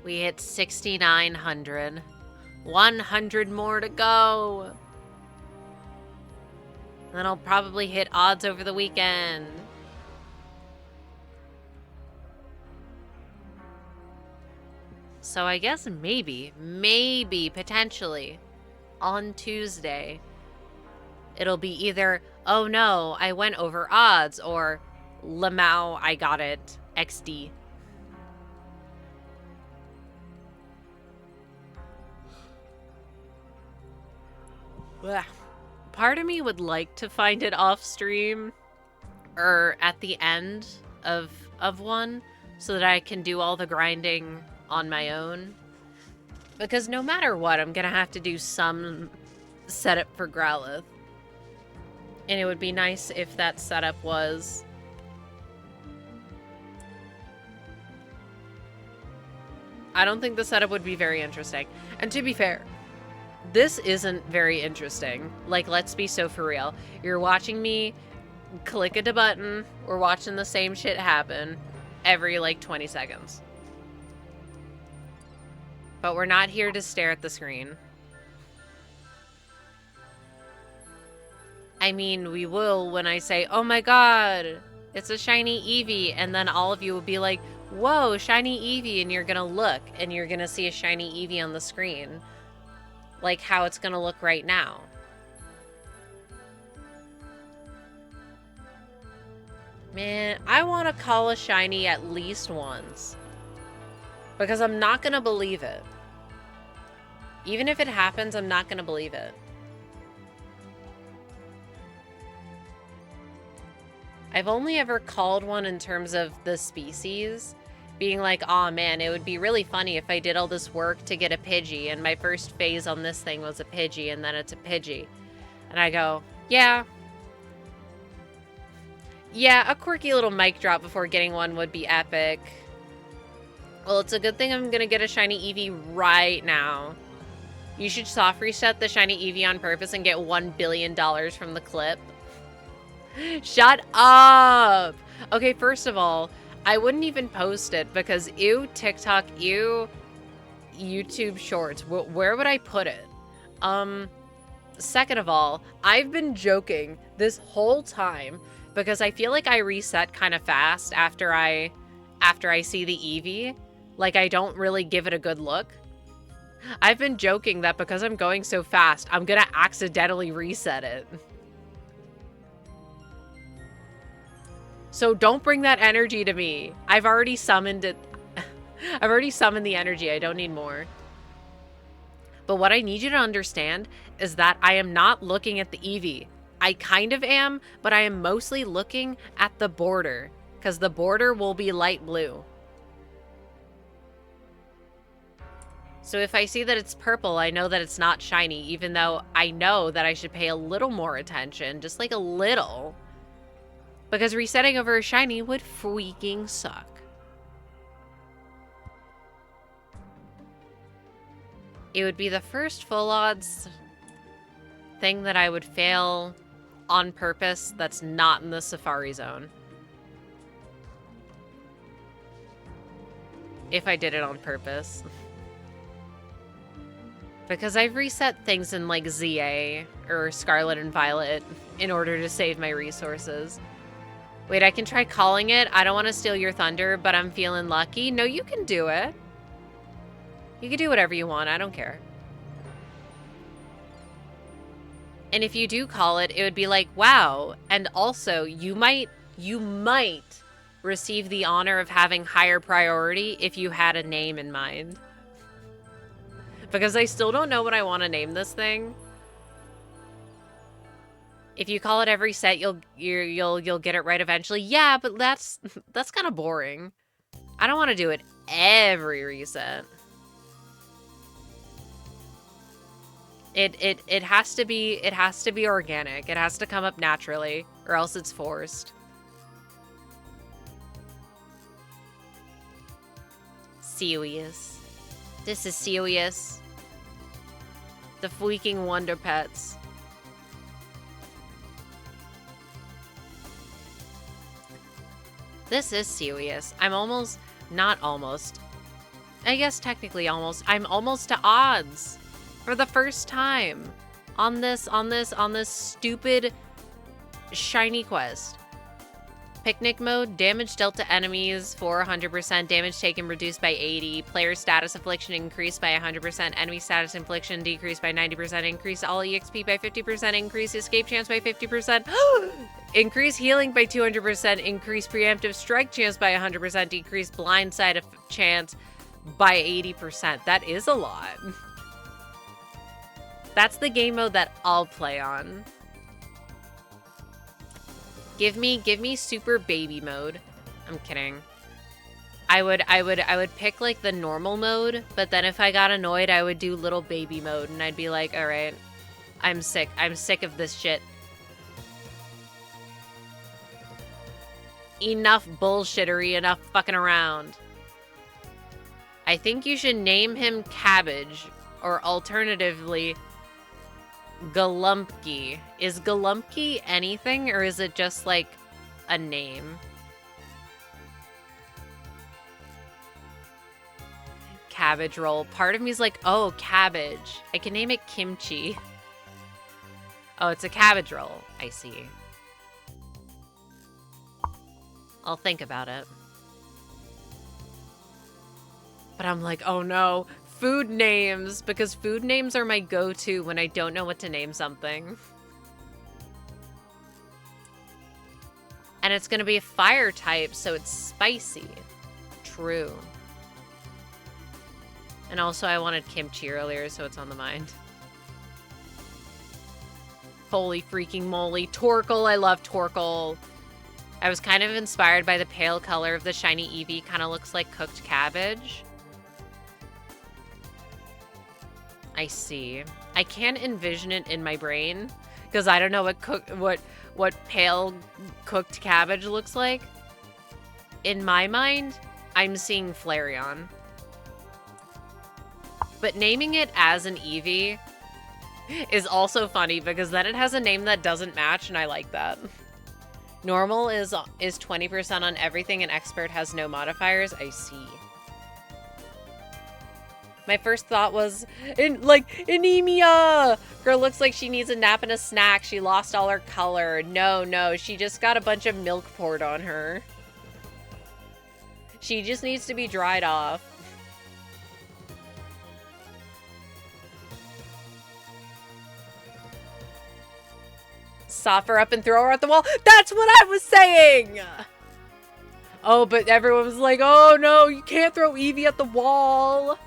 We hit 6,900. 100 more to go. Then I'll probably hit odds over the weekend. So I guess maybe, potentially, on Tuesday, it'll be either, oh no, I went over odds, or Lamau, I got it, XD. Blech. Part of me would like to find it off stream, or at the end of one, so that I can do all the grinding on my own. Because no matter what, I'm gonna have to do some setup for Growlithe. And it would be nice if that setup was... I don't think the setup would be very interesting. And to be fair, this isn't very interesting. Like, let's be so for real. You're watching me click a button. We're watching the same shit happen every, like, 20 seconds. But we're not here to stare at the screen. I mean, we will when I say, oh my god, it's a shiny Eevee, and then all of you will be like, whoa, shiny Eevee, and you're gonna look, and you're gonna see a shiny Eevee on the screen. Like how it's gonna look right now. Man, I want to call a shiny at least once. Because I'm not gonna believe it. Even if it happens, I'm not gonna believe it. I've only ever called one in terms of the species. Being like, aw man, it would be really funny if I did all this work to get a Pidgey, and my first phase on this thing was a Pidgey, and then it's a Pidgey. And I go, yeah. Yeah, a quirky little mic drop before getting one would be epic. Well, it's a good thing I'm gonna get a shiny Eevee right now. You should soft reset the shiny Eevee on purpose and get $1 billion from the clip. Shut up! Okay, first of all, I wouldn't even post it because ew TikTok, ew YouTube Shorts. Where would I put it? Second of all, I've been joking this whole time because I feel like I reset kind of fast after I see the Eevee. Like, I don't really give it a good look. I've been joking that because I'm going so fast, I'm gonna accidentally reset it. So don't bring that energy to me. I've already summoned it. I've already summoned the energy. I don't need more. But what I need you to understand is that I am not looking at the Eevee. I kind of am, but I am mostly looking at the border, because the border will be light blue. So if I see that it's purple, I know that it's not shiny, even though I know that I should pay a little more attention, just like a little. Because resetting over a shiny would freaking suck. It would be the first full odds thing that I would fail on purpose that's not in the Safari Zone. If I did it on purpose. Because I've reset things in like ZA or Scarlet and Violet in order to save my resources. Wait, I can try calling it. I don't want to steal your thunder, but I'm feeling lucky. No, you can do it. You can do whatever you want. I don't care. And if you do call it, it would be like, wow. And also, you might receive the honor of having higher priority if you had a name in mind. Because I still don't know what I want to name this thing. If you call it every set, you'll get it right eventually. Yeah, but that's kind of boring. I don't want to do it every reset. It has to be organic. It has to come up naturally, or else it's forced. Serious. This is serious. The freaking Wonder Pets. This is serious. I'm almost, not almost. I guess technically almost. I'm almost to odds for the first time on this stupid shiny quest. Picnic mode, damage dealt to enemies for 100%, damage taken reduced by 80, player status affliction increased by 100%, enemy status infliction decreased by 90%, increase all EXP by 50%, increase escape chance by 50%, increase healing by 200%, increase preemptive strike chance by 100%, decrease blindside chance by 80%. That is a lot. That's the game mode that I'll play on. Give me super baby mode. I'm kidding. I would pick like the normal mode, but then if I got annoyed, I would do little baby mode and I'd be like, all right, I'm sick. I'm sick of this shit. Enough bullshittery, enough fucking around. I think you should name him Cabbage, or alternatively, Galumpky. Is Galumpky anything, or is it just, like, a name? Cabbage roll. Part of me's like, oh, cabbage. I can name it Kimchi. Oh, it's a cabbage roll. I see. I'll think about it. But I'm like, oh no. Food names, because food names are my go-to when I don't know what to name something. And it's gonna be a fire type, so it's spicy. True. And also I wanted kimchi earlier, so it's on the mind. Holy freaking moly. Torkoal, I love Torkoal. I was kind of inspired by the pale color of the shiny Eevee. Kind of looks like cooked cabbage. I see. I can't envision it in my brain because I don't know what pale cooked cabbage looks like. In my mind, I'm seeing Flareon. But naming it as an Eevee is also funny because then it has a name that doesn't match, and I like that. Normal is 20% on everything, and expert has no modifiers. I see. My first thought was, anemia! Girl looks like she needs a nap and a snack. She lost all her color. No, she just got a bunch of milk poured on her. She just needs to be dried off. Sop her up and throw her at the wall. That's what I was saying! Oh, but everyone was like, oh no, you can't throw Eevee at the wall.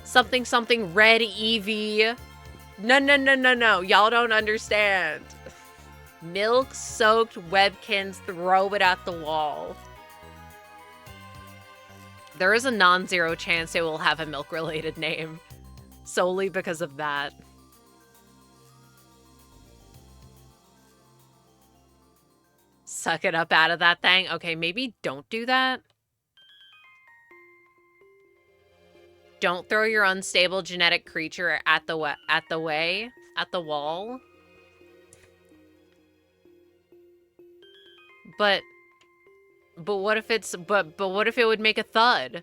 Something red Eevee. No. Y'all don't understand. Milk-soaked Webkins, throw it at the wall. There is a non-zero chance it will have a milk-related name. Solely because of that. Suck it up out of that thing. Okay, maybe don't do that. Don't throw your unstable genetic creature at the wall. But what if it's but what if it would make a thud?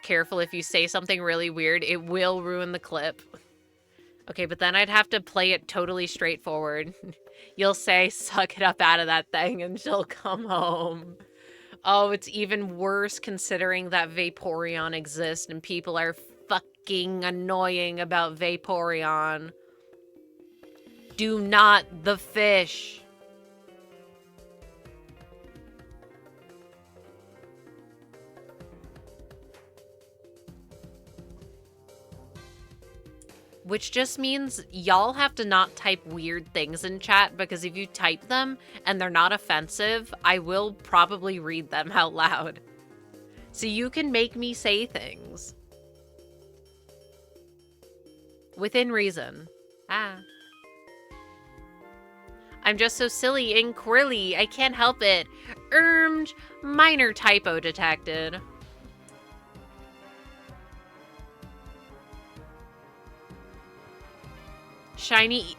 Careful, if you say something really weird, it will ruin the clip. Okay, but then I'd have to play it totally straightforward. You'll say, suck it up out of that thing, and she'll come home. Oh, it's even worse considering that Vaporeon exists and people are fucking annoying about Vaporeon. Do not the fish. Which just means y'all have to not type weird things in chat, because if you type them and they're not offensive, I will probably read them out loud. So you can make me say things. Within reason. Ah. I'm just so silly and quirly, I can't help it. Minor typo detected. Shiny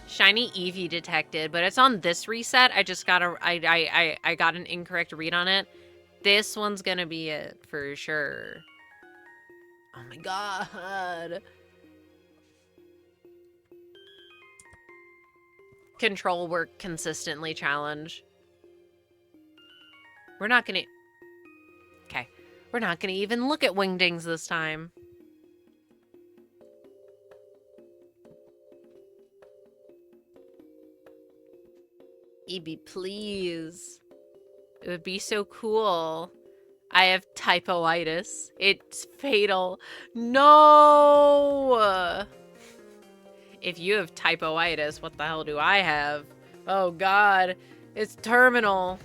eevee detected, but it's on this reset. I just got I got an incorrect read on it. This one's gonna be it for sure. Oh my god. Control work consistently challenge. We're not gonna... Okay. We're not gonna even look at wingdings this time. eevee, please. It would be so cool. I have typoitis. It's fatal. No! If you have typoitis, what the hell do I have? Oh god, it's terminal.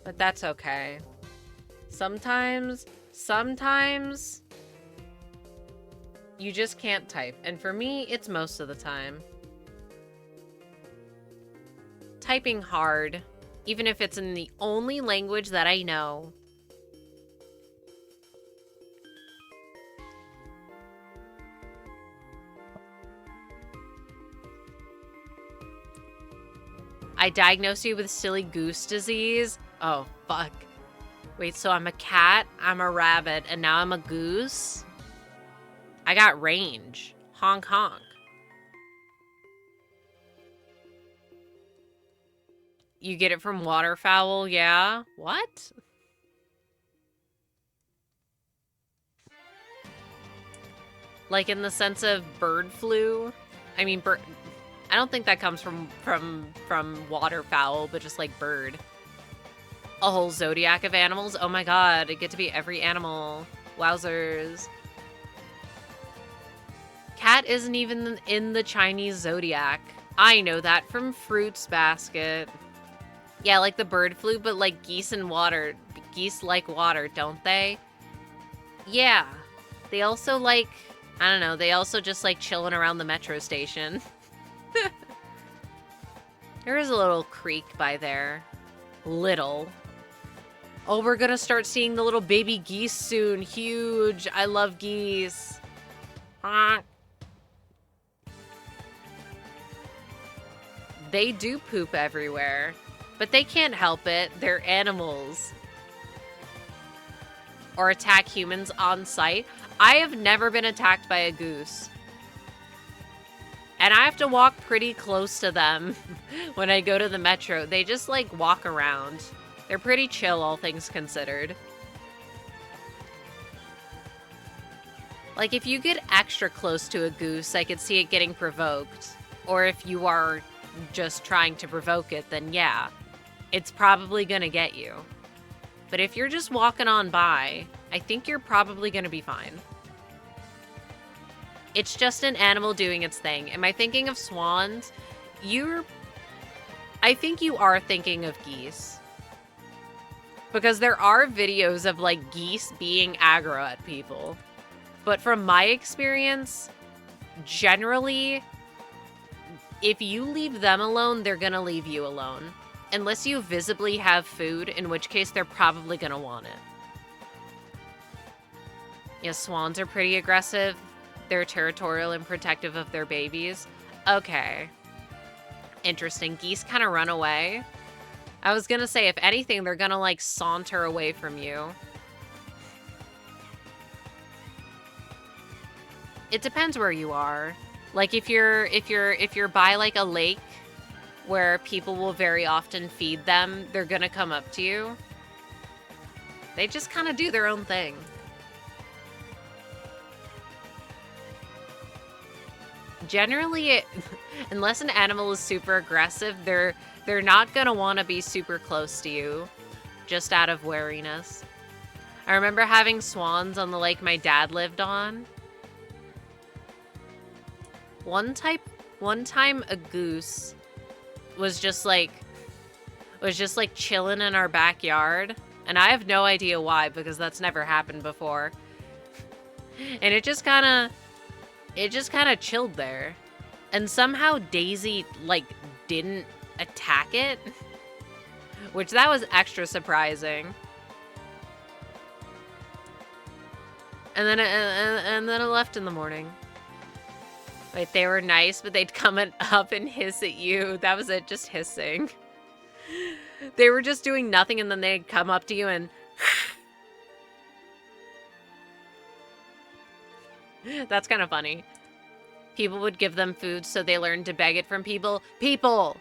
But that's okay. Sometimes, you just can't type. And for me, it's most of the time. Typing hard, even if it's in the only language that I know. I diagnosed you with silly goose disease. Oh, fuck. Wait, so I'm a cat, I'm a rabbit, and now I'm a goose? I got range. Honk honk. You get it from waterfowl, yeah? What? Like in the sense of bird flu? I mean, I don't think that comes from waterfowl, but just like bird. A whole zodiac of animals? Oh my god, I get to be every animal. Wowzers. Cat isn't even in the Chinese zodiac. I know that from Fruits Basket. Yeah, like the bird flu, but like geese and water. Geese like water, don't they? Yeah. They also like, I don't know, they also just like chilling around the metro station. There is a little creek by there. Little. Oh, we're gonna start seeing the little baby geese soon. Huge. I love geese. They do poop everywhere. But they can't help it. They're animals. Or attack humans on sight. I have never been attacked by a goose. And I have to walk pretty close to them when I go to the metro. They just, like, walk around. They're pretty chill, all things considered. Like, if you get extra close to a goose, I could see it getting provoked. Or if you are just trying to provoke it, then yeah. It's probably gonna get you. But if you're just walking on by, I think you're probably gonna be fine. It's just an animal doing its thing. Am I thinking of swans? I think you are thinking of geese. Because there are videos of, like, geese being aggro at people. But from my experience, generally, if you leave them alone, they're gonna leave you alone. Unless you visibly have food, in which case they're probably gonna want it. Yeah, swans are pretty aggressive. They're territorial and protective of their babies. Okay. Interesting. Geese kind of run away. I was gonna say, if anything, they're gonna, like, saunter away from you. It depends where you are. Like, if you're by, like, a lake where people will very often feed them, they're gonna come up to you. They just kind of do their own thing. Generally, unless an animal is super aggressive, they're not gonna want to be super close to you, just out of wariness. I remember having swans on the lake my dad lived on. One time a goose was just like chilling in our backyard, and I have no idea why, because that's never happened before. And it just kind of chilled there. And somehow Daisy, like, didn't attack it, which that was extra surprising. And then it left in the morning. Wait, they were nice, but they'd come up and hiss at you. That was it, just hissing. They were just doing nothing, and then they'd come up to you and... That's kind of funny. People would give them food, so they learned to beg it from people. People!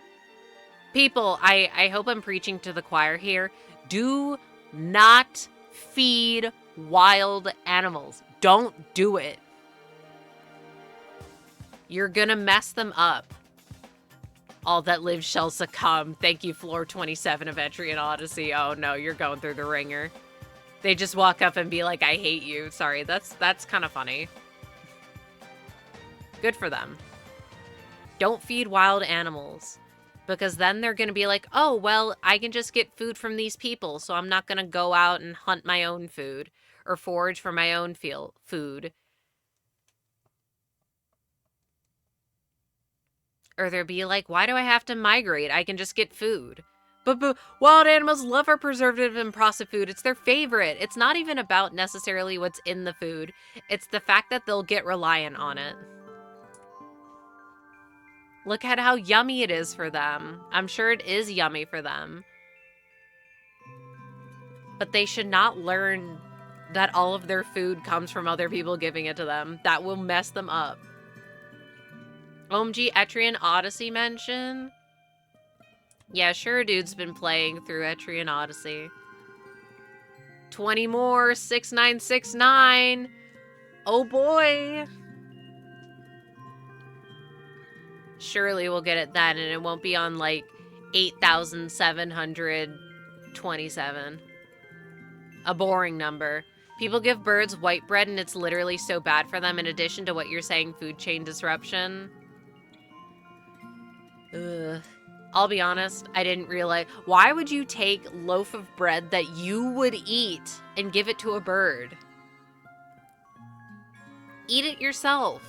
People, I hope I'm preaching to the choir here. Do not feed wild animals. Don't do it. You're gonna mess them up. All that lives shall succumb. Thank you, Floor 27 of Etrian Odyssey. Oh no, you're going through the ringer. They just walk up and be like, I hate you. Sorry, that's kind of funny. Good for them. Don't feed wild animals. Because then they're going to be like, oh, well, I can just get food from these people, so I'm not going to go out and hunt my own food or forage for my own food. Or they'll be like, why do I have to migrate? I can just get food. But wild animals love our preservative and processed food. It's their favorite. It's not even about necessarily what's in the food. It's the fact that they'll get reliant on it. Look at how yummy it is for them. I'm sure it is yummy for them. But they should not learn that all of their food comes from other people giving it to them. That will mess them up. OMG Etrian Odyssey mention? Yeah, sure, dude's been playing through Etrian Odyssey. 20 more, 6969. Oh boy. Surely we'll get it then, and it won't be on, like, 8,727. A boring number. People give birds white bread, and it's literally so bad for them, in addition to what you're saying, food chain disruption. Ugh. I'll be honest, I didn't realize. Why would you take loaf of bread that you would eat and give it to a bird? Eat it yourself.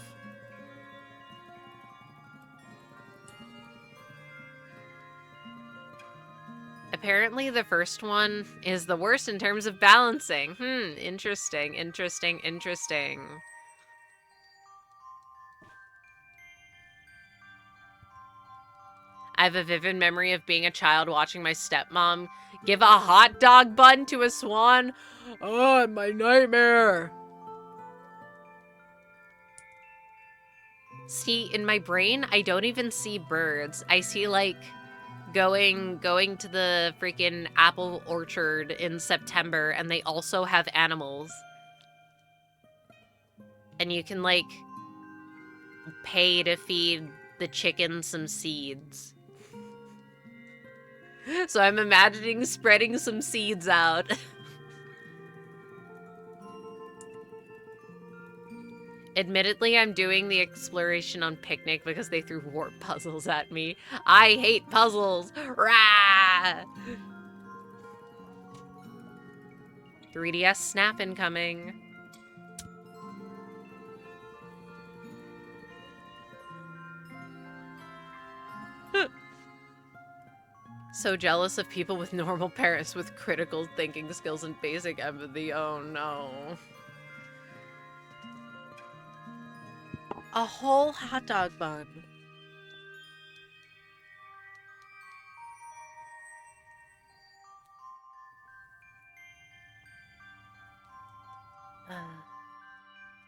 Apparently the first one is the worst in terms of balancing. Interesting, interesting, interesting. I have a vivid memory of being a child watching my stepmom give a hot dog bun to a swan. Oh, my nightmare. See, in my brain, I don't even see birds. I see, like, going to the freaking apple orchard in September, and they also have animals. And you can, like, pay to feed the chicken some seeds. So I'm imagining spreading some seeds out. Admittedly, I'm doing the exploration on Picnic because they threw warp puzzles at me. I hate puzzles! Rah! 3DS Snap incoming. So jealous of people with normal parents with critical thinking skills and basic empathy. Oh no. A whole hot dog bun.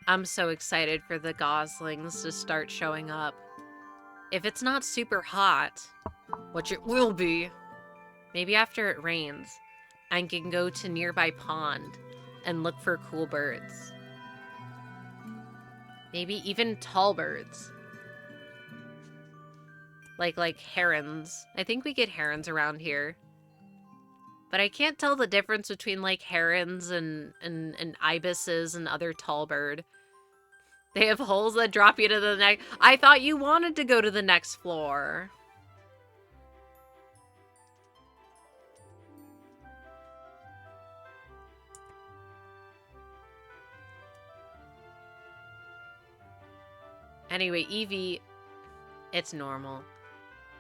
I'm so excited for the goslings to start showing up. If it's not super hot, which it will be, maybe after it rains, I can go to nearby pond and look for cool birds. Maybe even tall birds. Like herons. I think we get herons around here. But I can't tell the difference between, like, herons and ibises and other tall bird. They have holes that drop you to the next... I thought you wanted to go to the next floor. Anyway, eevee, it's normal.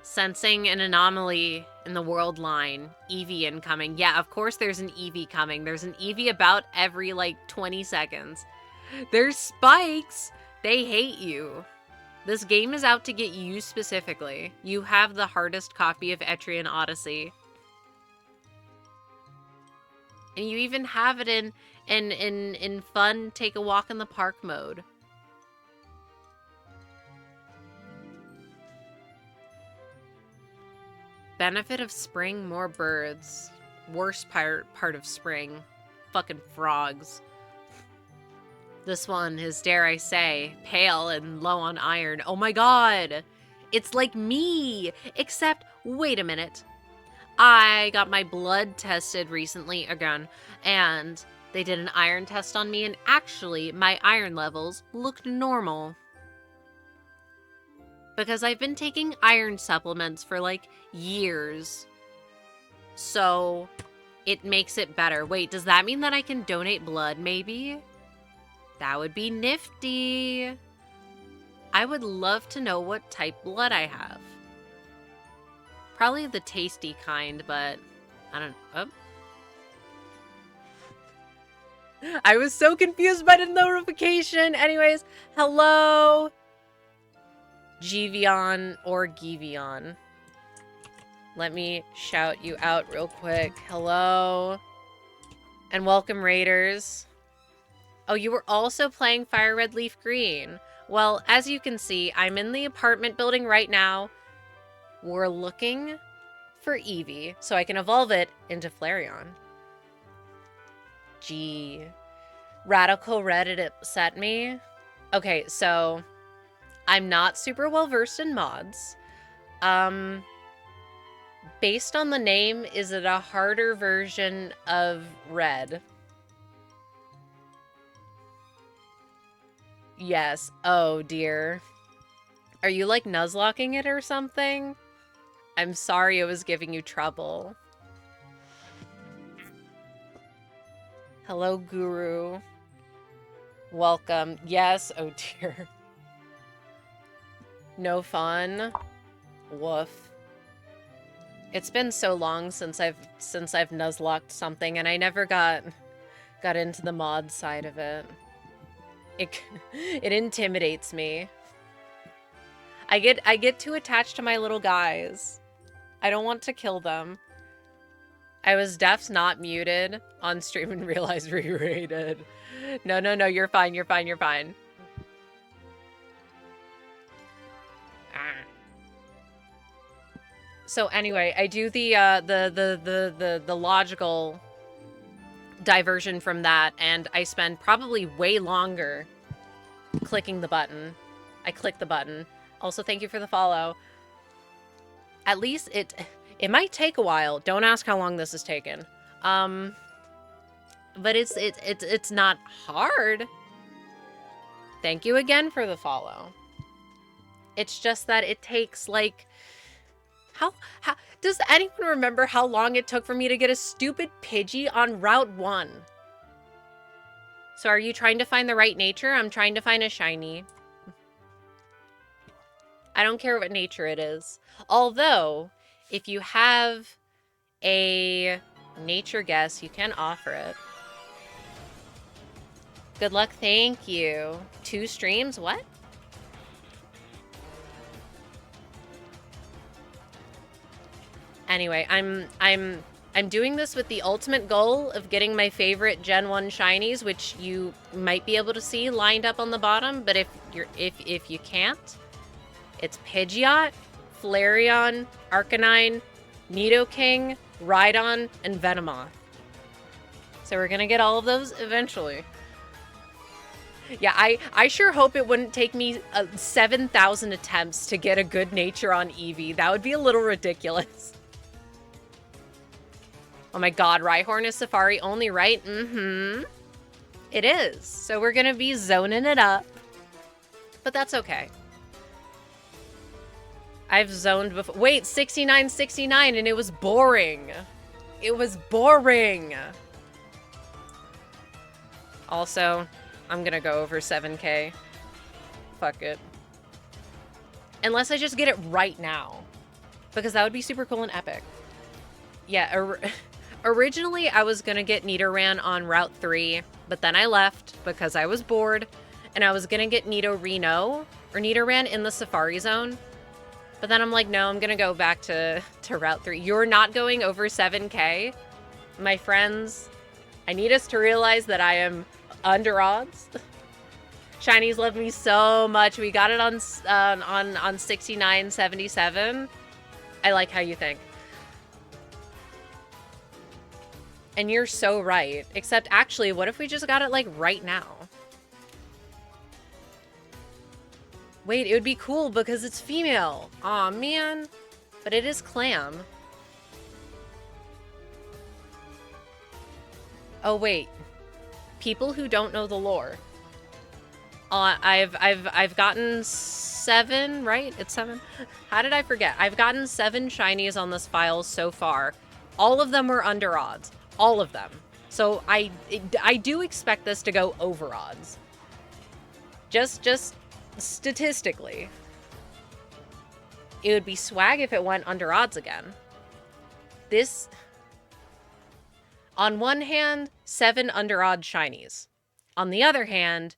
Sensing an anomaly in the world line. Eevee incoming. Yeah, of course there's an eevee coming. There's an eevee about every, like, 20 seconds. There's spikes! They hate you. This game is out to get you specifically. You have the hardest copy of Etrian Odyssey. And you even have it in fun take a walk in the park mode. Benefit of spring, more birds. Worst part of spring. Fucking frogs. This one is, dare I say, pale and low on iron. Oh my god! It's like me! Except, wait a minute. I got my blood tested recently again, and they did an iron test on me, and actually, my iron levels looked normal. Because I've been taking iron supplements for, like, years. So, it makes it better. Wait, does that mean that I can donate blood, maybe? That would be nifty. I would love to know what type blood I have. Probably the tasty kind, but I don't know. Oh. I was so confused by the notification. Anyways, hello, Givion or Givion. Let me shout you out real quick. Hello. And welcome, Raiders. Oh, you were also playing Fire Red Leaf Green. Well, as you can see, I'm in the apartment building right now. We're looking for Eevee, so I can evolve it into Flareon. Gee. Radical Red, it upset me. Okay, so I'm not super well versed in mods. Based on the name, is it a harder version of Red? Yes. Oh, dear. Are you, like, nuzlocking it or something? I'm sorry it was giving you trouble. Hello, Guru. Welcome. Yes. Oh, dear. No fun. Woof. It's been so long since I've nuzlocked something, and I never got into the mod side of it. It intimidates me. I get too attached to my little guys. I don't want to kill them. I was defs not muted on stream and realized re-rated. No, you're fine, you're fine, you're fine. So anyway, I do the logical diversion from that, and I spend probably way longer clicking the button. I click the button. Also, thank you for the follow. At least it might take a while. Don't ask how long this has taken. But it's not hard. Thank you again for the follow. It's just that it takes, like, how does anyone remember how long it took for me to get a stupid Pidgey on Route 1? So are you trying to find the right nature? I'm trying to find a shiny. I don't care what nature it is. Although, if you have a nature guess, you can offer it. Good luck, thank you. 2 streams, what? Anyway, I'm doing this with the ultimate goal of getting my favorite Gen 1 shinies, which you might be able to see lined up on the bottom, but if you can't, it's Pidgeot, Flareon, Arcanine, Nidoking, Rhydon, and Venomoth. So we're gonna get all of those eventually. Yeah, I sure hope it wouldn't take me 7,000 attempts to get a good nature on Eevee. That would be a little ridiculous. Oh my god, Rhyhorn is Safari only, right? Mm-hmm. It is. So we're gonna be zoning it up. But that's okay. I've zoned before. Wait, 69, and it was boring. It was boring. Also, I'm gonna go over 7K. Fuck it. Unless I just get it right now. Because that would be super cool and epic. Yeah, originally I was gonna get Nidoran on Route 3, but then I left because I was bored. And I was gonna get Nidorino or Nidoran in the Safari Zone. But then I'm like, no, I'm gonna go back to Route 3. You're not going over 7K? My friends, I need us to realize that I am under odds. Shinies love me so much. We got it on 69.77. I like how you think. And you're so right. Except actually, what if we just got it like right now? Wait, it would be cool because it's female. Aw, man. But it is Clam. Oh, wait. People who don't know the lore. I've gotten 7, right? It's 7? How did I forget? I've gotten 7 shinies on this file so far. All of them were under odds. All of them. So I do expect this to go over odds. Just statistically. It would be swag if it went under odds again. This, on one hand, 7 under odds shinies. On the other hand,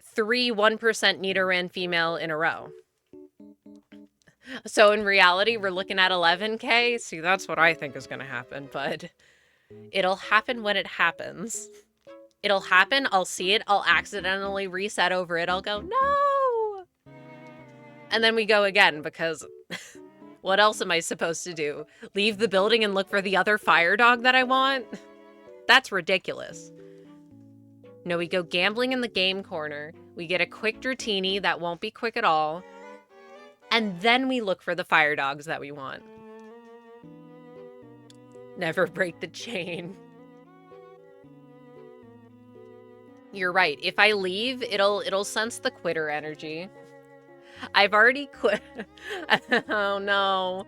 3 1% Nidoran female in a row. So in reality, we're looking at 11K. See, that's what I think is going to happen, but it'll happen when it happens. It'll happen, I'll see it, I'll accidentally reset over it, I'll go, no! And then we go again, because what else am I supposed to do? Leave the building and look for the other fire dog that I want? That's ridiculous. No, we go gambling in the game corner, we get a quick Dratini that won't be quick at all, and then we look for the fire dogs that we want. Never break the chain. You're right. If I leave, it'll sense the quitter energy. I've already quit. Oh no.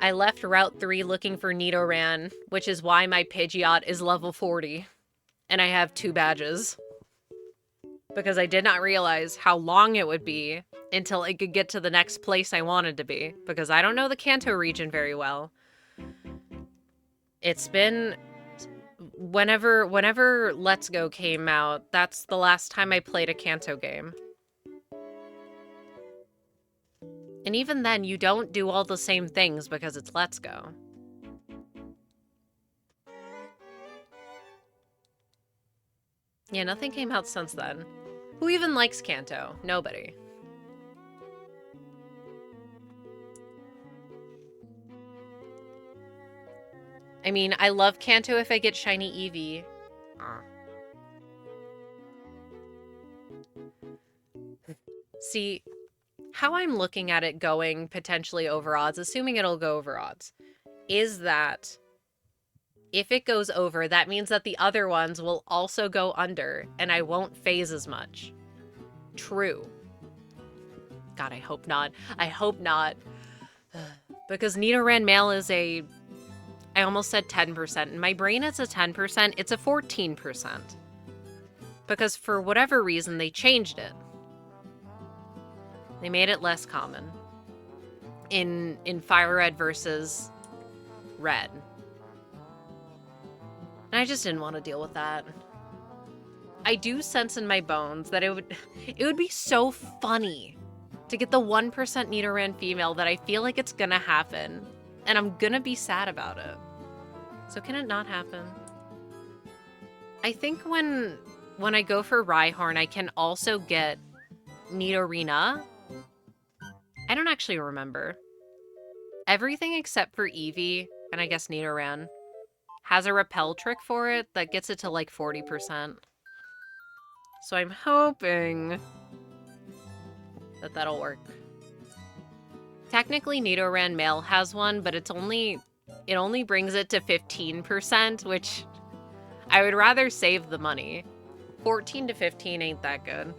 I left Route 3 looking for Nidoran, which is why my Pidgeot is level 40. And I have 2 badges. Because I did not realize how long it would be until I could get to the next place I wanted to be. Because I don't know the Kanto region very well. It's been... Whenever Let's Go came out, that's the last time I played a Kanto game. And even then, you don't do all the same things because it's Let's Go. Yeah, nothing came out since then. Who even likes Kanto? Nobody. I mean, I love Kanto if I get shiny Eevee. See, how I'm looking at it going potentially over odds, assuming it'll go over odds, is that if it goes over, that means that the other ones will also go under, and I won't phase as much. True. God, I hope not. I hope not. Because Nidoran male is a... I almost said 10%. In my brain, it's a 10%. It's a 14%. Because for whatever reason, they changed it. They made it less common. In Fire Red versus Red. And I just didn't want to deal with that. I do sense in my bones that it would be so funny to get the 1% Nidoran female that I feel like it's gonna happen. And I'm gonna be sad about it. So can it not happen? I think when I go for Rhyhorn, I can also get Nidorina. I don't actually remember. Everything except for Eevee, and I guess Nidoran, has a repel trick for it that gets it to like 40%. So I'm hoping that that'll work. Technically, Nidoran male has one, but it only brings it to 15%, which I would rather save the money. 14 to 15 ain't that good.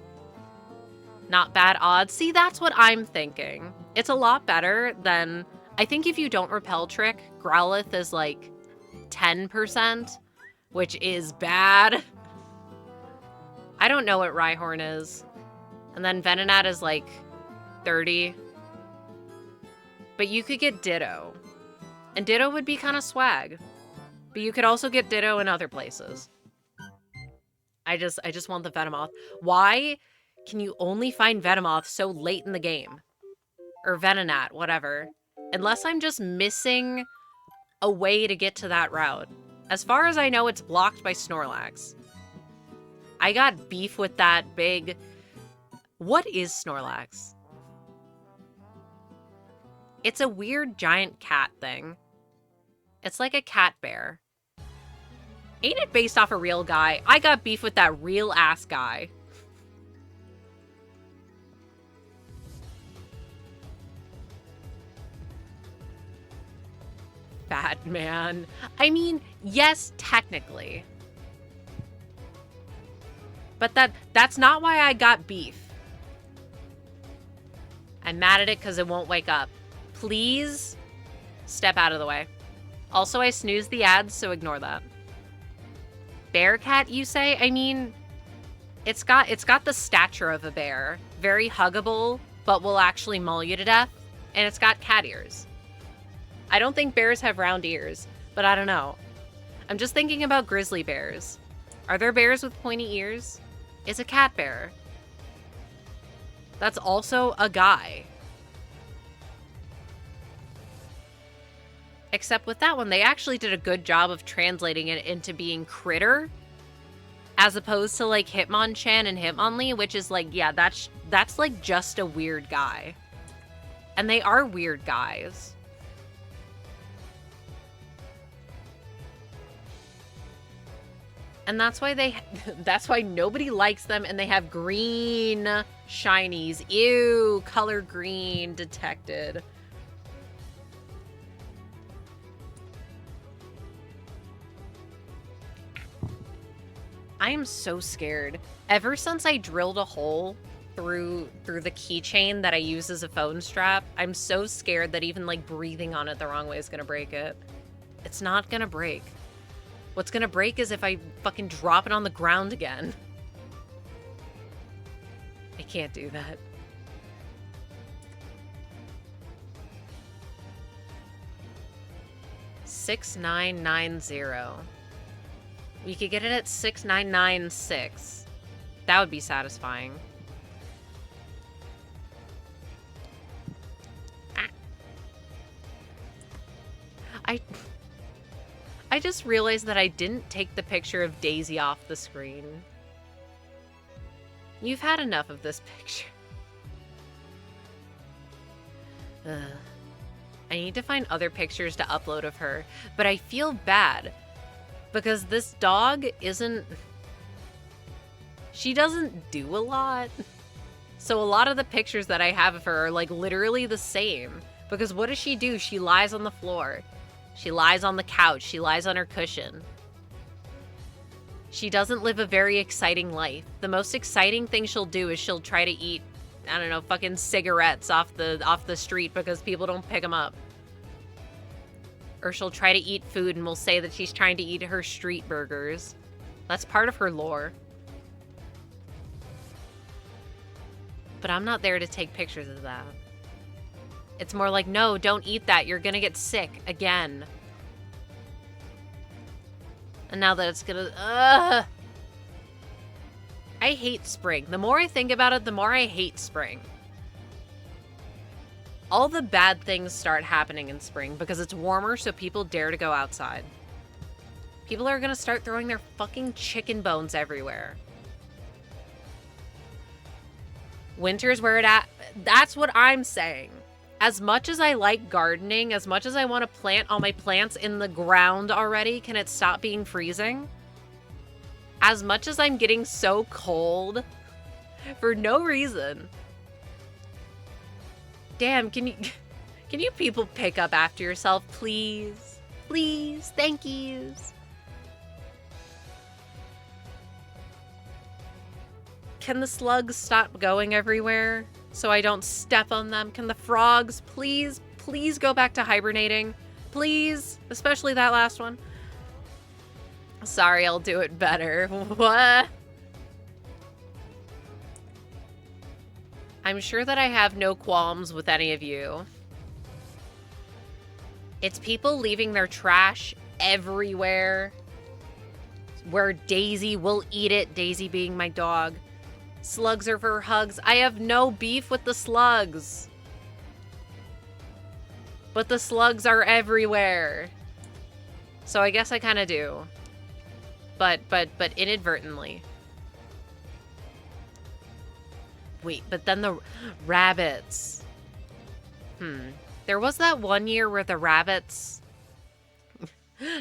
Not bad odds. See, that's what I'm thinking. It's a lot better than... I think if you don't repel trick, Growlithe is like 10%, which is bad. I don't know what Rhyhorn is. And then Venonat is like 30. But you could get Ditto. And Ditto would be kind of swag. But you could also get Ditto in other places. I just want the Venomoth. Why can you only find Venomoth so late in the game? Or Venonat, whatever. Unless I'm just missing a way to get to that route. As far as I know, it's blocked by Snorlax. I got beef with that big... What is Snorlax? It's a weird giant cat thing. It's like a cat bear. Ain't it based off a real guy? I got beef with that real ass guy. Bad man. I mean, yes, technically. But that's not why I got beef. I'm mad at it because it won't wake up. Please step out of the way. Also, I snooze the ads, so ignore that. Bear cat, you say? I mean, it's got the stature of a bear. Very huggable, but will actually maul you to death. And it's got cat ears. I don't think bears have round ears, but I don't know. I'm just thinking about grizzly bears. Are there bears with pointy ears? It's a cat bear. That's also a guy. Except with that one, they actually did a good job of translating it into being critter, as opposed to like Hitmonchan and Hitmonlee, which is like, yeah, that's like just a weird guy. And they are weird guys. And that's why that's why nobody likes them, and they have green shinies. Ew, color green detected. I am so scared. Ever since I drilled a hole through the keychain that I use as a phone strap, I'm so scared that even like breathing on it the wrong way is gonna break it. It's not gonna break. What's gonna break is if I fucking drop it on the ground again. I can't do that. $6,990. We could get it at 6,996. That would be satisfying. Ah. I just realized that I didn't take the picture of Daisy off the screen. You've had enough of this picture. Ugh. I need to find other pictures to upload of her, but I feel bad because this dog isn't... She doesn't do a lot. So a lot of the pictures that I have of her are like literally the same. Because what does she do? She lies on the floor. She lies on the couch. She lies on her cushion. She doesn't live a very exciting life. The most exciting thing she'll do is she'll try to eat, I don't know, fucking cigarettes off the street because people don't pick them up. Or she'll try to eat food and will say that she's trying to eat her street burgers. That's part of her lore. But I'm not there to take pictures of that. It's more like, no, don't eat that. You're gonna get sick again. And now that it's gonna... I hate spring. The more I think about it, the more I hate spring. All the bad things start happening in spring because it's warmer, so people dare to go outside. People are gonna start throwing their fucking chicken bones everywhere. Winter's where it at. That's what I'm saying. As much as I like gardening, as much as I want to plant all my plants in the ground already, can it stop being freezing? As much as I'm getting so cold for no reason. Damn, can you people pick up after yourself, please? Please, thank yous. Can the slugs stop going everywhere so I don't step on them? Can the frogs please go back to hibernating? Please, especially that last one. Sorry, I'll do it better. What? I'm sure that I have no qualms with any of you. It's people leaving their trash everywhere. where Daisy will eat it, Daisy being my dog. Slugs are for hugs. I have no beef with the slugs. But the slugs are everywhere. So I guess I kind of do. But inadvertently. Wait, but then the rabbits. There was that one year where the rabbits,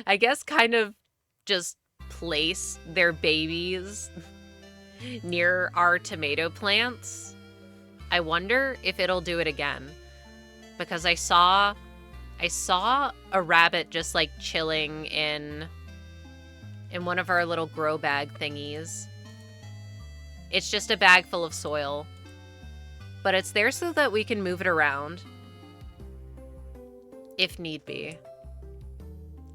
I guess, kind of just place their babies near our tomato plants. I wonder if it'll do it again. Because I saw a rabbit just like chilling in one of our little grow bag thingies. It's just a bag full of soil. But it's there so that we can move it around. If need be.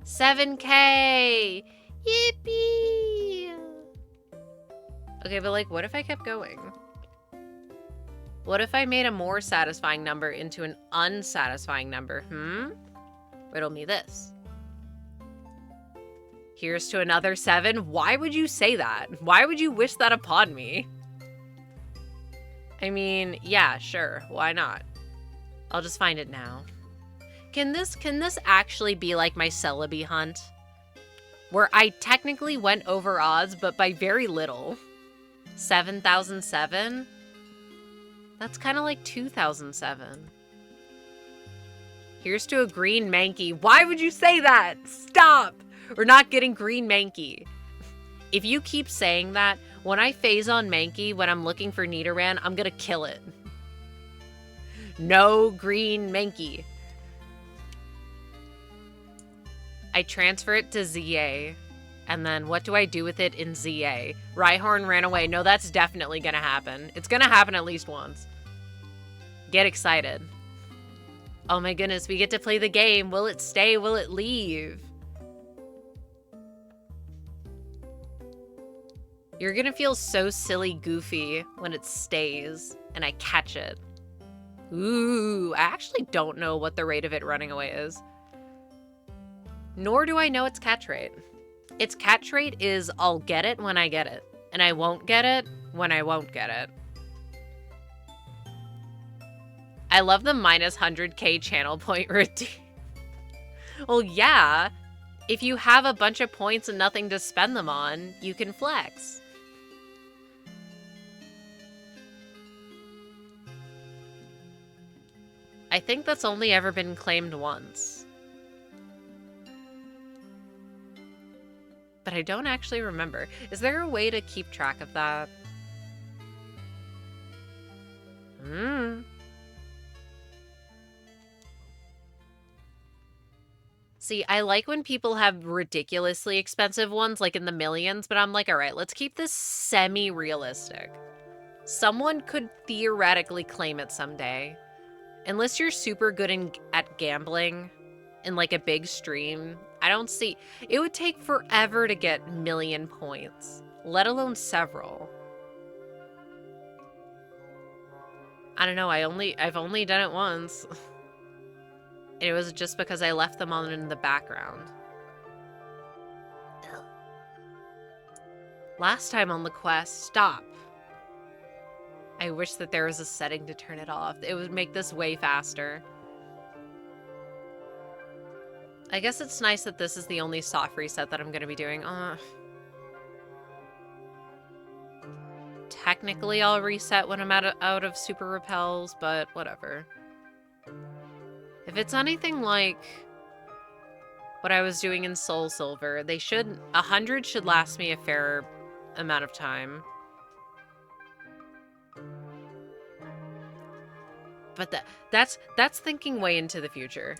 7K! Yippee! Okay, but like, what if I kept going? What if I made a more satisfying number into an unsatisfying number? Riddle me this. Here's to another 7. Why would you say that? Why would you wish that upon me? I mean, yeah, sure. Why not? I'll just find it now. Can this actually be like my Celebi hunt? Where I technically went over odds, but by very little. 7,007? That's kind of like 2007. Here's to a green Mankey. Why would you say that? Stop! We're not getting green Mankey. If you keep saying that, when I phase on Mankey, when I'm looking for Nidoran, I'm gonna kill it. No green Mankey. I transfer it to ZA. And then what do I do with it in ZA? Rhyhorn ran away. No, that's definitely gonna happen. It's gonna happen at least once. Get excited. Oh my goodness, we get to play the game. Will it stay? Will it leave? You're gonna feel so silly goofy when it stays and I catch it. Ooh, I actually don't know what the rate of it running away is. Nor do I know its catch rate. Its catch rate is I'll get it when I get it, and I won't get it when I won't get it. I love the minus 100k channel point routine. Well, yeah. If you have a bunch of points and nothing to spend them on, you can flex. I think that's only ever been claimed once. But I don't actually remember. Is there a way to keep track of that? See, I like when people have ridiculously expensive ones, like in the millions, but I'm like, all right, let's keep this semi-realistic. Someone could theoretically claim it someday. Unless you're super good at gambling in like a big stream, I don't see. It would take forever to get 1,000,000 points, let alone several. I don't know, I've only done it once. It was just because I left them on in the background. Last time on the quest, stop. I wish that there was a setting to turn it off. It would make this way faster. I guess it's nice that this is the only soft reset that I'm going to be doing. Technically, I'll reset when I'm out of super repels, but whatever. If it's anything like what I was doing in Soul Silver, 100 should last me a fair amount of time. But that's thinking way into the future.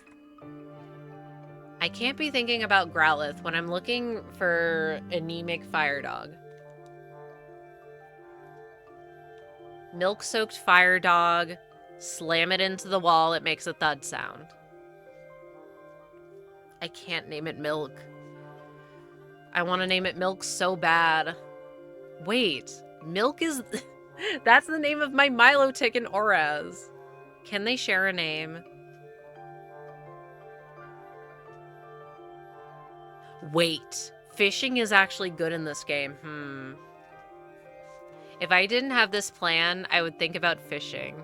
I can't be thinking about Growlithe when I'm looking for anemic fire dog. Milk-soaked fire dog. Slam it into the wall, it makes a thud sound. I can't name it Milk. I want to name it Milk so bad. Wait, Milk is... That's the name of my Milotic and Oraz. Can they share a name? Wait, fishing is actually good in this game. If I didn't have this plan, I would think about fishing.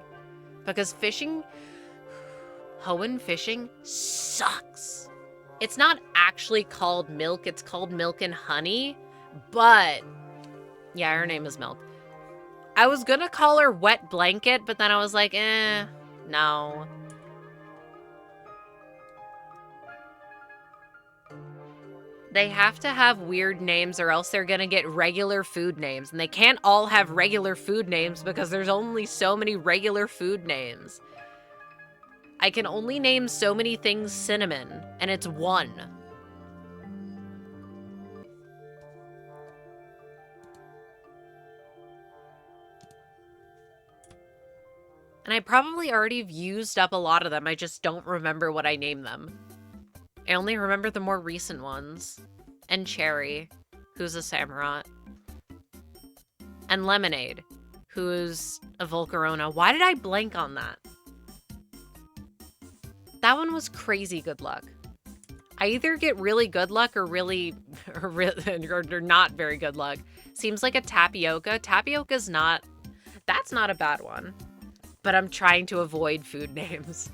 Because fishing... Hoenn fishing sucks. It's not actually called Milk, it's called Milk and Honey. But... yeah, her name is Milk. I was gonna call her Wet Blanket, but then I was like, no. They have to have weird names or else they're gonna get regular food names. And they can't all have regular food names because there's only so many regular food names. I can only name so many things cinnamon, and it's 1. And I probably already have used up a lot of them. I just don't remember what I named them. I only remember the more recent ones. And Cherry, who's a Samurott. And Lemonade, who's a Volcarona. Why did I blank on that? That one was crazy good luck. I either get really good luck or or not very good luck. Seems like a Tapioca. Tapioca's not... that's not a bad one. But I'm trying to avoid food names.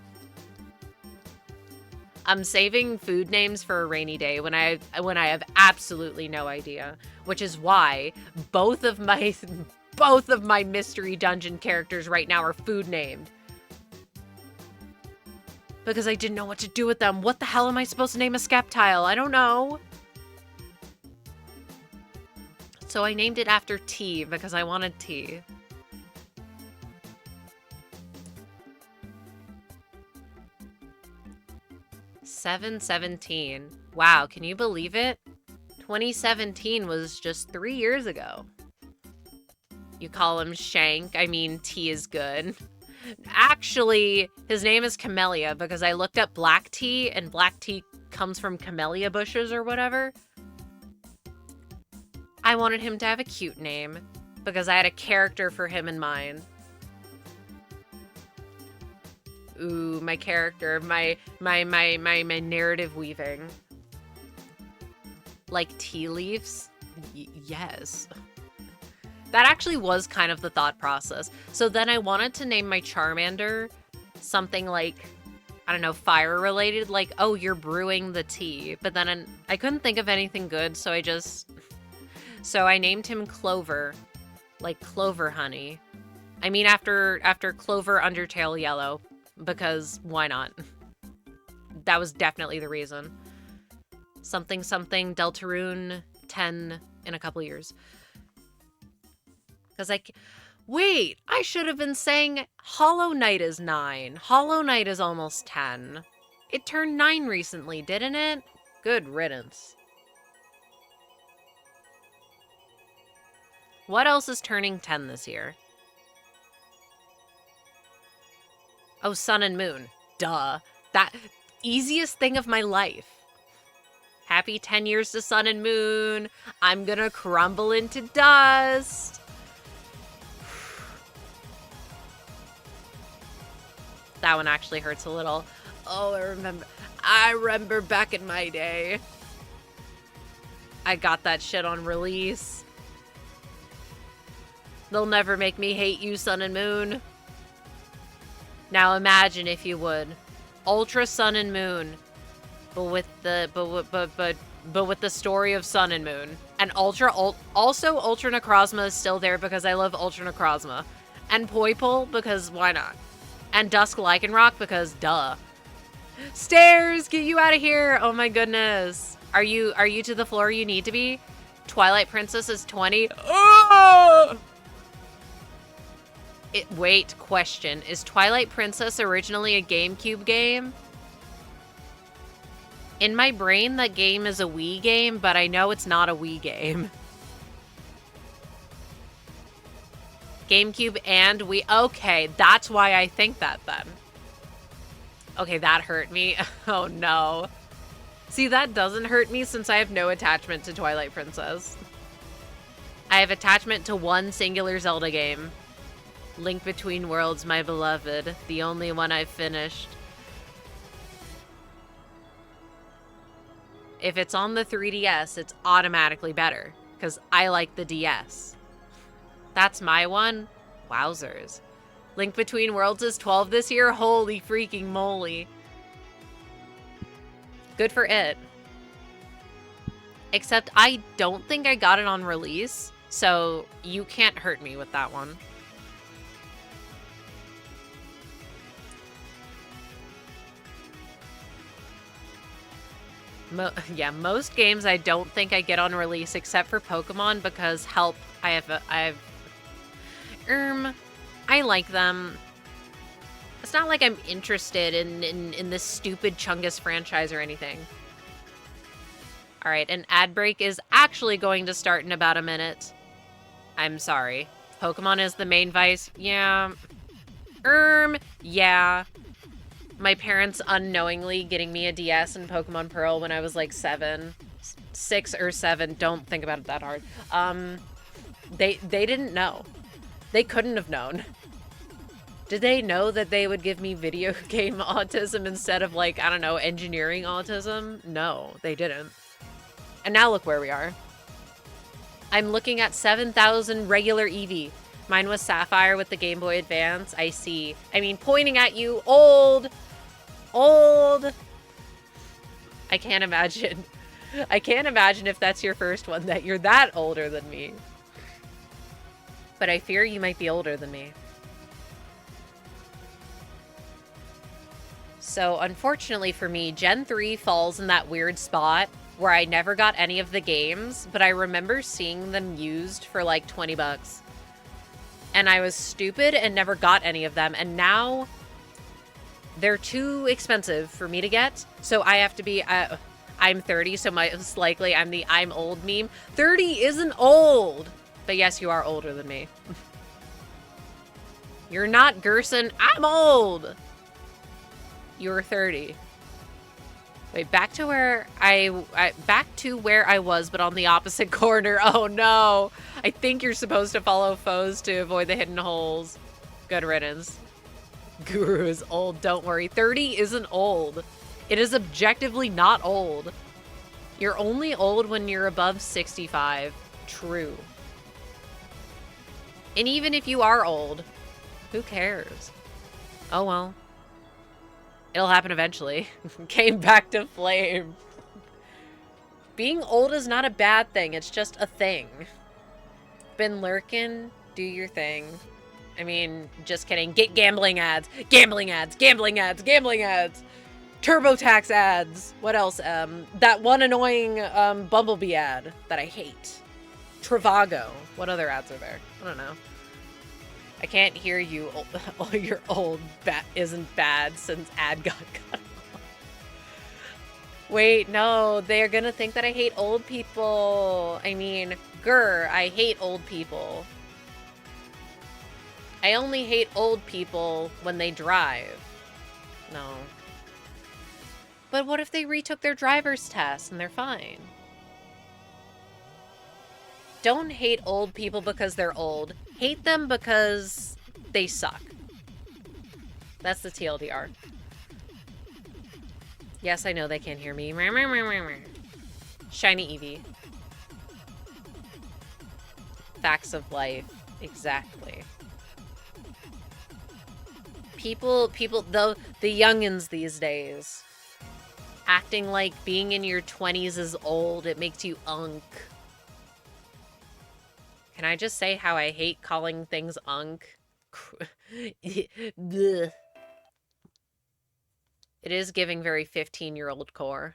I'm saving food names for a rainy day when I have absolutely no idea, which is why both of my mystery dungeon characters right now are food named. Because I didn't know what to do with them. What the hell am I supposed to name a Skeptile? I don't know. So I named it after tea because I wanted tea. $7.17. Wow, can you believe it? 2017 was just 3 years ago. You call him Shank. I mean, tea is good. Actually, his name is Camellia because I looked up black tea, and black tea comes from camellia bushes or whatever. I wanted him to have a cute name because I had a character for him in mind. Ooh, my character, my narrative weaving. Like tea leaves? Yes. That actually was kind of the thought process. So then I wanted to name my Charmander something like, I don't know, fire related, like, oh, you're brewing the tea. But then I couldn't think of anything good, so I named him Clover, like clover honey. I mean, after Clover Undertale Yellow. Because why not? That was definitely the reason. Something Deltarune 10 in a couple years. Because wait, I should have been saying Hollow Knight is 9. Hollow Knight is almost 10. It turned 9 recently, didn't it? Good riddance. What else is turning 10 this year? Oh, Sun and Moon. Duh. That easiest thing of my life. Happy 10 years to Sun and Moon. I'm gonna crumble into dust. That one actually hurts a little. Oh, I remember back in my day. I got that shit on release. They'll never make me hate you, Sun and Moon. Now imagine, if you would, Ultra Sun and Moon, but with the story of Sun and Moon. And also Ultra Necrozma is still there because I love Ultra Necrozma. And Poipole because why not? And Dusk Lycanroc because duh. Stairs, get you out of here! Oh my goodness. Are you to the floor you need to be? Twilight Princess is 20. Oh! Wait, question. Is Twilight Princess originally a GameCube game? In my brain, that game is a Wii game, but I know it's not a Wii game. GameCube and Wii. Okay, that's why I think that then. Okay, that hurt me. Oh no. See, that doesn't hurt me since I have no attachment to Twilight Princess. I have attachment to one singular Zelda game. Link Between Worlds, my beloved. The only one I've finished. If it's on the 3DS, it's automatically better because I like the DS. That's my one. Wowzers. Link Between Worlds is 12 this year? Holy freaking moly. Good for it. Except I don't think I got it on release, so you can't hurt me with that one. Yeah, most games I don't think I get on release except for Pokemon because help, I like them. It's not like I'm interested in this stupid Chungus franchise or anything. All right, an ad break is actually going to start in about a minute. I'm sorry. Pokemon is the main vice? Yeah. Yeah. My parents unknowingly getting me a DS and Pokemon Pearl when I was like 6 or 7. Don't think about it that hard. They didn't know. They couldn't have known. Did they know that they would give me video game autism instead of, like, I don't know, engineering autism? No, they didn't. And now look where we are. I'm looking at 7,000 regular Eevee. Mine was Sapphire with the Game Boy Advance. I see. I mean, pointing at you, old. I can't imagine. I can't imagine if that's your first one that you're that older than me. But I fear you might be older than me. So, unfortunately for me, Gen 3 falls in that weird spot where I never got any of the games, but I remember seeing them used for like 20 bucks. And I was stupid and never got any of them, and now they're too expensive for me to get, so I have to be, I'm 30, so most likely I'm the I'm old meme. 30 isn't old! But yes, you are older than me. You're not Gerson, I'm old! You're 30. Wait, back to where I was, but on the opposite corner. Oh no! I think you're supposed to follow foes to avoid the hidden holes. Good riddance. Guru is old, don't worry. 30 isn't old. It is objectively not old. You're only old when you're above 65. True. And even if you are old, who cares? Oh well. It'll happen eventually. Came back to flame. Being old is not a bad thing, it's just a thing. Been lurking, do your thing. I mean, just kidding. Get gambling ads. Gambling ads. Gambling ads. Gambling ads. TurboTax ads. What else? That one annoying Bumblebee ad that I hate. Trivago. What other ads are there? I don't know. I can't hear you. Oh, you're old. Isn't bad since ad got cut off. Wait, no. They're gonna think that I hate old people. I mean, I hate old people. I only hate old people when they drive. No. But what if they retook their driver's test and they're fine? Don't hate old people because they're old. Hate them because they suck. That's the TLDR. Yes, I know they can't hear me. Shiny Eevee. Facts of life. Exactly. People, the youngins these days, acting like being in your 20s is old. It makes you unk. Can I just say how I hate calling things unk? It is giving very 15-year-old core.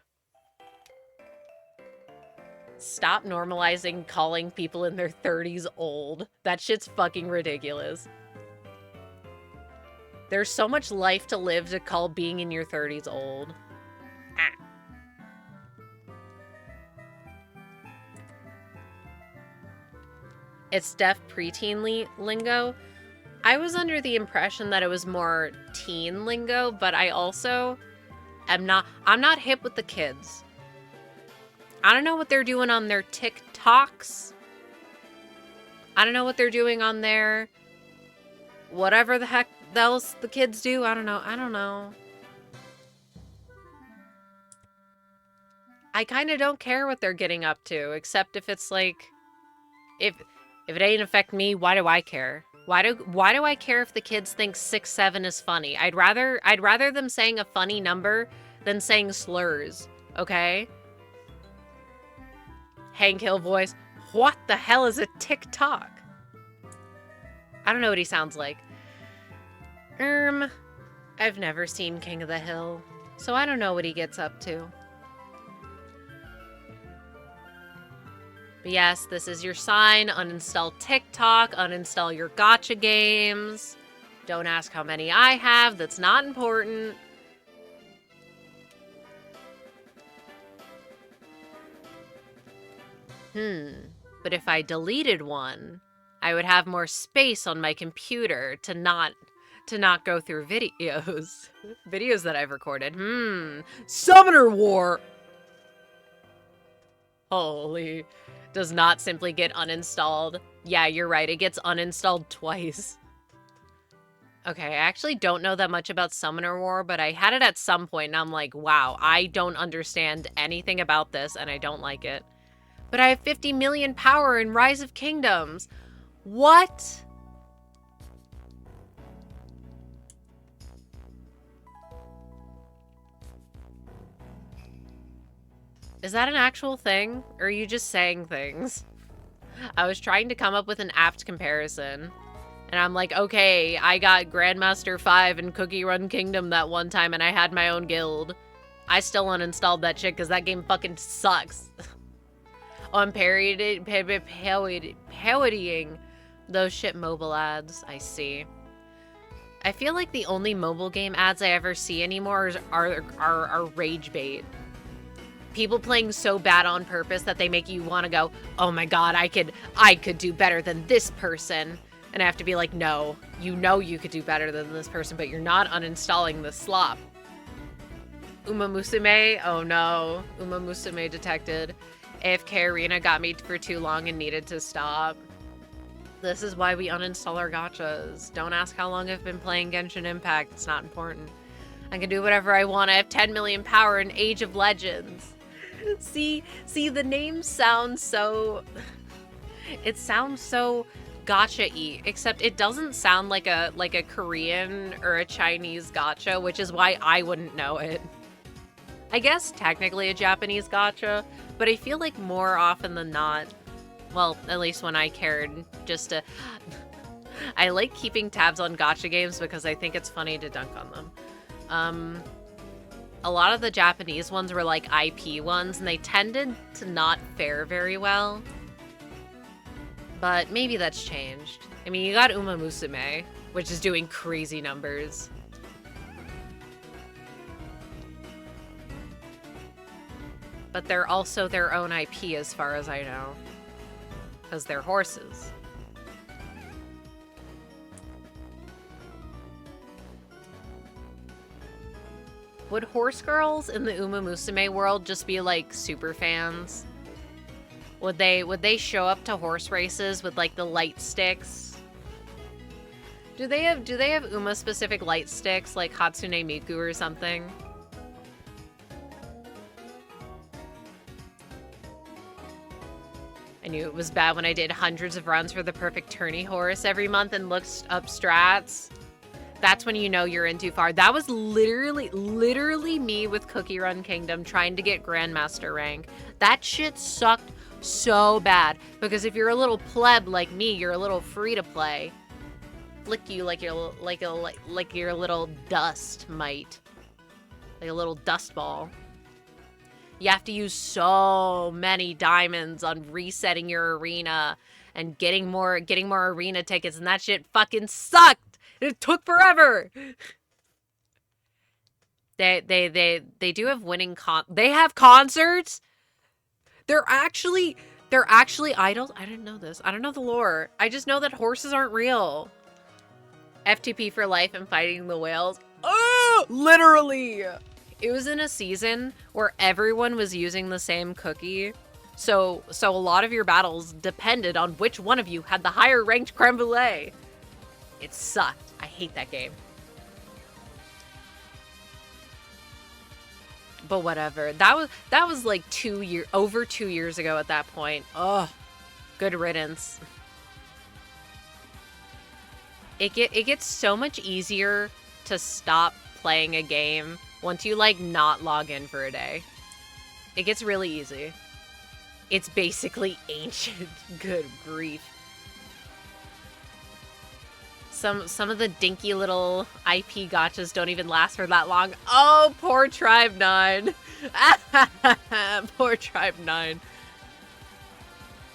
Stop normalizing calling people in their 30s old. That shit's fucking ridiculous. There's so much life to live to call being in your 30s old. Ah. It's deaf preteen lingo. I was under the impression that it was more teen lingo, but I also I'm not hip with the kids. I don't know what they're doing on their TikToks. I don't know what they're doing on their whatever the heck else the kids do. I don't know. I kind of don't care what they're getting up to, except if it's like, if it ain't affect me, why do I care? Why do I care if the kids think 6'7" is funny? I'd rather them saying a funny number than saying slurs, okay? Hank Hill voice. What the hell is a TikTok? I don't know what he sounds like. I've never seen King of the Hill, so I don't know what he gets up to. But yes, this is your sign. Uninstall TikTok, uninstall your gacha games. Don't ask how many I have, that's not important. But if I deleted one, I would have more space on my computer to not go through videos. Videos that I've recorded. Summoner War! Holy. Does not simply get uninstalled. Yeah, you're right. It gets uninstalled twice. Okay, I actually don't know that much about Summoner War, but I had it at some point, and I'm like, wow, I don't understand anything about this, and I don't like it. But I have 50 million power in Rise of Kingdoms. What? Is that an actual thing? Or are you just saying things? I was trying to come up with an apt comparison. And I'm like, okay, I got Grandmaster 5 in Cookie Run Kingdom that one time and I had my own guild. I still uninstalled that shit because that game fucking sucks. Oh, I'm parodying those shit mobile ads. I see. I feel like the only mobile game ads I ever see anymore are rage bait. People playing so bad on purpose that they make you want to go, oh my god, I could do better than this person. And I have to be like, no, you know you could do better than this person, but you're not uninstalling the slop. Uma Musume? Oh no. Uma Musume detected. AFK Arena got me for too long and needed to stop. This is why we uninstall our gachas. Don't ask how long I've been playing Genshin Impact. It's not important. I can do whatever I want. I have 10 million power in Age of Legends. See, the name sounds so... It sounds so gacha-y, except it doesn't sound like a Korean or a Chinese gacha, which is why I wouldn't know it. I guess technically a Japanese gacha, but I feel like more often than not, well, at least when I cared, just to... I like keeping tabs on gacha games because I think it's funny to dunk on them. A lot of the Japanese ones were like IP ones, and they tended to not fare very well. But maybe that's changed. I mean, you got Uma Musume, which is doing crazy numbers. But they're also their own IP as far as I know. Because they're horses. Would horse girls in the Uma Musume world just be like super fans? Would they show up to horse races with like the light sticks? Do they have Uma specific light sticks like Hatsune Miku or something? I knew it was bad when I did hundreds of runs for the perfect tourney horse every month and looked up strats. That's when you know you're in too far. That was literally me with Cookie Run Kingdom trying to get Grandmaster rank. That shit sucked so bad. Because if you're a little pleb like me, you're a little free to play. Flick you like your little dust mite. Like a little dust ball. You have to use so many diamonds on resetting your arena and getting more arena tickets, and that shit fucking sucked. It took forever. They do have winning they have concerts. They're actually idols. I didn't know this. I don't know the lore. I just know that horses aren't real. FTP for life and fighting the whales. Oh, literally. It was in a season where everyone was using the same cookie. So a lot of your battles depended on which one of you had the higher ranked creme brulee. It sucked. I hate that game. But whatever. That was like over 2 years ago at that point. Ugh. Good riddance. It gets so much easier to stop playing a game once you like not log in for a day. It gets really easy. It's basically ancient. Good grief. Some of the dinky little IP gotchas don't even last for that long. Oh, poor Tribe 9. Poor Tribe 9.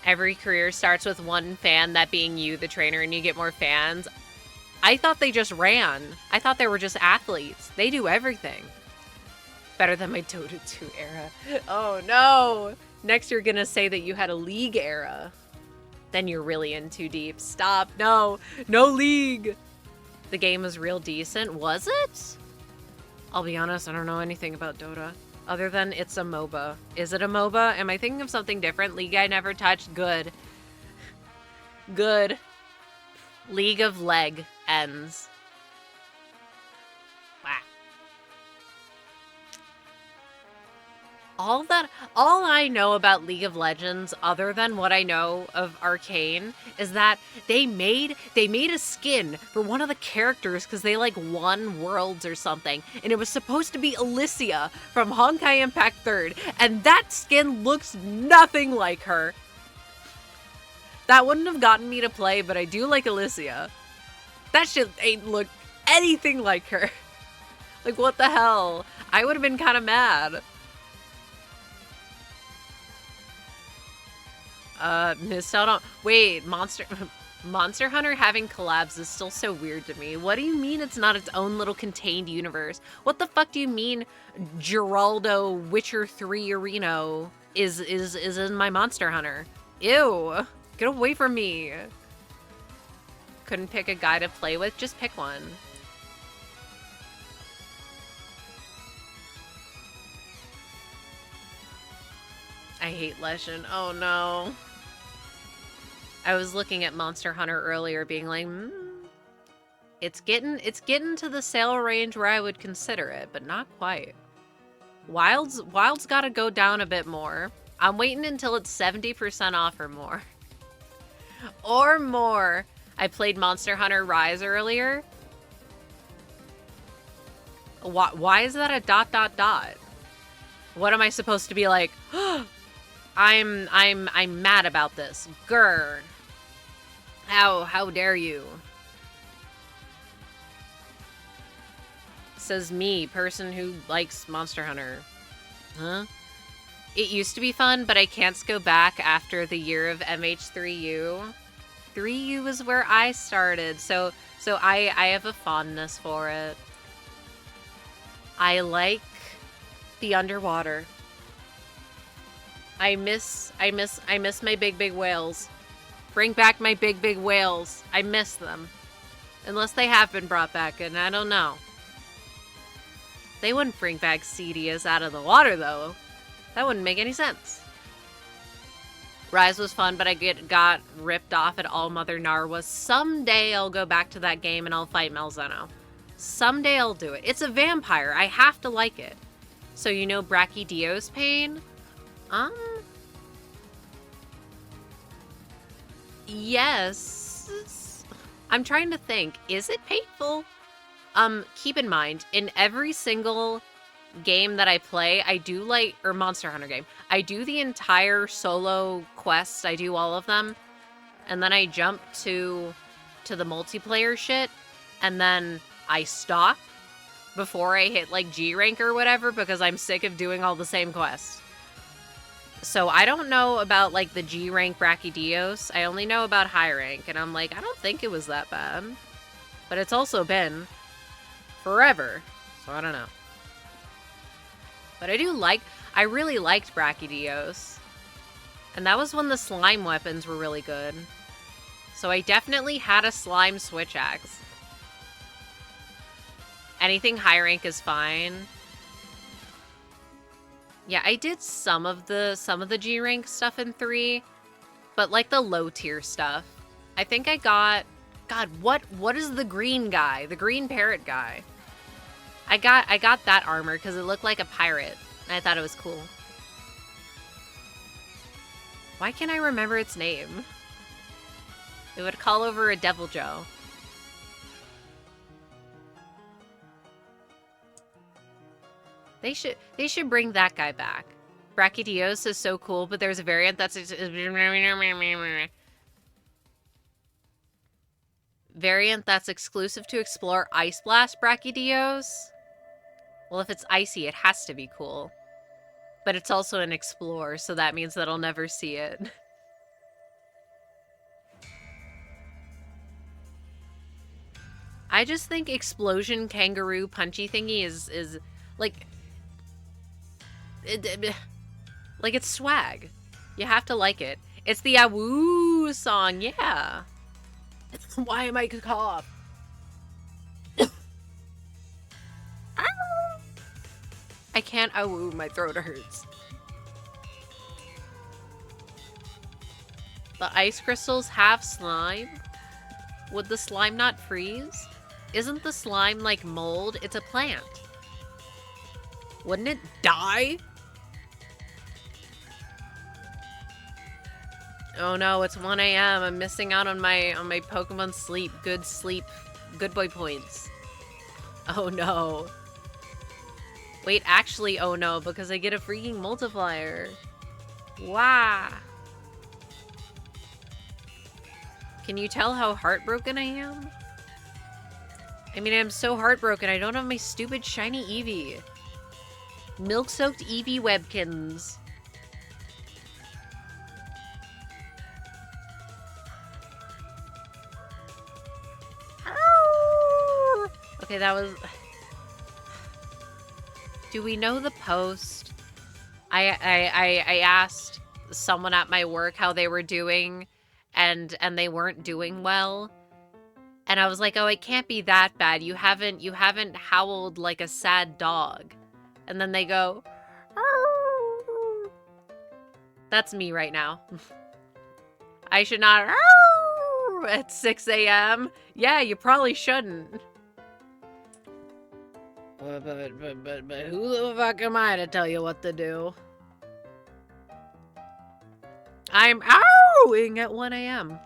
Every career starts with one fan, that being you, the trainer, and you get more fans. I thought they just ran. I thought they were just athletes. They do everything. Better than my Dota 2 era. Oh no! Next you're gonna say that you had a League era. Then you're really in too deep. Stop. No. No League. The game was real decent. Was it? I'll be honest, I don't know anything about Dota. Other than it's a MOBA. Is it a MOBA? Am I thinking of something different? League I never touched? Good. Good. League of Leg ends. Wow. All I know about League of Legends, other than what I know of Arcane, is that they made a skin for one of the characters because they like won Worlds or something, and it was supposed to be Alicia from Honkai Impact 3rd, and that skin looks nothing like her. That wouldn't have gotten me to play, but I do like Alicia. That shit ain't look anything like her. Like, what the hell? I would have been kind of mad. Missed out on... Wait, Monster Hunter having collabs is still so weird to me. What do you mean it's not its own little contained universe? What the fuck do you mean Geraldo Witcher 3 Areno is in my Monster Hunter? Ew. Get away from me. Couldn't pick a guy to play with? Just pick one. I hate Leshen. Oh no. I was looking at Monster Hunter earlier being like, it's getting to the sale range where I would consider it, but not quite. Wild's gotta go down a bit more. I'm waiting until it's 70% off or more. Or more. I played Monster Hunter Rise earlier. Why is that a ... What am I supposed to be like? I'm mad about this. Grr. How dare you? Says me, person who likes Monster Hunter. Huh? It used to be fun, but I can't go back after the year of MH3U. 3U is where I started, so I have a fondness for it. I like the underwater. I miss my big whales. Bring back my big whales. I miss them. Unless they have been brought back, and I don't know. They wouldn't bring back Cedius out of the water, though. That wouldn't make any sense. Rise was fun, but I got ripped off at All Mother Narwa. Someday I'll go back to that game and I'll fight Malzeno. Someday I'll do it. It's a vampire. I have to like it. So you know Brachydios pain? Yes. I'm trying to think. Is it painful? Keep in mind, in every single game that I play, I do like, or Monster Hunter game, I do the entire solo quests, I do all of them, and then I jump to the multiplayer shit, and then I stop before I hit like G rank or whatever, because I'm sick of doing all the same quests. So I don't know about like the G rank Brachydios, I only know about high rank, and I'm like, I don't think it was that bad. But it's also been forever, so I don't know. But I really liked Brachydios. And that was when the slime weapons were really good. So I definitely had a slime switch axe. Anything high rank is fine. Yeah, I did some of the G rank stuff in 3, but like the low tier stuff. I think I got, God, what is the green guy? The green parrot guy. I got that armor because it looked like a pirate, I thought it was cool. Why can't I remember its name? It would call over a Devil Joe. They should bring that guy back. Brachydios is so cool, but there's a variant that's exclusive to explore Ice Blast Brachydios. Well, if it's icy, it has to be cool. But it's also an explore, so that means that I'll never see it. I just think explosion kangaroo punchy thingy is like it's swag. You have to like it. It's the Awoo song, yeah. Why am I cough? I can't awoo, my throat hurts. The ice crystals have slime? Would the slime not freeze? Isn't the slime like mold? It's a plant. Wouldn't it die? Oh no, it's 1 a.m. I'm missing out on my Pokemon sleep. Good boy points. Oh no. Wait, actually, oh no, because I get a freaking multiplier. Wow. Can you tell how heartbroken I am? I mean, I'm so heartbroken. I don't have my stupid shiny Eevee. Milk-soaked Eevee Webkins. Okay, that was... Do we know the post? I asked someone at my work how they were doing, and they weren't doing well. And I was like, oh, it can't be that bad. You haven't howled like a sad dog. And then they go, "Arr." That's me right now. I should not "Arr" at 6 a.m. Yeah, you probably shouldn't. But who the fuck am I to tell you what to do? I'm owing at 1 a.m.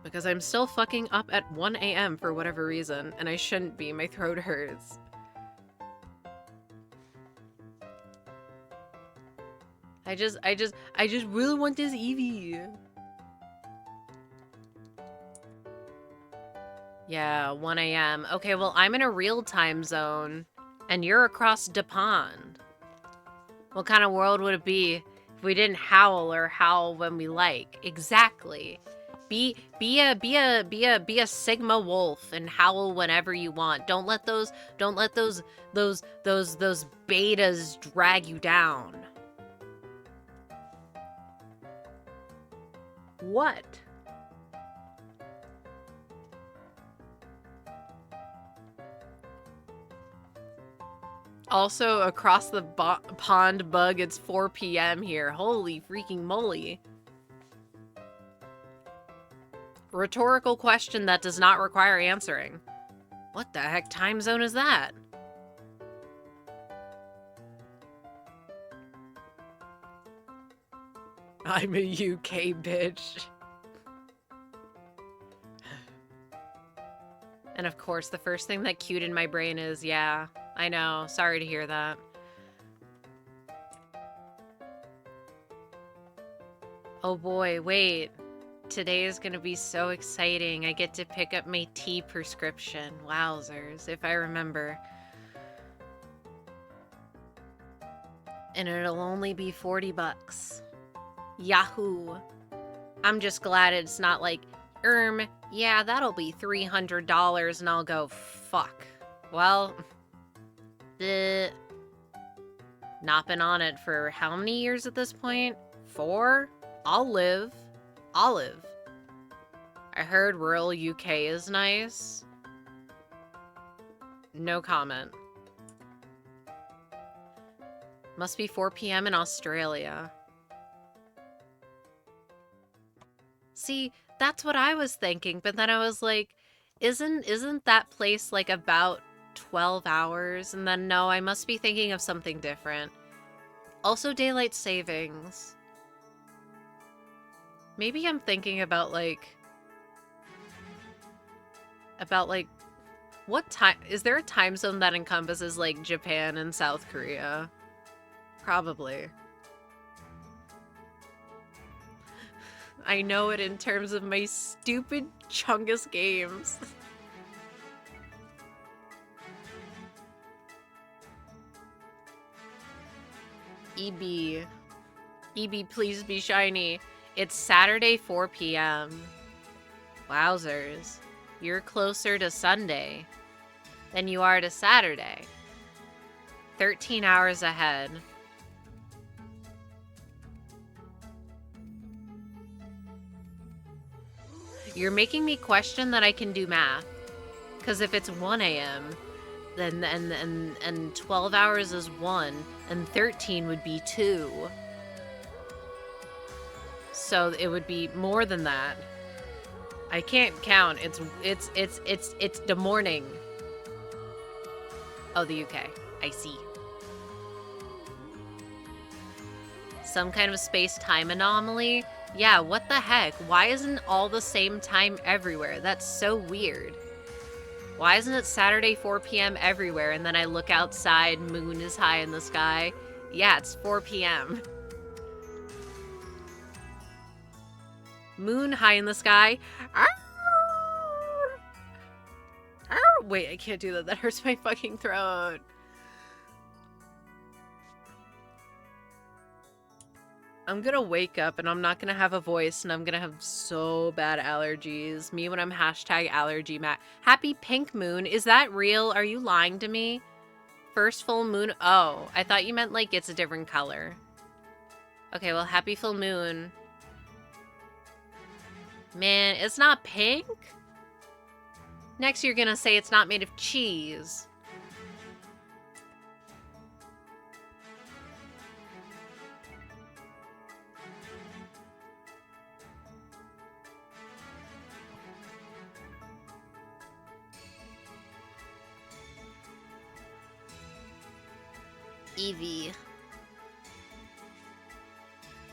Because I'm still fucking up at 1 a.m. for whatever reason, and I shouldn't be. My throat hurts. I just really want this Eevee. Yeah, 1 a.m. Okay, well, I'm in a real time zone, and you're across the pond. What kind of world would it be if we didn't howl or howl when we like? Exactly. Be a Sigma wolf and howl whenever you want. Don't let those betas drag you down. What? Also, across the pond bug, it's 4 p.m. here. Holy freaking moly. Rhetorical question that does not require answering. What the heck time zone is that? I'm a UK bitch. And of course, the first thing that cued in my brain is, yeah, I know. Sorry to hear that. Oh boy, wait. Today is gonna be so exciting. I get to pick up my tea prescription. Wowzers, if I remember. And it'll only be 40 bucks. Yahoo! I'm just glad it's not like, yeah, that'll be $300, and I'll go, fuck. Well, not been on it for how many years at this point? 4? I'll live. Olive. I heard rural UK is nice. No comment. Must be 4 p.m. in Australia. See, that's what I was thinking, but then I was like, isn't that place like about 12 hours, and then no, I must be thinking of something different. Also daylight savings. Maybe I'm thinking about like what time is there a time zone that encompasses like Japan and South Korea? Probably. I know it in terms of my stupid Chungus games. eevee. eevee, please be shiny. It's Saturday, 4 p.m. Wowzers. You're closer to Sunday than you are to Saturday. 13 hours ahead. You're making me question that I can do math. Because if it's 1 a.m., then and 12 hours is 1, and 13 would be 2. So it would be more than that. I can't count. It's the morning. Oh, the UK. I see. Some kind of space-time anomaly? Yeah, what the heck? Why isn't all the same time everywhere? That's so weird. Why isn't it Saturday 4 p.m. everywhere, and then I look outside, moon is high in the sky? Yeah, it's 4 p.m. Moon high in the sky. Arr! Arr! Wait, I can't do that. That hurts my fucking throat. I'm gonna wake up and I'm not gonna have a voice and I'm gonna have so bad allergies. Me when I'm hashtag allergy mat. Happy pink moon. Is that real? Are you lying to me? First full moon. Oh, I thought you meant like it's a different color. Okay, well, happy full moon. Man, it's not pink? Next you're gonna say it's not made of cheese. eevee.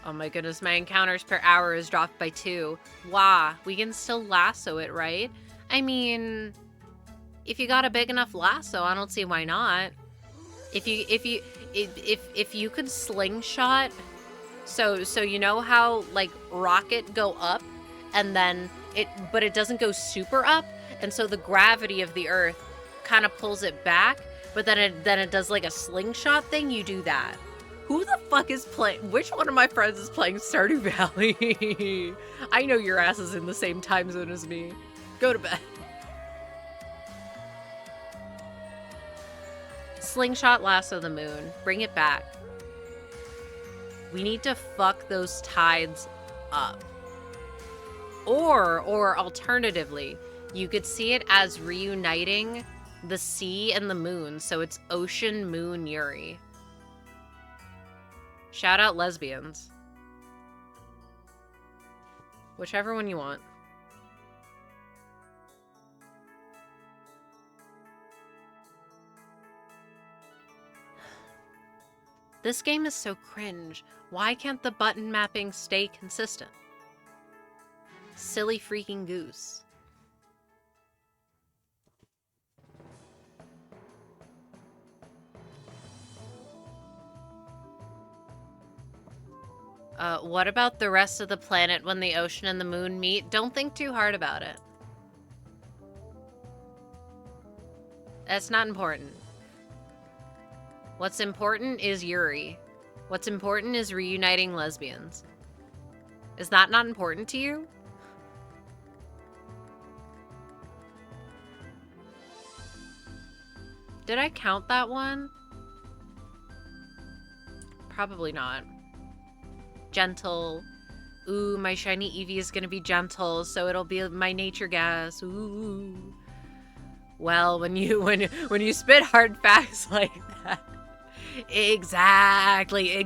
Oh my goodness, my encounters per hour is dropped by 2. Wah, we can still lasso it, right? I mean, if you got a big enough lasso, I don't see why not. If you could slingshot, so you know how like rocket go up and then but it doesn't go super up, and so the gravity of the earth kind of pulls it back, but then it does like a slingshot thing. You do that. Who the fuck is playing? Which one of my friends is playing Stardew Valley? I know your ass is in the same time zone as me. Go to bed. Slingshot lasso the moon. Bring it back. We need to fuck those tides up. Or alternatively, you could see it as reuniting the sea and the moon, so it's Ocean Moon Yuri. Shout out lesbians. Whichever one you want. This game is so cringe. Why can't the button mapping stay consistent? Silly freaking goose. What about the rest of the planet when the ocean and the moon meet? Don't think too hard about it. That's not important. What's important is Yuri. What's important is reuniting lesbians. Is that not important to you? Did I count that one? Probably not. Gentle. Ooh, my shiny Eevee is gonna be gentle, so it'll be my nature gas. Ooh. Well, when you spit hard facts like that. Exactly.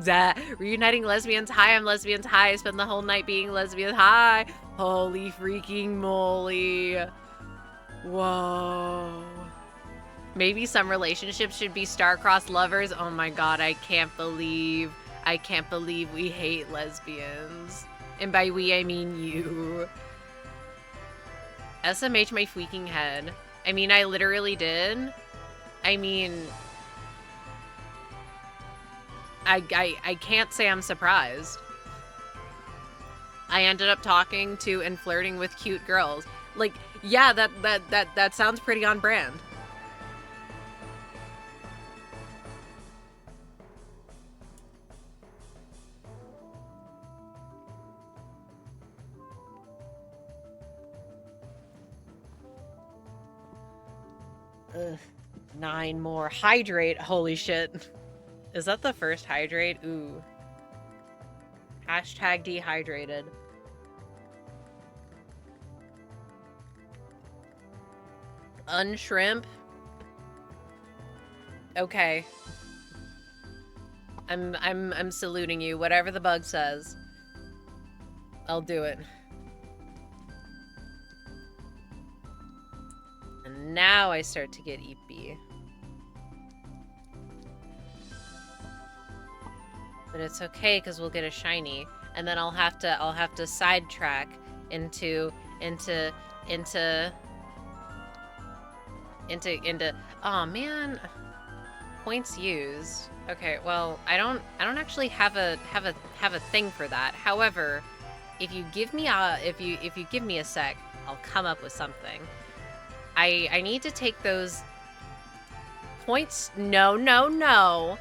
Reuniting lesbians. Hi, I'm lesbians. Hi, I spend the whole night being lesbian. Hi. Holy freaking moly. Whoa. Maybe some relationships should be star-crossed lovers. Oh my god, I can't believe we hate lesbians. And by we, I mean you. SMH my freaking head. I mean, I literally did. I mean... I can't say I'm surprised. I ended up talking to and flirting with cute girls. Like, yeah, that sounds pretty on brand. Ugh, 9 more. Hydrate. Holy shit. Is that the first hydrate? Ooh. Hashtag dehydrated. Unshrimp. Okay. I'm saluting you. Whatever the bug says. I'll do it. And now I start to get eepy. But it's okay because we'll get a shiny, and then I'll have to sidetrack into oh man, points used. Okay, well, I don't actually have a thing for that. However, if you give me a sec, I'll come up with something. I need to take those points. No.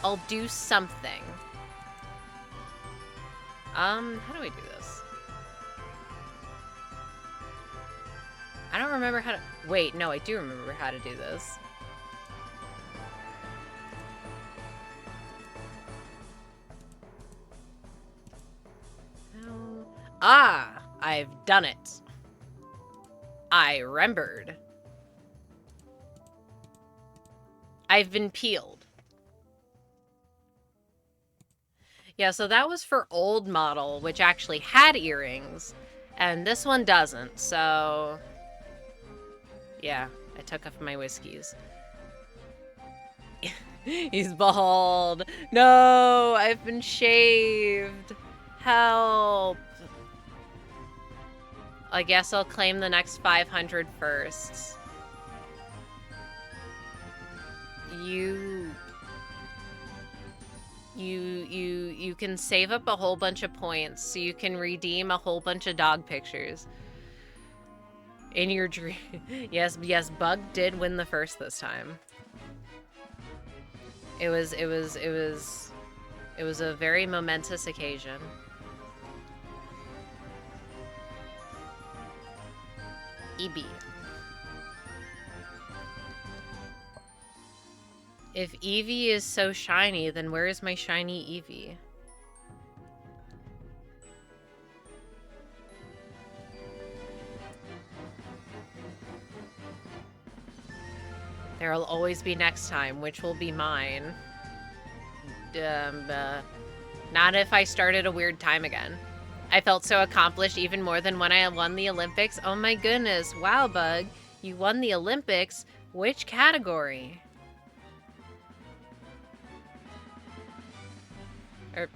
I'll do something. How do I do this? I don't remember how to... Wait, no, I do remember how to do this. Ah, I've done it. I remembered. I've been peeled. Yeah, so that was for old model, which actually had earrings, and this one doesn't, so... Yeah, I took off my whiskeys. He's bald. No, I've been shaved. Help. I guess I'll claim the next 500 first. You can save up a whole bunch of points so you can redeem a whole bunch of dog pictures. In your dream. Yes, Bug did win the first this time. It was a very momentous occasion. EB. If Eevee is so shiny, then where is my shiny Eevee? There'll always be next time, which will be mine. Not if I started a weird time again. I felt so accomplished even more than when I won the Olympics. Oh my goodness. Wow, Bug. You won the Olympics? Which category? Oh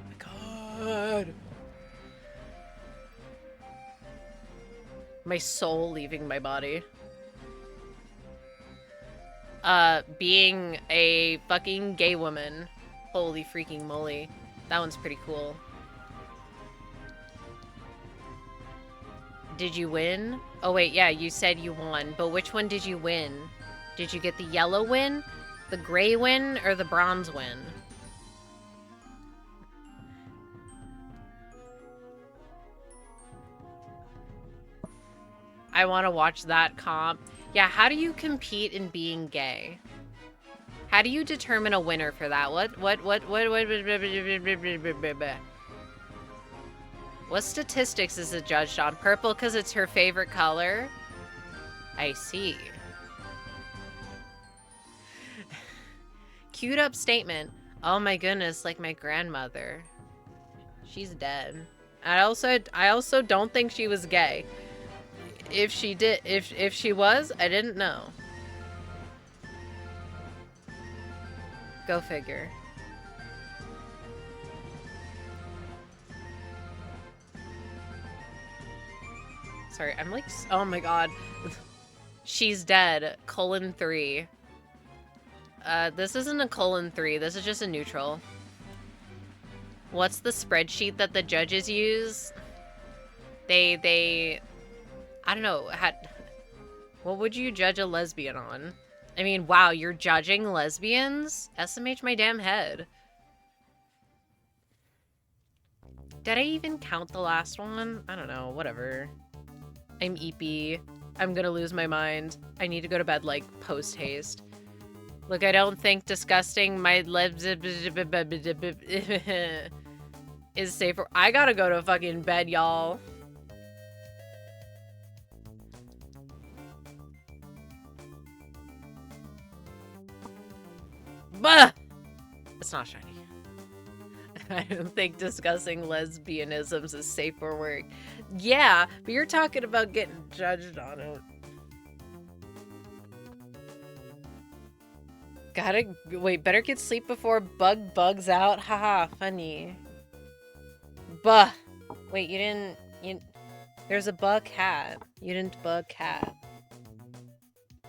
my god. My soul leaving my body. Being a fucking gay woman. Holy freaking moly. That one's pretty cool. Did you win? Oh wait, yeah, you said you won, but which one did you win? Did you get the yellow win, the gray win, or the bronze win? I want to watch that comp. Yeah, how do you compete in being gay? How do you determine a winner for that? What statistics is it judged on? Purple because it's her favorite color? I see. Queued up statement. Oh my goodness, like my grandmother. She's dead. I also don't think she was gay. If she did, if she was, I didn't know. Go figure. Sorry, I'm like, oh my god. She's dead. :3. This isn't a :3. This is just a neutral. What's the spreadsheet that the judges use? They, I don't know, what would you judge a lesbian on? I mean, wow, you're judging lesbians? SMH my damn head. Did I even count the last one? I don't know, whatever. I'm eepy. I'm gonna lose my mind. I need to go to bed, like, post-haste. Look, I don't think disgusting my lips is safer. I gotta go to fucking bed, y'all. Bah! It's not shiny. I don't think discussing lesbianisms is safe for work. Yeah, but you're talking about getting judged on it. Gotta wait, better get sleep before bugs out. Haha, funny. Buh. Wait, there's a bug cat. You didn't bug cat.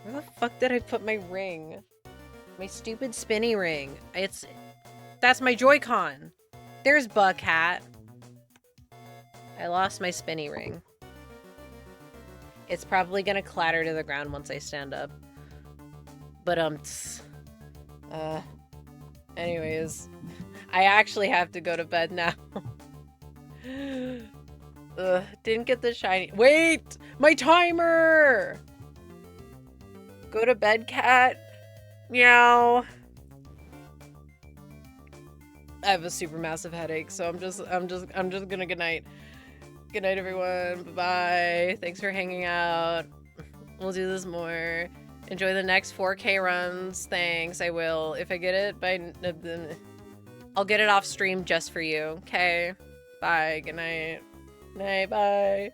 Where the fuck did I put my ring? My stupid spinny ring. That's my Joy-Con. There's bug cat. I lost my spinny ring. It's probably gonna clatter to the ground once I stand up. But anyways, I actually have to go to bed now. Didn't get the shiny. Wait! My timer! Go to bed, cat. Meow. I have a super massive headache, so I'm just gonna good night. Good night, everyone. Bye-bye. Thanks for hanging out. We'll do this more. Enjoy the next 4K runs. Thanks, I will. If I get it I'll get it off stream just for you. Okay. Bye. Good night. Night. Bye.